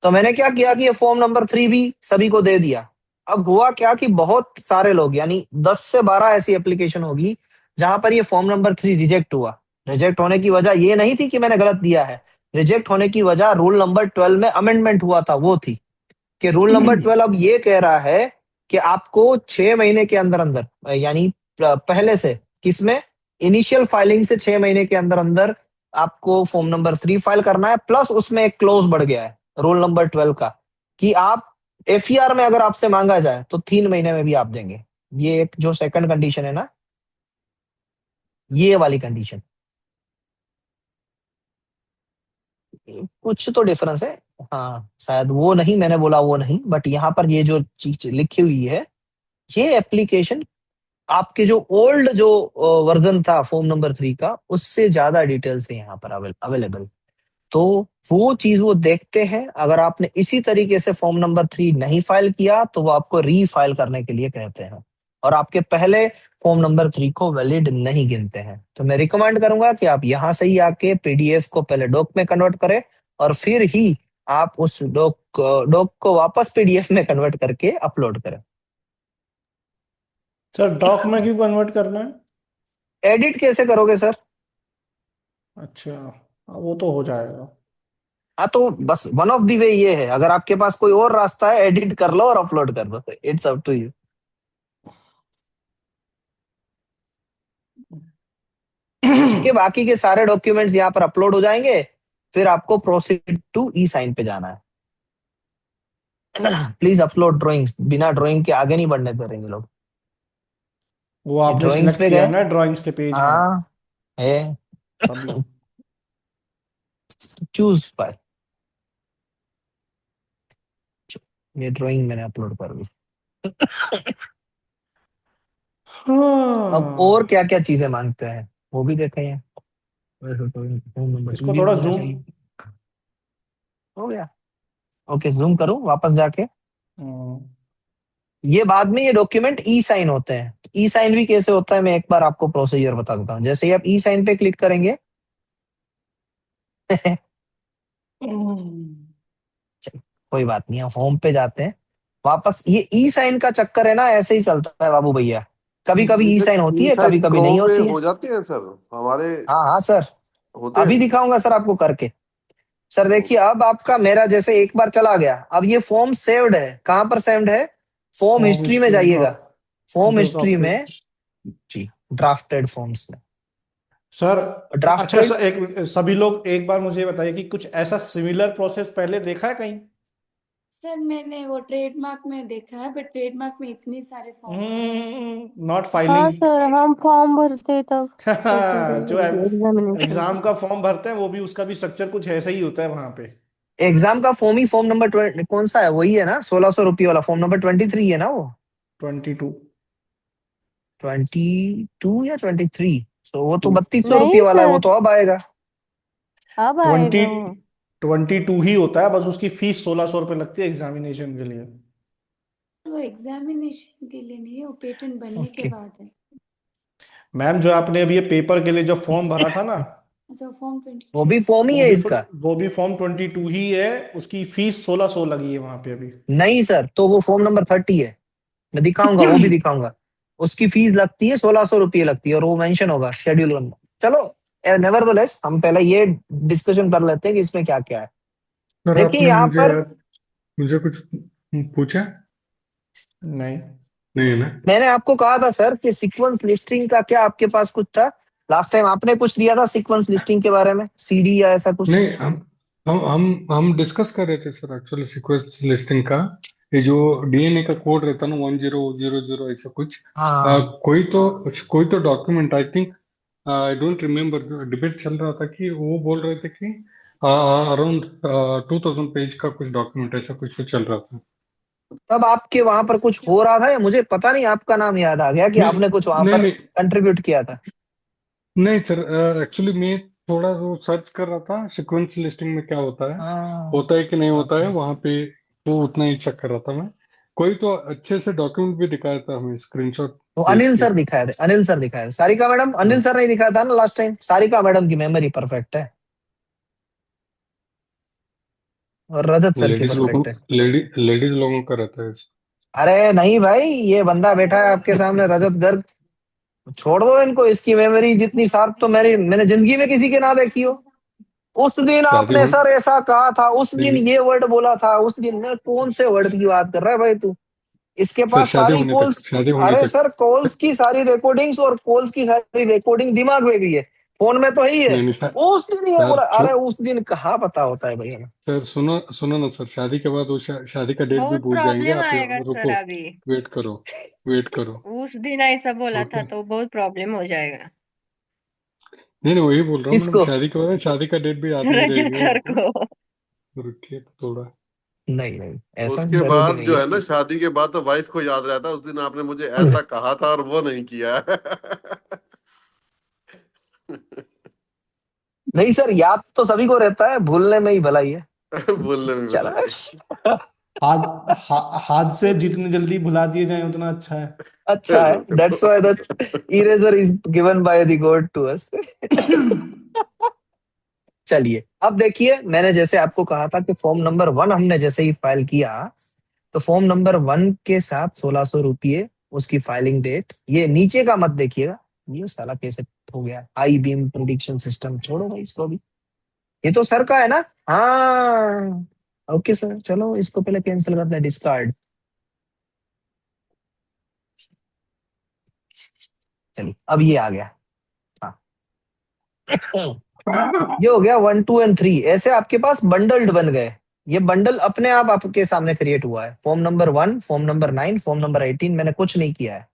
तो मैंने क्या किया कि ये फॉर्म नंबर 3 भी सभी को दे दिया। अब हुआ क्या कि बहुत सारे लोग, यानी 10 से 12 ऐसी एप्लीकेशन होगी जहां पर ये फॉर्म नंबर 3 रिजेक्ट हुआ। रिजेक्ट होने की वजह ये नहीं थी कि मैंने गलत दिया है, रिजेक्ट होने की वजह रूल नंबर 12 में अमेंडमेंट हुआ था, वो थी कि रूल नंबर 12 अब ये कह रहा है कि आपको 6 महीने के अंदर अंदर, यानी पहले से, किसमें, इनिशियल फाइलिंग से 6 महीने के अंदर अंदर आपको फॉर्म नंबर 3 फाइल करना है। प्लस उसमें एक क्लोज बढ़ गया है रूल नंबर 12 का कि आप एफईआर में अगर आपसे मांगा जाए तो 3 महीने में भी आप देंगे। ये एक जो सेकंड कंडीशन है ना, ये वाली कंडीशन, कुछ तो डिफरेंस है। हाँ शायद वो नहीं, मैंने बोला वो नहीं, बट यहाँ पर ये जो चीज लिखी हुई है, ये एप्लीकेशन आपके जो ओल्ड जो वर्जन था फॉर्म नंबर 3 का, उससे ज्यादा डिटेल्स है यहाँ पर अवेलेबल। तो वो चीज वो देखते हैं, अगर आपने इसी तरीके से फॉर्म नंबर 3 नहीं फाइल किया तो वो आपको रीफाइल करने के लिए कहते हैं, और आपके पहले फॉर्म नंबर 3 को वैलिड नहीं गिनते हैं। तो मैं रिकमेंड करूंगा कि आप यहाँ से ही आके पीडीएफ को पहले डॉक में कन्वर्ट करें, और फिर ही आप उस डॉक को वापस पीडीएफ में कन्वर्ट करके अपलोड करें। सर डॉक में क्यों कन्वर्ट करना है? एडिट कैसे करोगे सर? अच्छा, वो तो हो जाएगा। हाँ तो बस वन ऑफ द वे ये है, अगर आपके पास कोई और रास्ता है, एडिट कर लो और अपलोड कर दो, इट्स अप टू यू। के बाकी के सारे डॉक्यूमेंट्स यहाँ पर अपलोड हो जाएंगे, फिर आपको प्रोसीड टू ई साइन पे जाना है। प्लीज अपलोड ड्राइंग्स, बिना ड्राइंग के आगे नहीं बढ़ने देंगे लोग। वो ये आपने ड्राइंग्स सिलेक्ट पे किया गए, है ना ड्राइंग्स के पेज में, हाँ है, तभी। चूज फाइल, ये ड्राइंग मैंने अपलोड कर दी। अब और हाँ, क्या क्या चीजें मांगते हैं वो भी देखें। फोन नंबर 2 इसको भी थोड़ा मांगना जूम। चाहिए। हो गया, ओके जूम करूं वापस जाके। ये बाद में ये डॉक्यूमेंट ई साइन होते हैं। ई साइन भी कैसे होता है मैं एक बार आपको प्रोसीजर बता देता हूँ। जैसे ही आप ई साइन पे क्लिक करेंगे चलिए, कोई बात नहीं, हम होम पे जाते हैं वापस। ये ई साइन का चक्कर है ना, ऐसे ही चलता है बाबू भैया। कभी कभी ई साइन होती ई है, कभी साइन कभी नहीं क्रोम में होती है। हो जाती है सर हमारे, हाँ हाँ सर, होते अभी हैं। दिखाऊंगा सर आपको करके। सर देखिए, अब आपका मेरा जैसे एक बार चला गया, अब ये फॉर्म सेव्ड है, कहां पर सेव्ड है? फॉर्म फॉर्म हिस्ट्री में हिस्ट्री जाइएगा, फॉर्म हिस्ट्री ड्राफ्टेड। में। जी, ड्राफ्टेड फॉर्म्स में। सर अच्छा ड्राफ्टेड। सर, एक सभी लोग एक बार मुझे बताइए कि कुछ ऐसा सिमिलर प्रोसेस पहले देखा है कहीं? सर मैंने वो ट्रेडमार्क में देखा है, बट ट्रेडमार्क में इतने सारे फॉर्म्स हैं। नॉट हाँ फाइलिंग। सर, हम फॉर्म भरते तब होता था जो ये एग्जामिनेशन एग्जाम का। का फॉर्म भरते हैं वो भी, उसका भी स्ट्रक्चर कुछ ऐसा ही होता है वहां पे। एग्जाम का फॉर्म ही फॉर्म नंबर कौन सा है? वही है ना, 1600 रुपये वाला फॉर्म नंबर 23 है ना वो? 22। 22 या 23? तो वो तो टू 3200 रुपये नहीं वाला है, वो सर, तो अब आएगा। अब ट्वेंटी आएगा वो। 22 ही होता है, बस उसकी फीस 1600 रुपये लगती है एग्जामिनेशन के लिए। वो एग्जामिनेशन के लिए नहीं है, वो पेटेंट बनने के ओके। बाद है। मैम जो आपने अभी ये पेपर के लिए जो फॉर्म भरा था ना, अच्छा, फॉर्म वो 22 भी है। फॉर्म ही वो है भी इसका? वो भी फॉर्म 22 ही है, उसकी फीस 1600 लगी है वहां पे अभी। नहीं सर, तो वो फॉर्म नंबर 30 है, मैं दिखाऊंगा, वो भी दिखाऊंगा। उसकी फीस लगती है 1600 रुपये लगती है, और वो मेंशन होगा शेड्यूल 1 में। चलो, नेवरदलेस हम पहले ये डिस्कशन कर लेते हैं कि इसमें क्या क्या है। सर देखिए आपने यहाँ पर मुझे कुछ पूछा? नहीं। नहीं है ना? मैंने आपको कहा था सर कि सीक्वेंस लिस्टिंग का क्या आपके पास कुछ था? लास्ट टाइम आपने कुछ दिया था सीक्वेंस लिस्टिंग के बारे में, सीडी या ऐसा कुछ? नहीं, हम डिस्कस कर रहे थे सर एक्चुअली सीक्वेंस लिस्टिंग का। ये जो डीएनए का कोड रहता है ना, 1000 ऐसा कुछ। हाँ, कोई तो document, I think, I don't remember, debate चल रहा था कि वो बोल रहे थे कि अराउंड 2000 पेज का कुछ डॉक्यूमेंट, ऐसा कुछ तो चल रहा था। तब आपके वहां पर कुछ हो रहा था, या मुझे पता नहीं, आपका नाम याद आ गया कि नहीं आपने कुछ वहां नहीं पर नहीं कंट्रीब्यूट किया था। नहीं सर, एक्चुअली मैं थोड़ा वो सर्च कर रहा था सीक्वेंस लिस्टिंग में क्या हाँ, होता है कि नहीं होता है ओके। वहां पे। वो उतना ही चेक कर रहा था मैं। कोई तो अच्छे से डॉक्यूमेंट भी दिखाया था हमें, स्क्रीनशॉट वो भेज अनिल के। सर दिखाए थे, अनिल सर दिखाए थे। सारिका मैडम, अनिल हाँ, सर नहीं दिखाया था ना लास्ट टाइम? सारिका मैडम की मेमोरी परफेक्ट है, और रजत सर की परफेक्ट है। लेडीज लोगों का रहता है। अरे नहीं भाई, ये बंदा बैठा है आपके सामने, रजत गर्ग। छोड़ दो इनको, इसकी मेमोरी जितनी शार्प तो मैंने जिंदगी में किसी के ना देखी हो। उस दिन शादी आपने होने सर ऐसा कहा था, उस दिन नहीं ये वर्ड बोला था, उस दिन में कौन से वर्ड की बात कर रहा है भाई तू? इसके सर, पास सारी कॉल्स। शादी होने अरे तक। सर, कॉल्स की सारी रिकॉर्डिंग्स और कॉल्स की सारी रिकॉर्डिंग दिमाग में भी है, फोन में तो ही है। नहीं नहीं उस दिन ये सर, बोला, अरे उस दिन कहाँ पता होता है भैया। सर सुनो सुनो ना सर, शादी के बाद वो शादी का डेट भी बहुत भूल जाएंगे प्रॉब्लम आप। आएगा सर रुको, अभी। वेट करो, वेट करो। उस दिन ऐसा बोला था ओके। तो बहुत प्रॉब्लम हो जाएगा नहीं नहीं, वही बोल रहा हूँ मैडम, किसको? शादी के बाद शादी का डेट भी याद नहीं रजत रहेगा सर उनको। को। रुकिए थोड़ा। नहीं नहीं, ऐसा उसके जरूरी बाद नहीं जो है। है ना, शादी के बाद तो वाइफ को याद रहता है, उस दिन आपने मुझे ऐसा कहा था और वो नहीं किया है। नहीं सर, याद तो सभी को रहता है, भूलने में ही भलाई है। बोलने में चलो। भलाई। हाथ से जितनी जल्दी भुला दिए जाए उतना अच्छा है। अच्छा है, that's why the eraser is given by the god to us. चलिए, अब देखिए, मैंने जैसे आपको कहा था कि फॉर्म नंबर 1 हमने जैसे ही फाइल किया, तो फॉर्म नंबर 1 के साथ 1600 रुपये उसकी फाइलिंग डेट। ये नीचे का मत देखिएगा, ये साला कैसे हो गया, आई बीम प्रिडिक्शन सिस्टम, छोड़ो भाई इसको भी। ये तो सर का है ना? हाँ, ओके सर, चलो इसको पहले कैंसिल करते हैं, डिस्कार्ड। चलिए, अब ये आ गया। हाँ, ये हो गया 1 2 एंड 3, ऐसे आपके पास बंडल्ड बन गए। ये बंडल अपने आप आपके सामने क्रिएट हुआ है। Form number 1, form number 9, form number 18, मैंने कुछ नहीं किया है।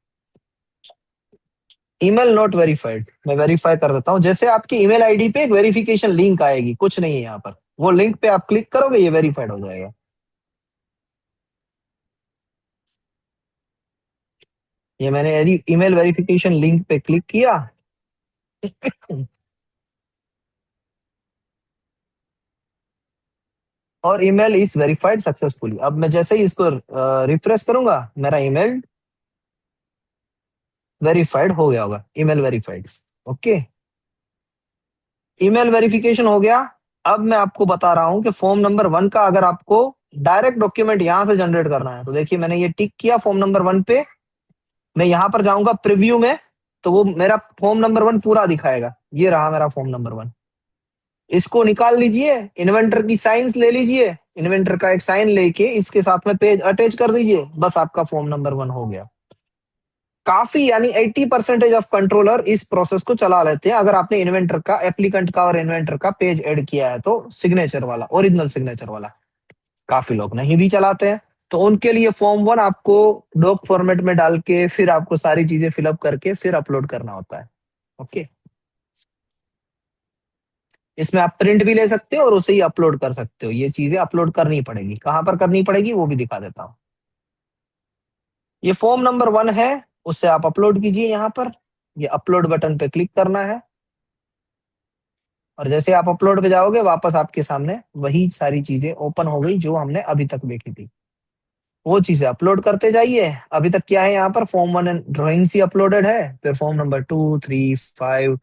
ईमेल नॉट वेरीफाइड, मैं वेरीफाई कर देता हूं। जैसे आपकी ईमेल आईडी पे एक वेरिफिकेशन लिंक आएगी, कुछ नहीं है यहाँ पर, वो लिंक पे आप क्लिक करोगे, ये वेरीफाइड हो जाएगा। ये मैंने ईमेल वेरिफिकेशन लिंक पे क्लिक किया। और ईमेल इज वेरीफाइड सक्सेसफुली। अब मैं जैसे ही इसको रिफ्रेश करूंगा, मेरा ईमेल वेरीफाइड हो गया होगा, email verified. Okay, email verification हो गया। अब मैं आपको बता रहा हूं कि फॉर्म नंबर 1 का अगर आपको डायरेक्ट डॉक्यूमेंट यहां से जनरेट करना है, तो देखिए मैंने ये टिक किया फॉर्म नंबर 1 पे। मैं यहाँ पर जाऊंगा प्रीव्यू में, तो वो मेरा फॉर्म नंबर 1 पूरा दिखाएगा। ये रहा मेरा फॉर्म नंबर 1। इसको निकाल लीजिए, इन्वेंटर की साइंस ले लीजिए, इन्वेंटर का एक साइन लेके इसके साथ में पेज अटैच कर दीजिए, बस आपका फॉर्म नंबर 1 हो गया। काफी, यानी 80% ऑफ कंट्रोलर इस प्रोसेस को चला लेते हैं अगर आपने इन्वेंटर का, एप्लीकेंट का और इन्वेंटर का पेज ऐड किया है तो, सिग्नेचर वाला, ओरिजिनल सिग्नेचर वाला। काफी लोग नहीं भी चलाते हैं, तो उनके लिए फॉर्म 1 आपको डॉक फॉर्मेट में डाल के फिर आपको सारी चीजें फिलअप करके फिर अपलोड करना होता है। ओके, इसमें आप प्रिंट भी ले सकते हो और उसे ही अपलोड कर सकते हो। ये चीजें अपलोड करनी पड़ेगी, कहां पर करनी पड़ेगी वो भी दिखा देता हूं। ये फॉर्म नंबर 1 है, उसे आप अपलोड कीजिए यहाँ पर। ये अपलोड बटन पे क्लिक करना है, और जैसे आप अपलोड पे जाओगे वापस आपके सामने वही सारी चीजें ओपन हो गई जो हमने अभी तक देखी थी। वो चीजें अपलोड करते जाइए। अभी तक क्या है यहाँ पर, फॉर्म 1 ड्रॉइंग्स ही अपलोडेड है, फिर form number 2, 3, 5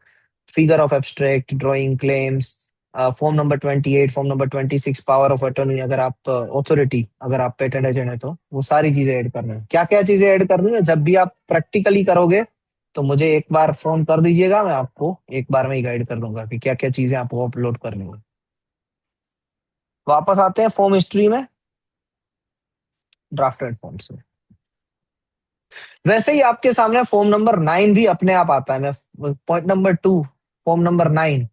figure of abstract, drawing, claims, form number 28, form number 26 power of attorney, अगर आप ऑथोरिटी, अगर आप पेटेंट एजेंट है तो वो सारी चीजें ऐड करनी है। क्या क्या चीजें ऐड करनी है, जब भी आप प्रैक्टिकली करोगे तो मुझे एक बार फोन कर दीजिएगा, मैं आपको एक बार में ही गाइड कर दूंगा कि क्या क्या चीजें आपको अपलोड करनी है। वापस आते हैं फॉर्म हिस्ट्री में, ड्राफ्टेड फॉर्म्स में। वैसे ही आपके सामने फॉर्म नंबर 9 भी अपने आप आता है। मैं पॉइंट नंबर 2, फॉर्म नंबर 9,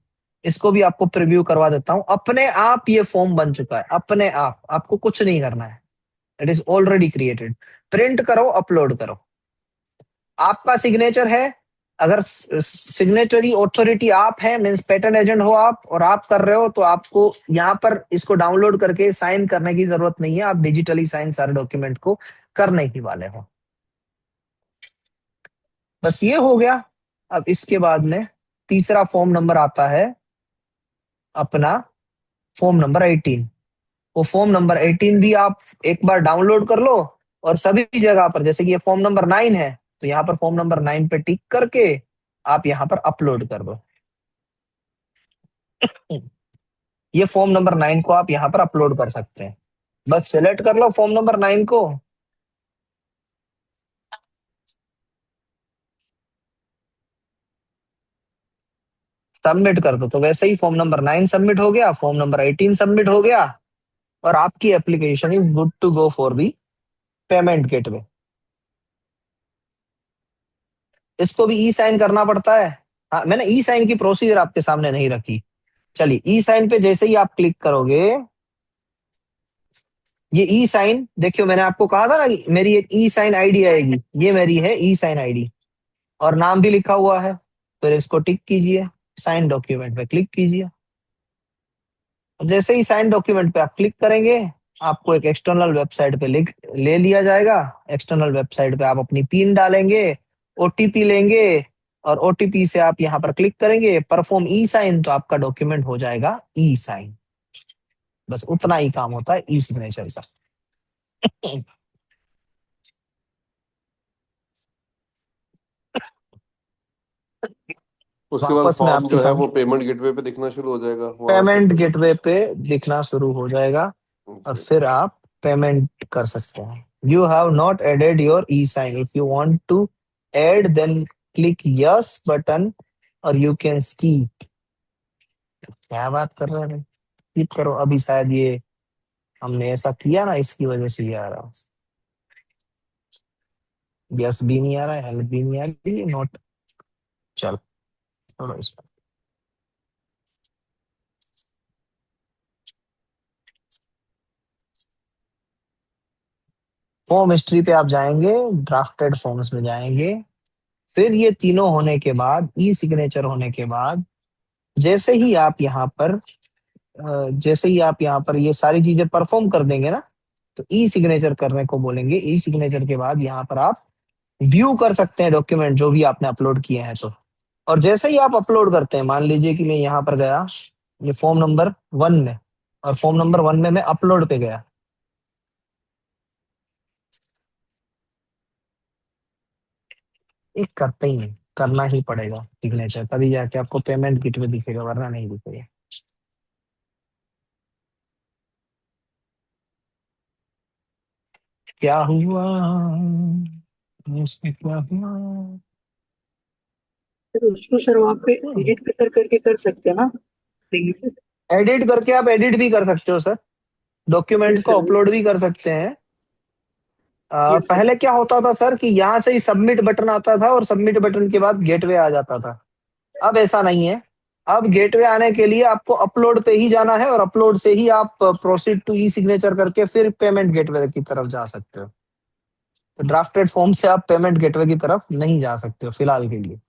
इसको भी आपको प्रीव्यू करवा देता हूं। अपने आप ये फॉर्म बन चुका है, अपने आप, आपको कुछ नहीं करना है। It is already created. Print करो, अपलोड करो, आपका सिग्नेचर है। अगर सिग्नेटरी ऑथोरिटी आप है, मीन्स पेटेंट एजेंट हो आप, और आप कर रहे हो, तो आपको यहाँ पर इसको डाउनलोड करके साइन करने की जरूरत नहीं है। आप डिजिटली साइन सारे डॉक्यूमेंट को करने ही वाले हो। बस ये हो गया। अब इसके बाद में तीसरा फॉर्म नंबर आता है अपना, फॉर्म नंबर 18। वो फॉर्म नंबर 18 भी आप एक बार डाउनलोड कर लो, और सभी जगह पर, जैसे कि ये फॉर्म नंबर 9 है तो यहाँ पर फॉर्म नंबर 9 पे टिक करके आप यहाँ पर अपलोड कर दो। ये फॉर्म नंबर 9 को आप यहाँ पर अपलोड कर सकते हैं। बस सिलेक्ट कर लो फॉर्म नंबर 9 को, सबमिट कर दो, तो वैसे ही फॉर्म नंबर 9 सबमिट हो गया, फॉर्म नंबर 18 सबमिट हो गया, और आपकी application is good to go for the payment gateway. इसको भी ई साइन करना पड़ता है। हाँ, मैंने ई साइन की प्रोसीजर आपके सामने नहीं रखी। चलिए, ई साइन पे जैसे ही आप क्लिक करोगे, ये ई साइन देखियो, मैंने आपको कहा था ना कि मेरी एक ई साइन आईडी आएगी, ये मेरी है ई साइन आईडी, और नाम भी लिखा हुआ है। फिर इसको टिक कीजिए, साइन डॉक्यूमेंट पे क्लिक कीजिए। जैसे ही साइन डॉक्यूमेंट पे आप क्लिक करेंगे, आपको एक एक्सटर्नल वेबसाइट पे लिंक ले लिया जाएगा। एक्सटर्नल वेबसाइट पे आप अपनी पिन डालेंगे, ओटीपी लेंगे, और ओटीपी से आप यहाँ पर क्लिक करेंगे परफॉर्म ई साइन, तो आपका डॉक्यूमेंट हो जाएगा ई साइन। बस उतना ही काम होता है ई सिग्नेचर का। उसके बाद वापस मैं फॉर्म आपके जो है सामने वो पेमेंट गेटवे पे दिखना शुरू हो जाएगा वहां से पेमेंट फिर। गेटवे पे दिखना शुरू हो जाएगा, और ओके। फिर आप पेमेंट कर सकते हैं। You have not added your e sign, if you want to add then click yes button, और यू कैन स्कीप। क्या बात कर रहे हैं, स्कीप करो। अभी शायद ये हमने ऐसा किया ना, इसकी वजह से ये आ रहा। यस भी नहीं आ रहा है, हेल्प भी नहीं आ रही है, नोट। चल, छोड़ो इसको। फॉर्म हिस्ट्री पे आप जाएंगे, ड्राफ्टेड फॉर्म्स में जाएंगे, फिर ये तीनों होने के बाद, ई सिग्नेचर होने के बाद, जैसे ही आप यहाँ पर जैसे ही आप यहाँ पर ये सारी चीजें परफॉर्म कर देंगे ना, तो ई सिग्नेचर करने को बोलेंगे। ई सिग्नेचर के बाद यहाँ पर आप व्यू कर सकते हैं डॉक्यूमेंट जो भी आपने अपलोड किए हैं तो। और जैसे ही आप अपलोड करते हैं, मान लीजिए कि मैं यहाँ पर गया ये फॉर्म नंबर 1 में, और फॉर्म नंबर 1 में मैं अपलोड पे गया, एक करते ही नहीं, करना ही पड़ेगा सिग्नेचर, तभी जाके आपको पेमेंट किट में दिखेगा, वरना नहीं दिखेगा। क्या हुआ, उसमें क्या हुआ? सर उसको सर वहाँ पे एडिट कर करके कर सकते हैं ना? एडिट करके आप एडिट भी कर सकते हो सर, डॉक्यूमेंट्स यस को सर। अपलोड भी कर सकते हैं। Yes sir. पहले क्या होता था सर कि यहाँ से ही सबमिट बटन आता था और सबमिट बटन के बाद गेटवे आ जाता था। अब ऐसा नहीं है। अब गेटवे आने के लिए आपको अपलोड पे ही जाना है और अपलोड से ही आप प्रोसीड टू ई सिग्नेचर करके फिर पेमेंट गेटवे की तरफ जा सकते हो। तो ड्राफ्टेड फॉर्म से आप पेमेंट गेटवे की तरफ नहीं जा सकते हो फिलहाल के लिए।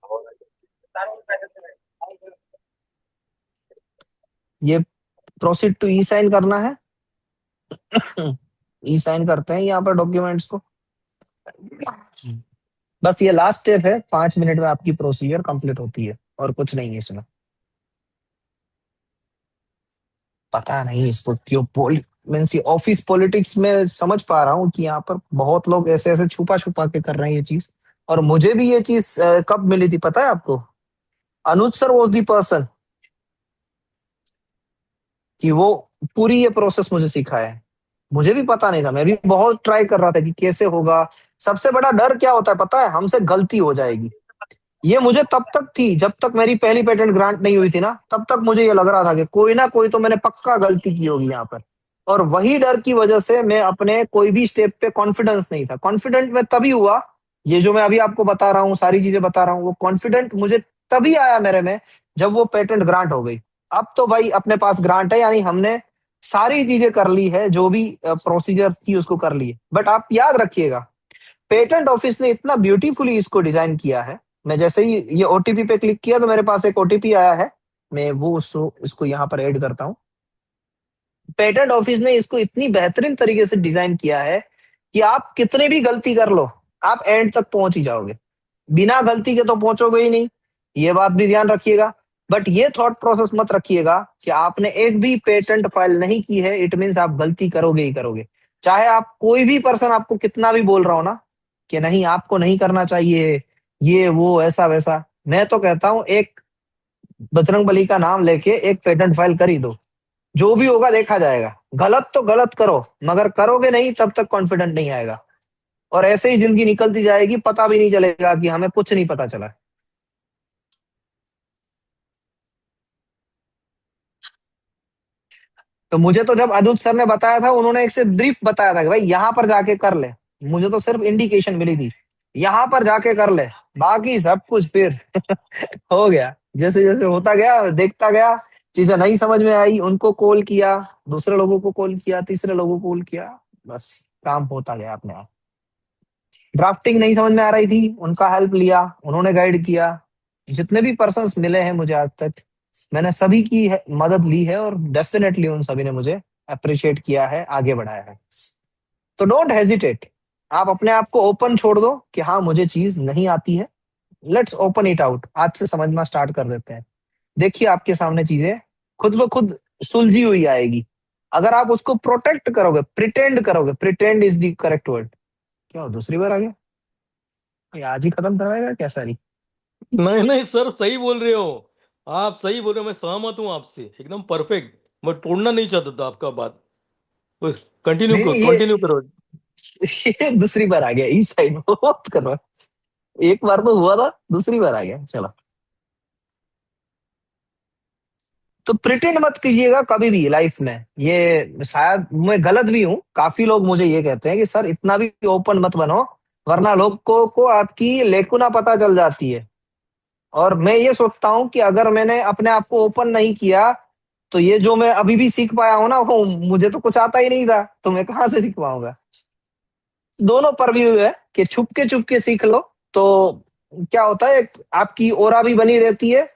ये प्रोसीड टू ई साइन करना है। ई साइन करते हैं यहाँ पर डॉक्यूमेंट्स को। बस ये लास्ट स्टेप है, 5 मिनट में आपकी प्रोसीजर कंप्लीट होती है और कुछ नहीं है इसमें। पता नहीं इसको क्यों मीन्स ये ऑफिस पॉलिटिक्स में समझ पा रहा हूँ कि यहाँ पर बहुत लोग ऐसे ऐसे छुपा छुपा के कर रहे हैं ये चीज। और मुझे भी ये चीज कब मिली थी पता है आपको? अनुज सर वॉज दी पर्सन कि वो पूरी ये प्रोसेस मुझे सिखाया है। मुझे भी पता नहीं था, मैं भी बहुत ट्राई कर रहा था कि कैसे होगा। सबसे बड़ा डर क्या होता है पता है? हमसे गलती हो जाएगी। ये मुझे तब तक थी जब तक मेरी पहली पेटेंट ग्रांट नहीं हुई थी ना, तब तक मुझे ये लग रहा था कि कोई ना कोई तो मैंने पक्का गलती की होगी यहाँ पर। और वही डर की वजह से मैं अपने कोई भी स्टेप पे कॉन्फिडेंस नहीं था। कॉन्फिडेंट मैं तभी हुआ, ये जो मैं अभी आपको बता रहा हूँ, सारी चीजें बता रहा हूँ, वो कॉन्फिडेंट मुझे तभी आया मेरे में जब वो पेटेंट ग्रांट हो गई। अब तो भाई अपने पास ग्रांट है, यानी हमने सारी चीजें कर ली है, जो भी प्रोसीजर्स थी उसको कर ली है। बट आप याद रखिएगा, पेटेंट ऑफिस ने इतना ब्यूटीफुली इसको डिजाइन किया है। मैं जैसे ही ये ओटीपी पे क्लिक किया तो मेरे पास एक ओटीपी आया है, मैं वो इसको यहाँ पर ऐड करता हूँ। पेटेंट ऑफिस ने इसको इतनी बेहतरीन तरीके से डिजाइन किया है कि आप कितने भी गलती कर लो, आप एंड तक पहुंच ही जाओगे। बिना गलती के तो पहुंचोगे ही नहीं, ये बात भी ध्यान रखिएगा। बट ये थॉट प्रोसेस मत रखिएगा कि आपने एक भी पेटेंट फाइल नहीं की है इट मीन्स आप गलती करोगे ही करोगे। चाहे आप कोई भी पर्सन आपको कितना भी बोल रहा हो ना कि नहीं आपको नहीं करना चाहिए, ये वो ऐसा वैसा, मैं तो कहता हूं एक बजरंग बली का नाम लेके एक पेटेंट फाइल कर ही दो। जो भी होगा देखा जाएगा। गलत तो गलत करो, मगर करोगे नहीं तब तक कॉन्फिडेंट नहीं आएगा। और ऐसे ही जिंदगी निकलती जाएगी, पता भी नहीं चलेगा कि हमें कुछ नहीं पता चला। तो मुझे तो जब अदूत सर ने बताया था, उन्होंने एक से ब्रीफ बताया था कि भाई यहाँ पर जाके कर ले। मुझे तो सिर्फ इंडिकेशन मिली थी, यहाँ पर जाके कर ले, बाकी सब कुछ फिर हो गया। जैसे जैसे होता गया, देखता गया, चीजें नहीं समझ में आई, उनको कॉल किया, दूसरे लोगों को कॉल किया, तीसरे लोगों को कॉल किया, बस काम होता गया अपने आप। ड्राफ्टिंग नहीं समझ में आ रही थी, उनका हेल्प लिया, उन्होंने गाइड किया। जितने भी पर्सन्स मिले हैं मुझे आज तक, मैंने सभी की मदद ली है और डेफिनेटली उन सभी ने मुझे अप्रिशिएट किया है, आगे बढ़ाया है। तो डोंट हेजिटेट, आप अपने आप को ओपन छोड़ दो कि हाँ मुझे चीज नहीं आती है, लेट्स ओपन इट आउट। आज से समझना स्टार्ट कर देते हैं। देखिए आपके सामने चीजें खुद ब खुद सुलझी हुई आएगी। अगर आप उसको प्रोटेक्ट करोगे, प्रिटेंड करोगे, pretend is the correct word. क्या हो, दूसरी बार आ गया? ये आज ही खत्म करवाएगा क्या सारी? नहीं नहीं सर, सही बोल रहे हो आप, सही बोल रहे हो, मैं सहमत हूँ आपसे एकदम परफेक्ट। मैं तोड़ना नहीं चाहता था आपका बात, बस कंटिन्यू नहीं करो, नहीं, कंटिन्यू करो। ये दूसरी बार आ गया इस साइड मत करो। एक बार तो हुआ था, दूसरी बार आ गया। चलो, तो प्रिटेंड मत कीजिएगा कभी भी लाइफ में। ये शायद मैं गलत भी हूँ, काफी लोग मुझे ये कहते हैं कि सर इतना भी ओपन मत बनो, वरना लोगों को आपकी लेकुना पता चल जाती है। और मैं ये सोचता हूँ कि अगर मैंने अपने आप को ओपन नहीं किया तो ये जो मैं अभी भी सीख पाया हूँ ना, वो मुझे तो कुछ आता ही नहीं था, तो मैं कहाँ से सीख पाऊंगा। दोनों पर व्यू है कि छुप के सीख लो तो क्या होता है, आपकी ओरा भी बनी रहती है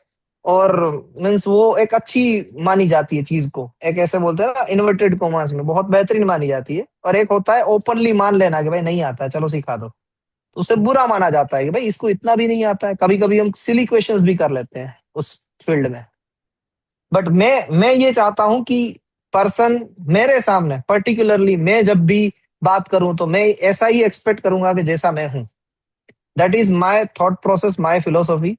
और मीन्स वो एक अच्छी मानी जाती है चीज को। एक ऐसे बोलते हैं ना इन्वर्टेड कॉमास में, बहुत बेहतरीन मानी जाती है। और एक होता है ओपनली मान लेना कि भाई नहीं आता है, चलो सिखा दो, तो उसे बुरा माना जाता है कि भाई इसको इतना भी नहीं आता है। कभी कभी हम सिली क्वेश्चंस भी कर लेते हैं उस फील्ड में। बट मैं ये चाहता हूं कि पर्सन मेरे सामने पर्टिकुलरली मैं जब भी बात करूं तो मैं ऐसा ही एक्सपेक्ट करूंगा कि जैसा मैं हूं। That is my thought process, my philosophy,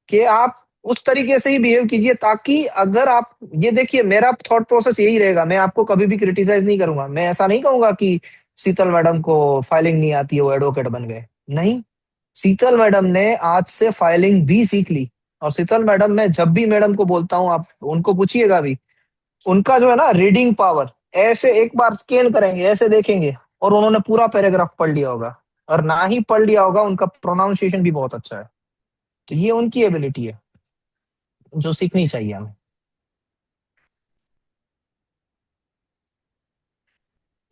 कि आप उस तरीके से ही बिहेव कीजिए ताकि अगर आप ये देखिए, मेरा थॉट प्रोसेस यही रहेगा, मैं आपको कभी भी क्रिटिसाइज नहीं करूंगा। मैं ऐसा नहीं कहूंगा कि शीतल मैडम को फाइलिंग नहीं आती है, वो एडवोकेट बन गए, नहीं। शीतल मैडम ने आज से फाइलिंग भी सीख ली। और शीतल मैडम, मैं जब भी मैडम को बोलता हूँ, आप उनको पूछिएगा भी, उनका जो है ना रीडिंग पावर, ऐसे एक बार स्कैन करेंगे, ऐसे देखेंगे और उन्होंने पूरा पैराग्राफ पढ़ लिया होगा। और ना ही पढ़ लिया होगा, उनका प्रोनाउंसिएशन भी बहुत अच्छा है। तो ये उनकी एबिलिटी है जो सीखनी चाहिए हमें।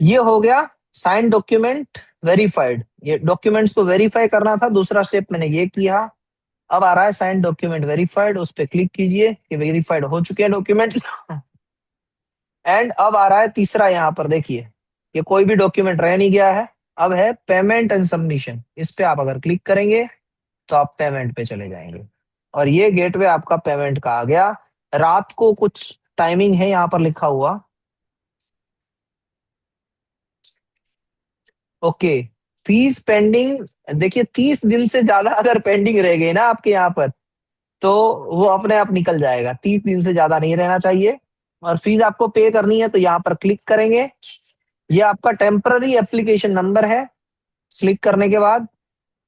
ये हो गया साइन डॉक्यूमेंट वेरीफाइड। ये डॉक्यूमेंट्स को वेरीफाई करना था, दूसरा स्टेप मैंने ये किया। अब आ रहा है साइन डॉक्यूमेंट वेरीफाइड, उस पर क्लिक कीजिए कि वेरीफाइड हो चुके हैं डॉक्यूमेंट्स। एंड अब आ रहा है तीसरा, यहाँ पर देखिए, ये कोई भी डॉक्यूमेंट रह नहीं गया है। अब है पेमेंट एंड सबमिशन। इस पे आप अगर क्लिक करेंगे तो आप पेमेंट पे चले जाएंगे और ये गेटवे आपका पेमेंट का आ गया। रात को कुछ टाइमिंग है यहाँ पर लिखा हुआ। Okay, fees pending. देखिए 30 दिन से ज्यादा अगर पेंडिंग रह गई ना आपके यहाँ पर, तो वो अपने आप निकल जाएगा। 30 दिन से ज्यादा नहीं रहना चाहिए। और फीस आपको पे करनी है तो यहाँ पर क्लिक करेंगे। ये आपका टेम्पररी एप्लीकेशन नंबर है, क्लिक करने के बाद,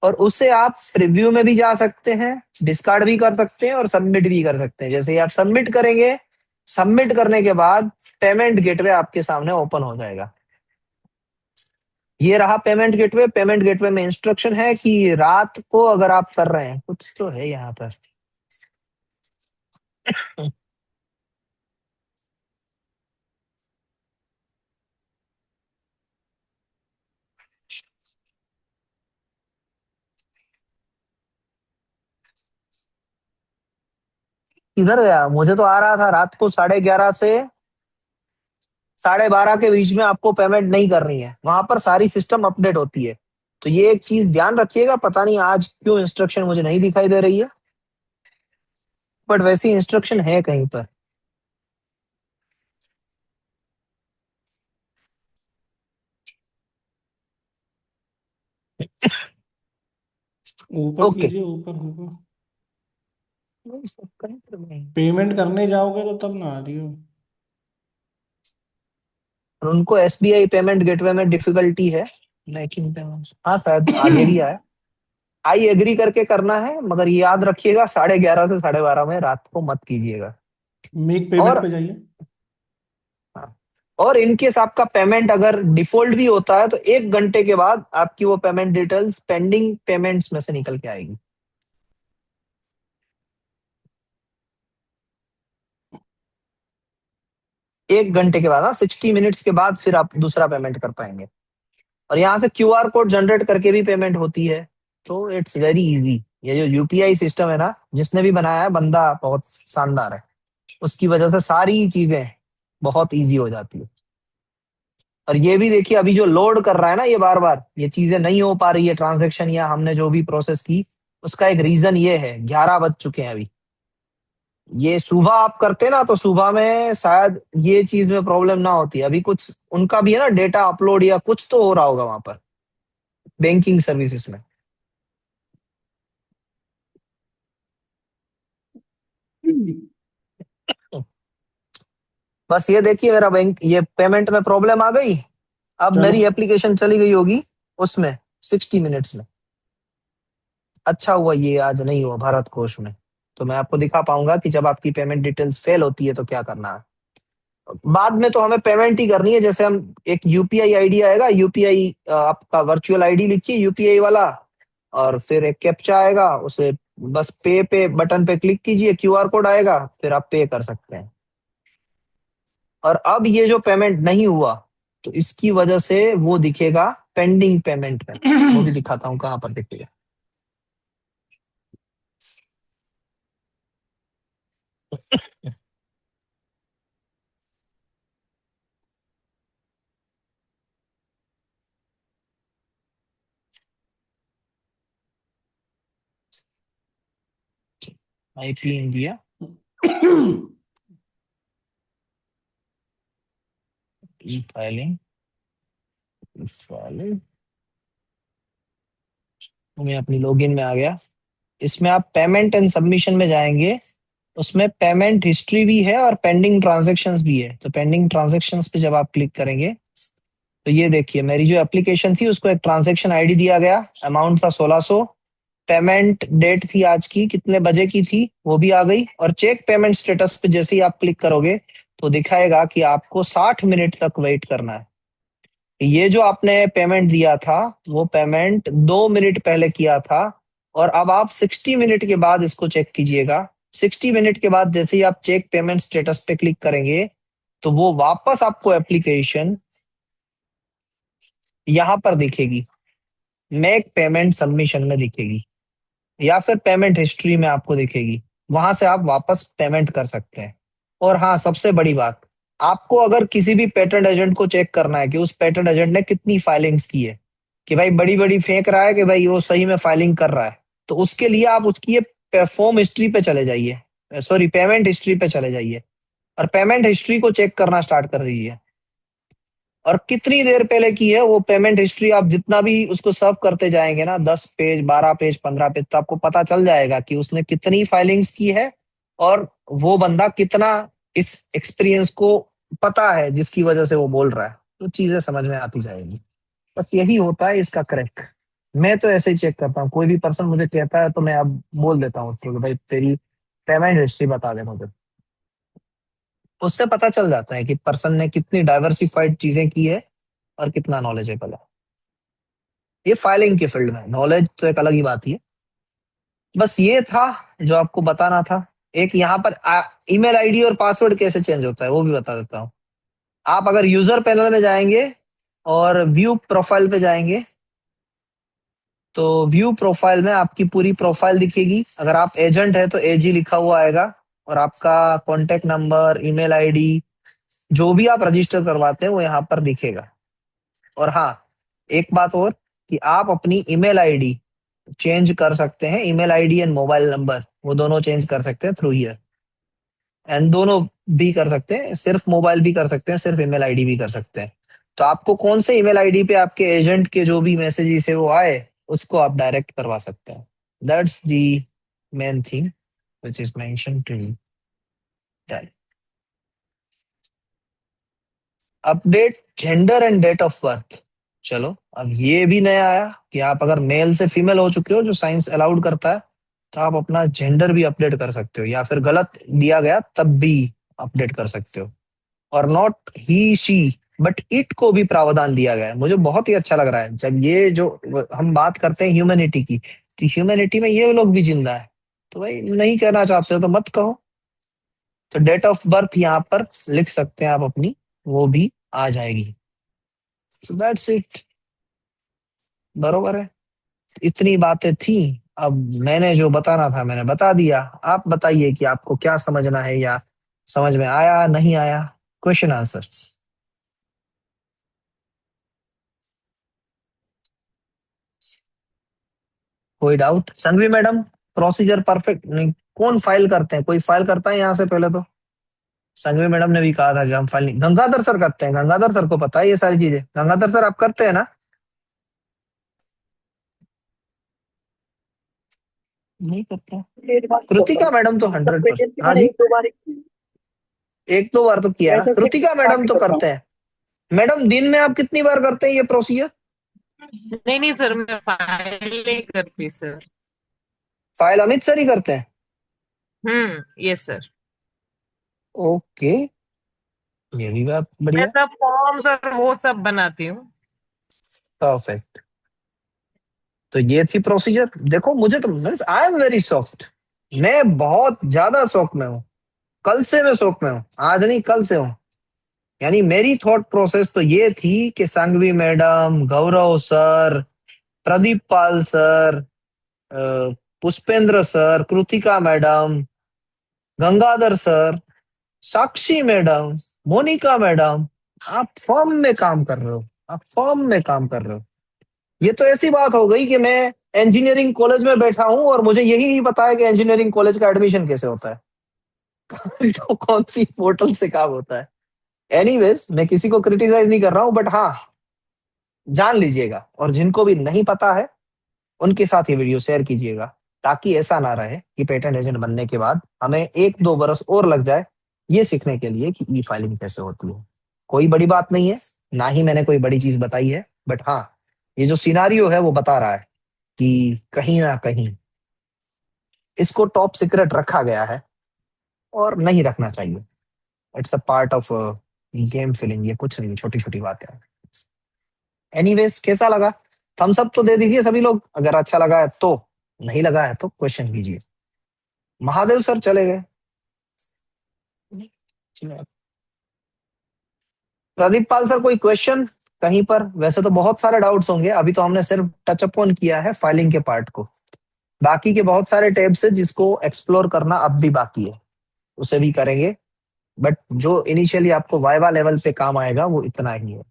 और उससे आप रिव्यू में भी जा सकते हैं, डिस्कार्ड भी कर सकते हैं और सबमिट भी कर सकते हैं। जैसे ही आप सबमिट करेंगे, सबमिट करने के बाद पेमेंट गेटवे आपके सामने ओपन हो जाएगा। ये रहा पेमेंट गेटवे। पेमेंट गेटवे में इंस्ट्रक्शन है कि रात को अगर आप कर रहे हैं, कुछ तो है यहाँ पर। इधर गया, मुझे तो आ रहा था रात को 11:30 से 12:30 के बीच में आपको पेमेंट नहीं करनी है। वहां पर सारी सिस्टम अपडेट होती है। तो ये एक चीज ध्यान रखिएगा। पता नहीं आज क्यों इंस्ट्रक्शन मुझे नहीं दिखाई दे रही है, बट वैसी इंस्ट्रक्शन है कहीं पर। ऊपर ओके, कीजिए, ऊपर ऊपर। पेमेंट करने जाओगे तो तब ना आ रही हो। और उनको एसबीआई पेमेंट गेटवे में डिफिकल्टी है, लेकिन हाँ शायद आगे भी आए। आई एग्री करके करना है, मगर ये याद रखिएगा 11:30 से 12:30 में रात को मत कीजिएगा। मेक पेमेंट और पे जाइए। हाँ, और इनकेस आपका पेमेंट अगर डिफॉल्ट भी होता है तो 1 घंटे के बाद आपकी वो पेमेंट डिटेल्स पेंडिंग पेमेंट्स में से निकल के आएगी। एक घंटे के बाद, हाँ 60 मिनट्स के बाद फिर आप दूसरा पेमेंट कर पाएंगे। और यहाँ से क्यूआर कोड जनरेट करके भी पेमेंट होती है। तो इट्स वेरी इजी। ये जो यूपीआई सिस्टम है ना, जिसने भी बनाया है बंदा बहुत शानदार है। उसकी वजह से सारी चीजें बहुत इजी हो जाती है। और ये भी देखिए, अभी जो लोड कर रहा है ना, ये बार बार ये चीजें नहीं हो पा रही है ट्रांजेक्शन, या हमने जो भी प्रोसेस की, उसका एक रीजन ये है, 11 बज चुके हैं अभी। ये सुबह आप करते ना तो सुबह में शायद ये चीज में प्रॉब्लम ना होती। अभी कुछ उनका भी है ना, डेटा अपलोड या कुछ तो हो रहा होगा वहां पर बैंकिंग सर्विसेज में। बस ये देखिए, मेरा बैंक ये पेमेंट में प्रॉब्लम आ गई। अब चलो मेरी एप्लीकेशन चली गई होगी उसमें 60 मिनट्स में। अच्छा हुआ ये आज नहीं हुआ भारत कोष में, तो मैं आपको दिखा पाऊंगा कि जब आपकी पेमेंट डिटेल्स फेल होती है तो क्या करना है। बाद में तो हमें पेमेंट ही करनी है। जैसे हम एक यूपीआई आईडी आएगा, यूपीआई आपका वर्चुअल आईडी लिखिए यूपीआई वाला, और फिर एक कैप्चा आएगा, उसे बस पे बटन पे क्लिक कीजिए, क्यूआर कोड आएगा, फिर आप पे कर सकते हैं। और अब ये जो पेमेंट नहीं हुआ तो इसकी वजह से वो दिखेगा पेंडिंग पेमेंट में। वो भी दिखाता हूँ कहाँ पर दिखेगा। आईपी इंडिया, ई फाइलिंग, फाइलिंग। मैं अपनी लॉगिन में आ गया। इसमें आप पेमेंट एंड सबमिशन में जाएंगे, उसमें पेमेंट हिस्ट्री भी है और पेंडिंग ट्रांजैक्शंस भी है। तो पेंडिंग ट्रांजैक्शंस पे जब आप क्लिक करेंगे तो ये देखिए, मेरी जो एप्लीकेशन थी उसको एक ट्रांजैक्शन आईडी दिया गया, अमाउंट था 1600, पेमेंट डेट थी आज की, कितने बजे की थी वो भी आ गई। और चेक पेमेंट स्टेटस पे जैसे ही आप क्लिक करोगे तो दिखाएगा कि आपको 60 मिनट तक वेट करना है। ये जो आपने पेमेंट दिया था वो पेमेंट 2 मिनट पहले किया था, और अब आप 60 मिनट के बाद इसको चेक कीजिएगा। 60 मिनट के बाद जैसे ही आप चेक पेमेंट स्टेटस पे क्लिक करेंगे तो वो वापस आपको एप्लीकेशन यहां पर दिखेगी, मेक पेमेंट सबमिशन में दिखेगी, या फिर पेमेंट हिस्ट्री में आपको दिखेगी। वहां से आप वापस पेमेंट कर सकते हैं। और हाँ, सबसे बड़ी बात, आपको अगर किसी भी पेटेंट एजेंट को चेक करना है कि उस पेटेंट एजेंट ने कितनी फाइलिंग्स की है, कि भाई बड़ी बड़ी फेंक रहा है कि भाई वो सही में फाइलिंग कर रहा है, तो उसके लिए आप उसकी ये फॉर्म हिस्ट्री पे चले जाइए, सॉरी पेमेंट हिस्ट्री पे चले जाइए, और पेमेंट हिस्ट्री को चेक करना स्टार्ट कर दीजिए। और कितनी देर पहले की है वो पेमेंट हिस्ट्री, आप जितना भी उसको सर्व करते जाएंगे ना, 10 पेज 12 पेज 15 पेज, तो आपको पता चल जाएगा कि उसने कितनी फाइलिंग्स की है और वो बंदा कितना इस एक्सपीरियंस को पता है जिसकी वजह से वो बोल रहा है। तो चीजें समझ में आती जाएगी। बस यही होता है इसका क्रैक। मैं तो ऐसे ही चेक करता हूँ, कोई भी पर्सन मुझे कहता है तो मैं अब बोल देता हूँ उसको कि भाई तेरी पेमेंट हिस्ट्री बता दे मुझे। उससे पता चल जाता है कि पर्सन ने कितनी डाइवर्सिफाइड चीजें की है और कितना नॉलेजेबल है। ये फाइलिंग के फील्ड में नॉलेज तो एक अलग ही बात ही है। बस ये था जो आपको बताना था। एक यहाँ पर ईमेल आईडी और पासवर्ड कैसे चेंज होता है वो भी बता देता हूँ। आप अगर यूजर पैनल में जाएंगे और व्यू प्रोफाइल पे जाएंगे तो व्यू प्रोफाइल में आपकी पूरी प्रोफाइल दिखेगी। अगर आप एजेंट है तो एजी लिखा हुआ आएगा, और आपका कॉन्टेक्ट नंबर, ईमेल आईडी, जो भी आप रजिस्टर करवाते हैं वो यहाँ पर दिखेगा। और हाँ, एक बात और, कि आप अपनी ईमेल आईडी चेंज कर सकते हैं। Email ID and mobile number वो दोनों चेंज कर सकते हैं थ्रू हियर। एंड दोनों भी कर सकते हैं, सिर्फ मोबाइल भी कर सकते हैं, सिर्फ ईमेल आईडी भी कर सकते हैं। तो आपको कौन से ईमेल आईडी पे आपके एजेंट के जो भी मैसेजेस है वो आए, उसको आप डायरेक्ट करवा सकते हैं। That's the main thing which is mentioned to you. Update gender and date of birth. चलो, अब ये भी नया आया कि आप अगर मेल से फीमेल हो चुके हो, जो साइंस अलाउड करता है, तो आप अपना जेंडर भी अपडेट कर सकते हो, या फिर गलत दिया गया तब भी अपडेट कर सकते हो। और not he she but it को भी प्रावधान दिया गया है। मुझे बहुत ही अच्छा लग रहा है जब ये जो हम बात करते हैं ह्यूमैनिटी की, तो ह्यूमैनिटी में ये लोग भी जिंदा है। तो भाई नहीं कहना चाहते हो तो मत कहो। तो डेट ऑफ बर्थ यहाँ पर लिख सकते हैं आप अपनी, वो भी आ जाएगी। So that's it। बरोबर है, इतनी बातें थी। अब मैंने जो बताना था मैंने बता दिया। आप बताइए कि आपको क्या समझना है, या समझ में आया नहीं आया। Question answers. कोई doubt? Sanghvi madam, procedure perfect नहीं? कौन फाइल करते हैं? कोई फाइल करता है यहाँ से पहले तो? संघवी मैडम ने भी कहा था कि हम फाइल नहीं, गंगाधर सर करते हैं। गंगाधर सर को पता है ये सारी चीजें। गंगाधर सर आप करते हैं ना? नहीं करते। कृतिका मैडम तो 100%। हाँ जी, एक दो बार एक दो बार तो किया है ना। वैसे कृतिका मैडम तो करता हूँ। करते हैं। मैडम दिन में आप कितनी बार करते हैं ये प्रोसीजर? नहीं नहीं सर, मैं फाइल नहीं करती सर। फाइल अमित सर ही करते हैं। Yes sir. ओके, ये भी बात मैं बढ़िया। सब फॉर्म्स और वो सब बनाती हूँ। परफेक्ट। तो ये थी प्रोसीजर। देखो, मुझे तो आई एम वेरी सॉफ्ट। मैं बहुत ज्यादा शौक में हूँ। कल से मैं शौक में हूँ, आज नहीं कल से हूँ। यानी मेरी थॉट प्रोसेस तो ये थी कि सांघवी मैडम, गौरव सर, प्रदीप पाल sir, Pushpendra sir, Kritika madam, Gangadhar sir, साक्षी मैडम, मोनिका मैडम, आप फर्म में काम कर रहे हो। आप फर्म में काम कर रहे हो। ये तो ऐसी बात हो गई कि मैं इंजीनियरिंग कॉलेज में बैठा हूं और मुझे यही नहीं पता है कि इंजीनियरिंग कॉलेज का एडमिशन कैसे होता है। तो कौन सी पोर्टल से काम होता है। एनीवेज, मैं किसी को क्रिटिसाइज नहीं कर रहा हूं, बट हाँ, जान लीजिएगा। और जिनको भी नहीं पता है उनके साथ ये वीडियो शेयर कीजिएगा, ताकि ऐसा ना रहे कि पेटेंट एजेंट बनने के बाद हमें 1-2 बरस और लग जाए ये सीखने के लिए कि ई फाइलिंग कैसे होती है। कोई बड़ी बात नहीं है, ना ही मैंने कोई बड़ी चीज बताई है, बट हाँ, ये जो सिनारियो है वो बता रहा है कि कहीं ना कहीं इसको टॉप सीक्रेट रखा गया है और नहीं रखना चाहिए। It's a part of game feeling, ये कुछ नहीं, छोटी छोटी बातें हैं। एनीवेज, कैसा लगा? थम्स अप तो दे दीजिए सभी लोग अगर अच्छा लगा है तो, नहीं लगा है तो क्वेश्चन कीजिए। महादेव सर चले गए। प्रदीप पाल सर, कोई क्वेश्चन कहीं पर? वैसे तो बहुत सारे डाउट्स होंगे, अभी तो हमने सिर्फ टच अपॉन किया है फाइलिंग के पार्ट को। बाकी के बहुत सारे टैब्स है जिसको एक्सप्लोर करना अब भी बाकी है, उसे भी करेंगे। बट जो इनिशियली आपको वाइवा लेवल पे काम आएगा वो इतना ही है।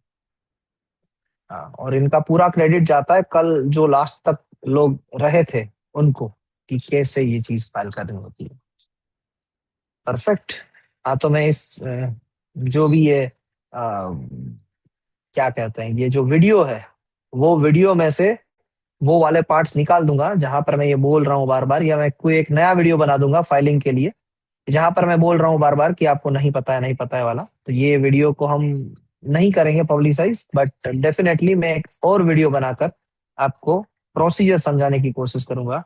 हाँ, और इनका पूरा क्रेडिट जाता है कल जो लास्ट तक लोग रहे थे उनको, कि कैसे ये चीज फाइल करनी होती है। परफेक्ट। हाँ, तो मैं इस जो भी ये क्या कहते हैं, ये जो वीडियो है वो वीडियो में से वो वाले पार्ट्स निकाल दूंगा जहां पर मैं ये बोल रहा हूँ बार बार, या मैं कोई एक नया वीडियो बना दूंगा फाइलिंग के लिए जहां पर मैं बोल रहा हूँ बार बार कि आपको नहीं पता है, नहीं पता है वाला। तो ये वीडियो को हम नहीं करेंगे पब्लिसाइज, बट डेफिनेटली मैं एक और वीडियो बनाकर आपको प्रोसीजर समझाने की कोशिश करूंगा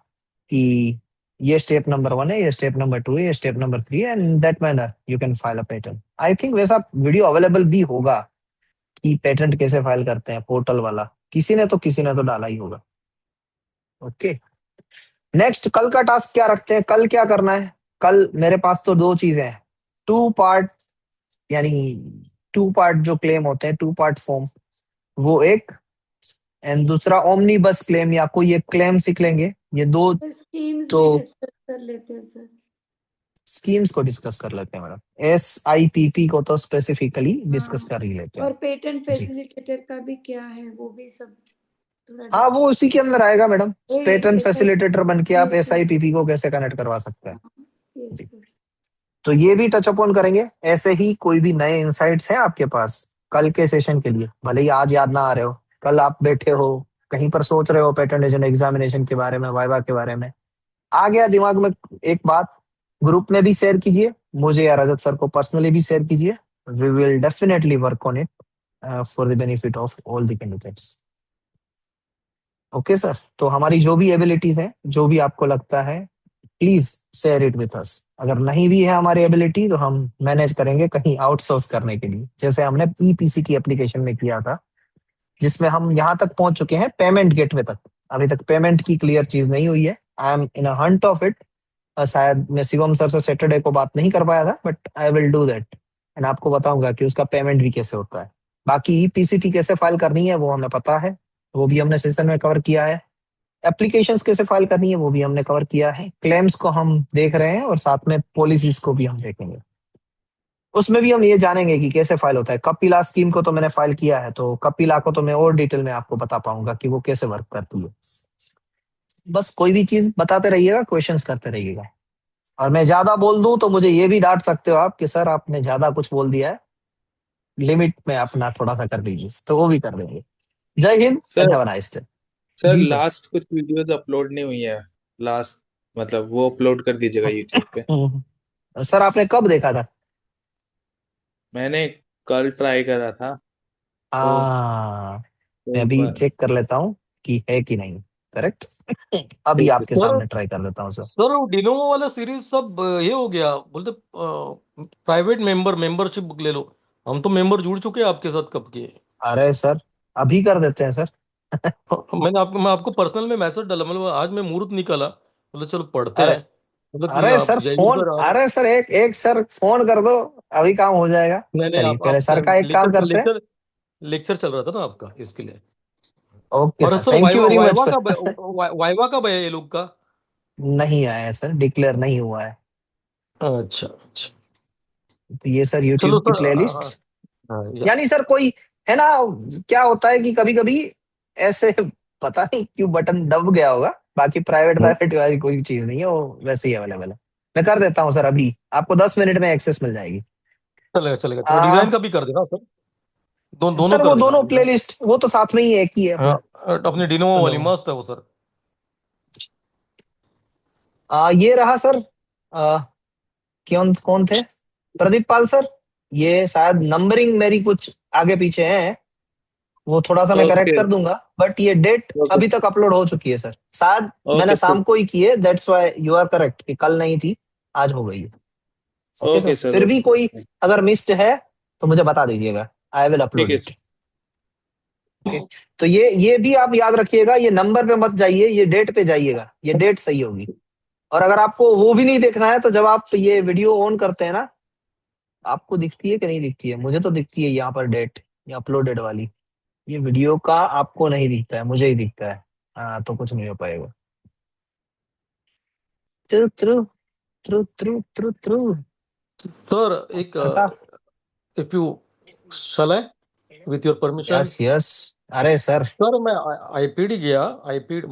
कि ये स्टेप नंबर 1 है, ये स्टेप नंबर 2 है, ये स्टेप नंबर 3 है, and that manner you can file a patent. I think वैसा वीडियो अवेलेबल भी होगा कि पेटेंट कैसे फाइल करते हैं, पोर्टल वाला किसी ने तो डाला ही होगा। ओके, नेक्स्ट कल का टास्क क्या रखते हैं? कल क्या करना है? कल मेरे पास तो दो चीजें हैं, टू पार्ट, यानी टू पार्ट जो क्लेम होते हैं, टू पार्ट फॉर्म, वो एक, एंड दूसरा ओमनी बस क्लेम, या कोई एक क्लेम सीख लेंगे। ये दो सर स्कीम्स तो भी डिस्कस कर लेते हैं सर। स्कीम्स को डिस्कस कर लेते हैं मैडम, SIPP को तो स्पेसिफिकली डिस्कस हाँ, कर ही लेते और हैं पेटेंट जी। फैसिलिटेटर का भी क्या है वो भी सब थोड़ा हाँ, वो उसी के अंदर आएगा मैडम, वही पेटेंट SI फैसिलिटेटर बन के आप यस यस SIPP को कैसे कनेक्ट करवा सकते हैं यस जी। सर। तो ये भी टच अपॉन करेंगे। ऐसे ही कोई भी नए इंसाइट्स हैं आपके पास कल के सेशन के लिए, भले ही आज याद ना आ रहे हो, कल आप बैठे हो कहीं पर सोच रहे हो पेटेंट एजेंट एग्जामिनेशन के बारे में, वाइवा के बारे में, आ गया दिमाग में एक बात, ग्रुप में भी शेयर कीजिए, मुझे या रजत सर को पर्सनली भी शेयर कीजिए। We will definitely work on it for the benefit of all the candidates. Okay sir, तो हमारी जो भी एबिलिटीज हैं, जो भी आपको लगता है, please share it with us. अगर नहीं भी है हमारी एबिलिटी तो हम मैनेज करेंगे कहीं आउटसोर्स करने के लिए, जैसे हमने EPC की एप्लीकेशन में किया था, जिसमें हम यहाँ तक पहुंच चुके हैं पेमेंट गेटवे तक। अभी तक पेमेंट की क्लियर चीज नहीं हुई है, I am in a Hunt of it. शायद मैं शिवम सर से सैटरडे को बात नहीं कर पाया था, but I will do that and आपको बताऊंगा कि उसका पेमेंट भी कैसे होता है। बाकी EPCT कैसे फाइल करनी है वो हमें पता है, वो भी हमने सेशन में कवर किया है। एप्लीकेशंस कैसे फाइल करनी है वो भी हमने कवर किया है। क्लेम्स को हम देख रहे हैं और साथ में पॉलिसीज को भी हम देखेंगे। उसमें भी हम ये जानेंगे कि कैसे फाइल होता है। कपिला स्कीम को तो मैंने फाइल किया है, तो कपिला को तो मैं और डिटेल में आपको बता पाऊंगा कि वो कैसे वर्क करती है। बस कोई भी चीज बताते रहिएगा, क्वेश्चंस करते रहिएगा। और मैं ज्यादा बोल दूं तो मुझे ये भी डांट सकते हो आप कि सर आपने ज्यादा कुछ बोल दिया है, लिमिट में अपना थोड़ा सा कर लीजिए, तो वो भी कर देंगे। जय Hind and sir have a nice day. Sir ji last कुछ वीडियोस अपलोड नहीं हुई है, लास्ट मतलब वो अपलोड कर दीजिएगा यूट्यूब पे। सर सर आपने कब देखा था? मैंने कल ट्राई करा था तो मैं एक अभी बार। चेक कर लेता हूँ कि है कि नहीं। करेक्ट, अभी ठीक है आपके सर सामने ट्राई कर लेता हूँ सर। सर वो डिनोमो वाला सीरीज सब ये हो गया बोलते, प्राइवेट मेंबरशिप ले लो। हम तो मेंबर जुड़ चुके हैं आपके साथ कब के। अरे सर, अभी कर देते हैं सर। मैं आपको पर्सनल में मैसेज डाला, मतलब आज मैं मुहूर्त निकाला, बोले चलो पढ़ते अरे हैं, मतलब कि अरे आप सर जयवीर फोन, सर आप। अरे सर एक एक सर फोन कर दो, अभी काम हो जाएगा। नहीं नहीं, चलिए आप पहले सर का एक काम लेक्चर करते हैं। लेक्चर लेक्चर चल रहा था ना आपका, इसके लिए। ओके और sir, sir thank you viva very much viva sir. का वाइवा कब है ये लोग का? नहीं आया है सर, डिक्लेयर नहीं हुआ है। अच्छा अच्छा, तो ये सर चलो यूट्यूब की सर। प्लेलिस्ट, या यानी सर कोई है ना, क्या होता है कि कभी कभी ऐसे पता नहीं क्यों बटन दब गया होगा। बाकी प्राइवेट प्राइवेट वाली कोई चीज नहीं है, वो वैसे ही अवेलेबल है। मैं कर देता हूँ सर, अभी आपको 10 मिनट में एक्सेस मिल जाएगी। चलेगा चलेगा, थोड़ा आ, डिजाइन का भी कर देना सर, दोनों सर वो कर देना दोनों डिजाइन। प्लेलिस्ट वो तो साथ में ही है, एक ही है हाँ, अपना। अपनी डिनोमो वाली सुनो, मस्त है वो सर। ये रहा सर। आ, कौन कौन थे? प्रदीप पाल सर। ये शायद नंबरिंग मेरी कुछ आगे पीछे है, वो थोड़ा सा मैं करेक्ट ओके कर दूंगा, बट ये डेट ओके अभी तक अपलोड हो चुकी है सर। शायद मैंने ओके शाम को ही की है, that's why you are correct कि कल नहीं थी, आज हो गई है। ओके सर, ओके सर फिर भी ओके कोई अगर मिस्ड है तो मुझे बता दीजिएगा, आई विल ठीक अपलोड है इट। ओके, तो ये भी आप याद रखिएगा, ये नंबर पे मत जाइए, ये डेट पे जाइएगा, ये डेट सही होगी। और अगर आपको वो भी नहीं देखना है तो जब आप ये वीडियो ऑन करते हैं ना, आपको दिखती है कि नहीं दिखती है? मुझे तो दिखती है यहाँ पर डेट, ये अपलोडेड वाली। ये वीडियो का आपको नहीं दिखता है, मुझे ही दिखता है। हाँ, तो कुछ नहीं हो पाएगा। True true true true true true. Sir एक प्रकाश, if you shall I with your permission. Yes yes, अरे सर। सर मैं आईपीडी गया, आईपीडी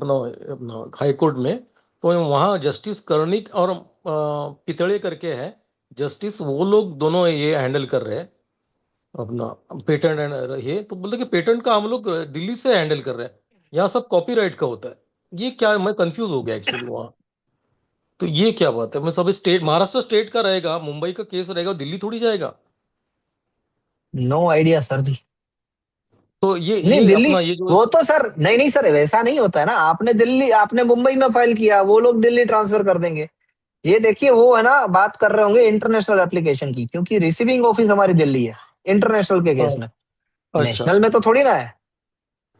हाई कोर्ट में, तो वहाँ जस्टिस कर्णिक और पितड़े करके है जस्टिस, वो लोग दोनों ये हैंडल कर रहे हैं अपना पेटेंट एंड ये, तो बोलते कि पेटेंट का हम लोग दिल्ली से हैंडल कर रहे हैं, यहाँ सब कॉपीराइट का होता है। ये क्या, मैं कंफ्यूज हो गया एक्चुअली वहाँ। तो ये क्या बात है? मैं सब स्टेट, महाराष्ट्र स्टेट का रहेगा, मुंबई का केस रहेगा, दिल्ली थोड़ी जाएगा। नो आइडिया सर जी। तो ये नहीं ये दिल्ली, अपना ये जो वो तो सर नहीं नहीं सर, वैसा नहीं होता है ना। आपने दिल्ली, आपने मुंबई में फाइल किया, वो लोग दिल्ली ट्रांसफर कर देंगे। ये देखिए, वो है ना, बात कर रहे होंगे इंटरनेशनल एप्लीकेशन की, क्योंकि रिसीविंग ऑफिस हमारी दिल्ली है इंटरनेशनल के केस में। अच्छा नेशनल में तो थोड़ी ना है।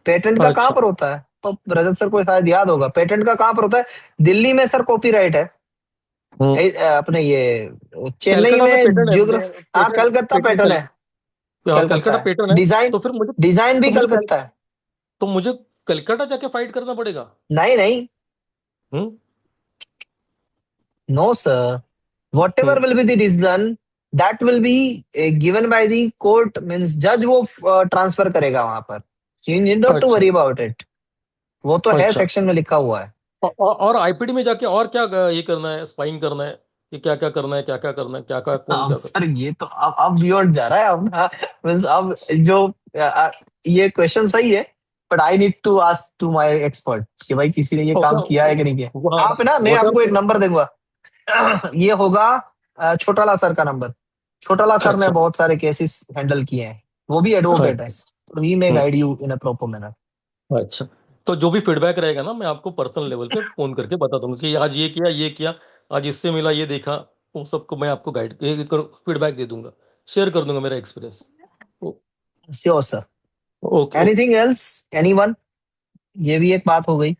पेटेंट का कहाँ अच्छा। पर होता है? तो रजत सर को शायद याद होगा, पेटेंट का कहाँ पर होता है? दिल्ली में सर कॉपीराइट है। अपने ये चेन्नई कलकत्ता में में पेटर्न है, जियोग्राफ, हाँ कलकत्ता पैटर्न है, कलकत्ता कलकत्ता है। पेटर्न है। डिजाइन, तो फिर मुझे डिजाइन भी तो मुझे कलकत्ता है। तो मुझे कलकत्ता जाके फाइट करना पड़ेगा। नहीं नहीं, हम्म no sir, what ever hmm will be the decision that will be given by the court, means जज वो ट्रांसफर करेगा वहां पर। यू नीड नॉट टू अच्छा वरी अबाउट इट, वो तो है, अच्छा। सेक्शन में लिखा हुआ है। और आईपीडी में जाके और क्या ये करना है, स्पाइंग करना है कि क्या क्या करना है, क्या क्या करना है, क्या क्या कौन अब क्या सर ये तो अब बियॉन्ड जा रहा है अपना, मीन्स अब जो ये क्वेश्चन सही है, but I need to ask to my expert कि भाई किसी ने ये काम किया है कि नहीं किया। आप ना, मैं वट आपको एक एवर। नंबर दूंगा, ये होगा छोटाला सर का नंबर। छोटाला सर ने अच्छा बहुत सारे केसेस हैंडल किए हैं, वो भी एडवोकेट है, अच्छा। तो ही मे हम्म, guide you in a proper manner. अच्छा। तो जो भी फीडबैक रहेगा ना, मैं आपको पर्सनल लेवल पे फोन करके बता दूंगा कि आज ये किया, आज इससे मिला, ये देखा, उन सबको मैं आपको गाइड फीडबैक दे दूंगा, शेयर कर दूंगा मेरा experience. Sure sir. Okay okay. Anything else, anyone? ये भी एक बात हो गई।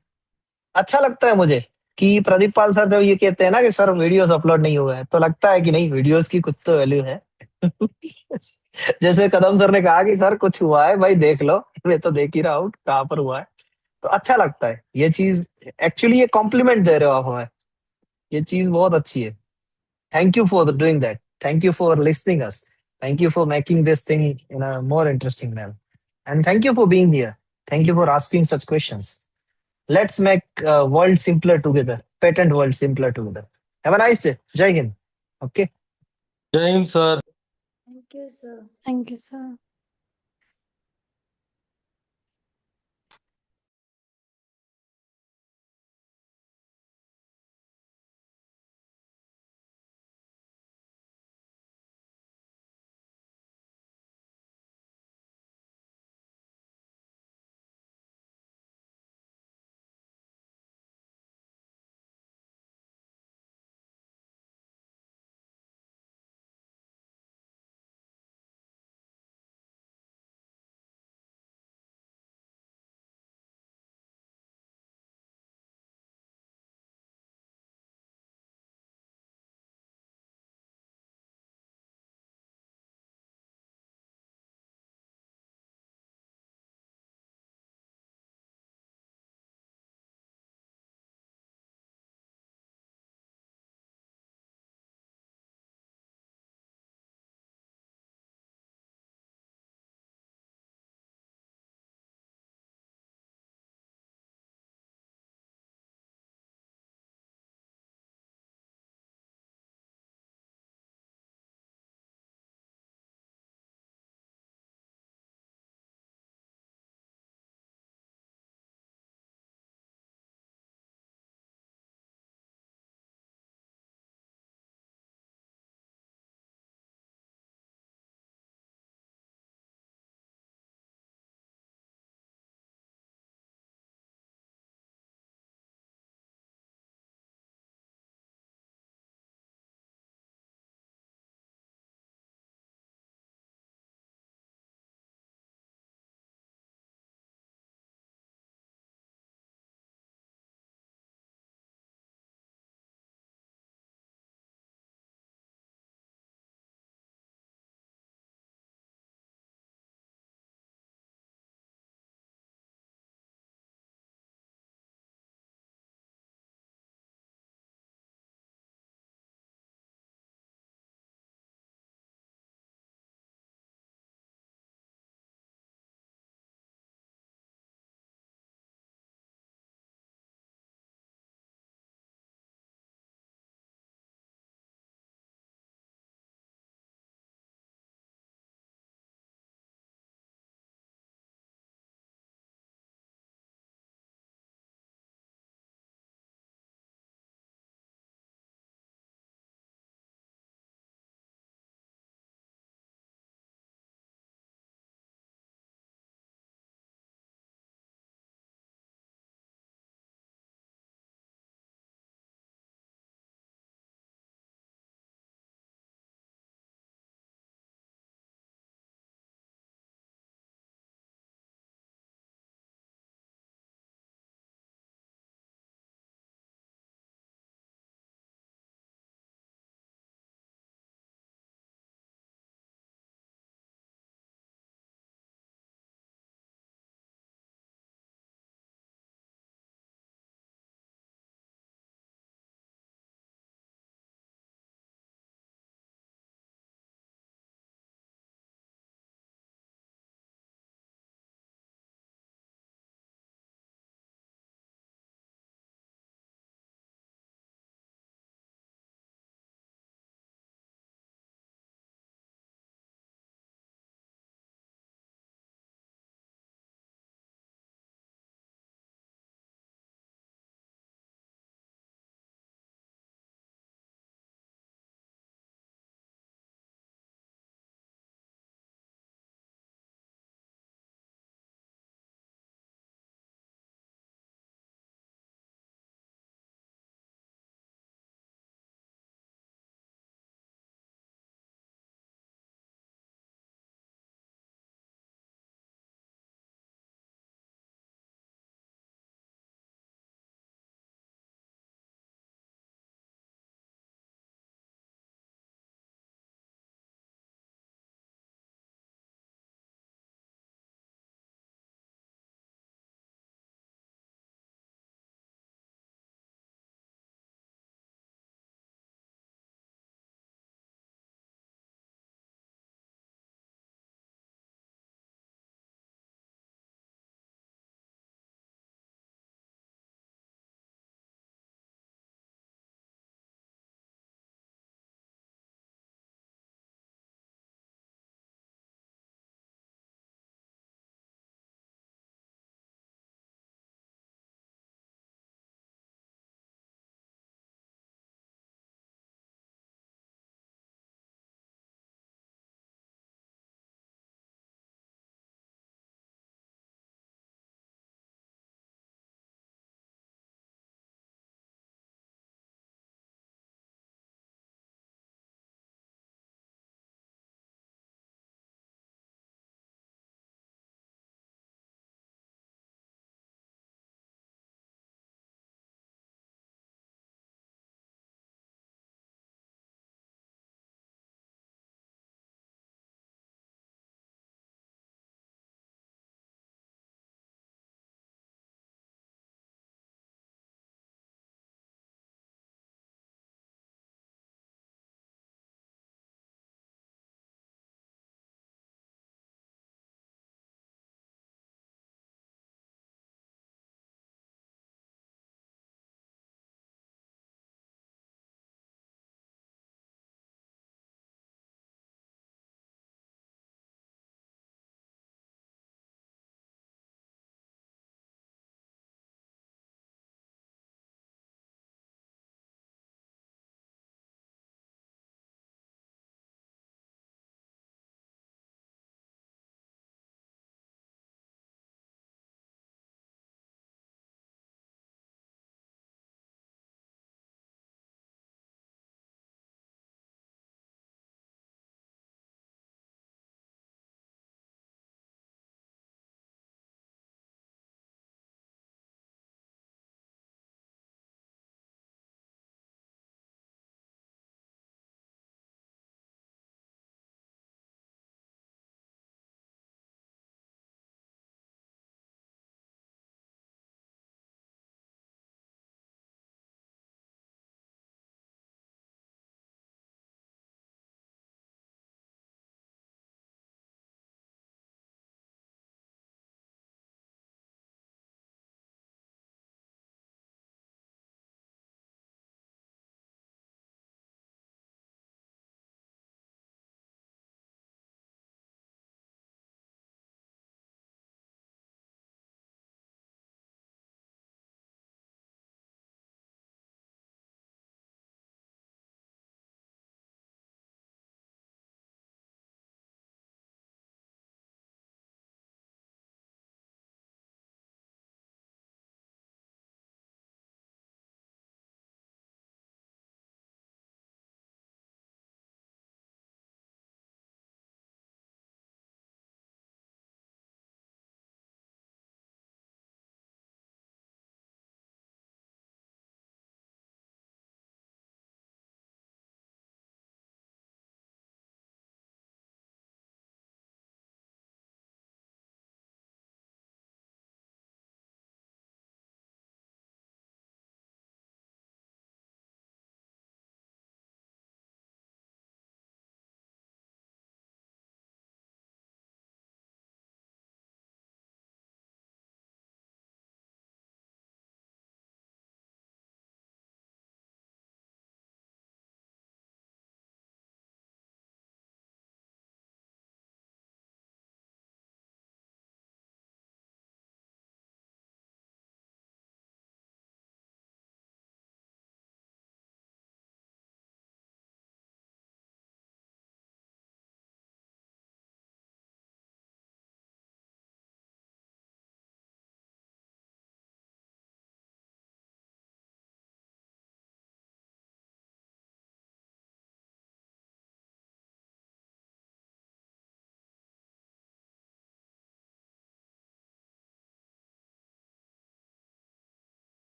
अच्छा लगता है मुझे कि प्रदीप पाल सर जब ये कहते हैं ना कि सर वीडियोस अपलोड नहीं हुए हैं, तो लगता है कि नहीं, वीडियोस की कुछ तो वैल्यू है। जैसे कदम सर ने कहा कि सर कुछ हुआ है भाई देख लो, मैं तो देख ही रहा हूँ कहाँ पर हुआ है। तो अच्छा लगता है ये चीज, एक्चुअली ये कॉम्प्लीमेंट दे रहे हो आप हमें, ये चीज बहुत अच्छी है। Thank you for doing that, thank you for listening us, thank you for making this thing in a more interesting manner, and thank you for being here, thank you for asking such questions. Let's make world simpler together. Patent world simpler together. Have a nice day. Jai Hind. Okay. जय Hind sir. Thank you sir. Thank you sir.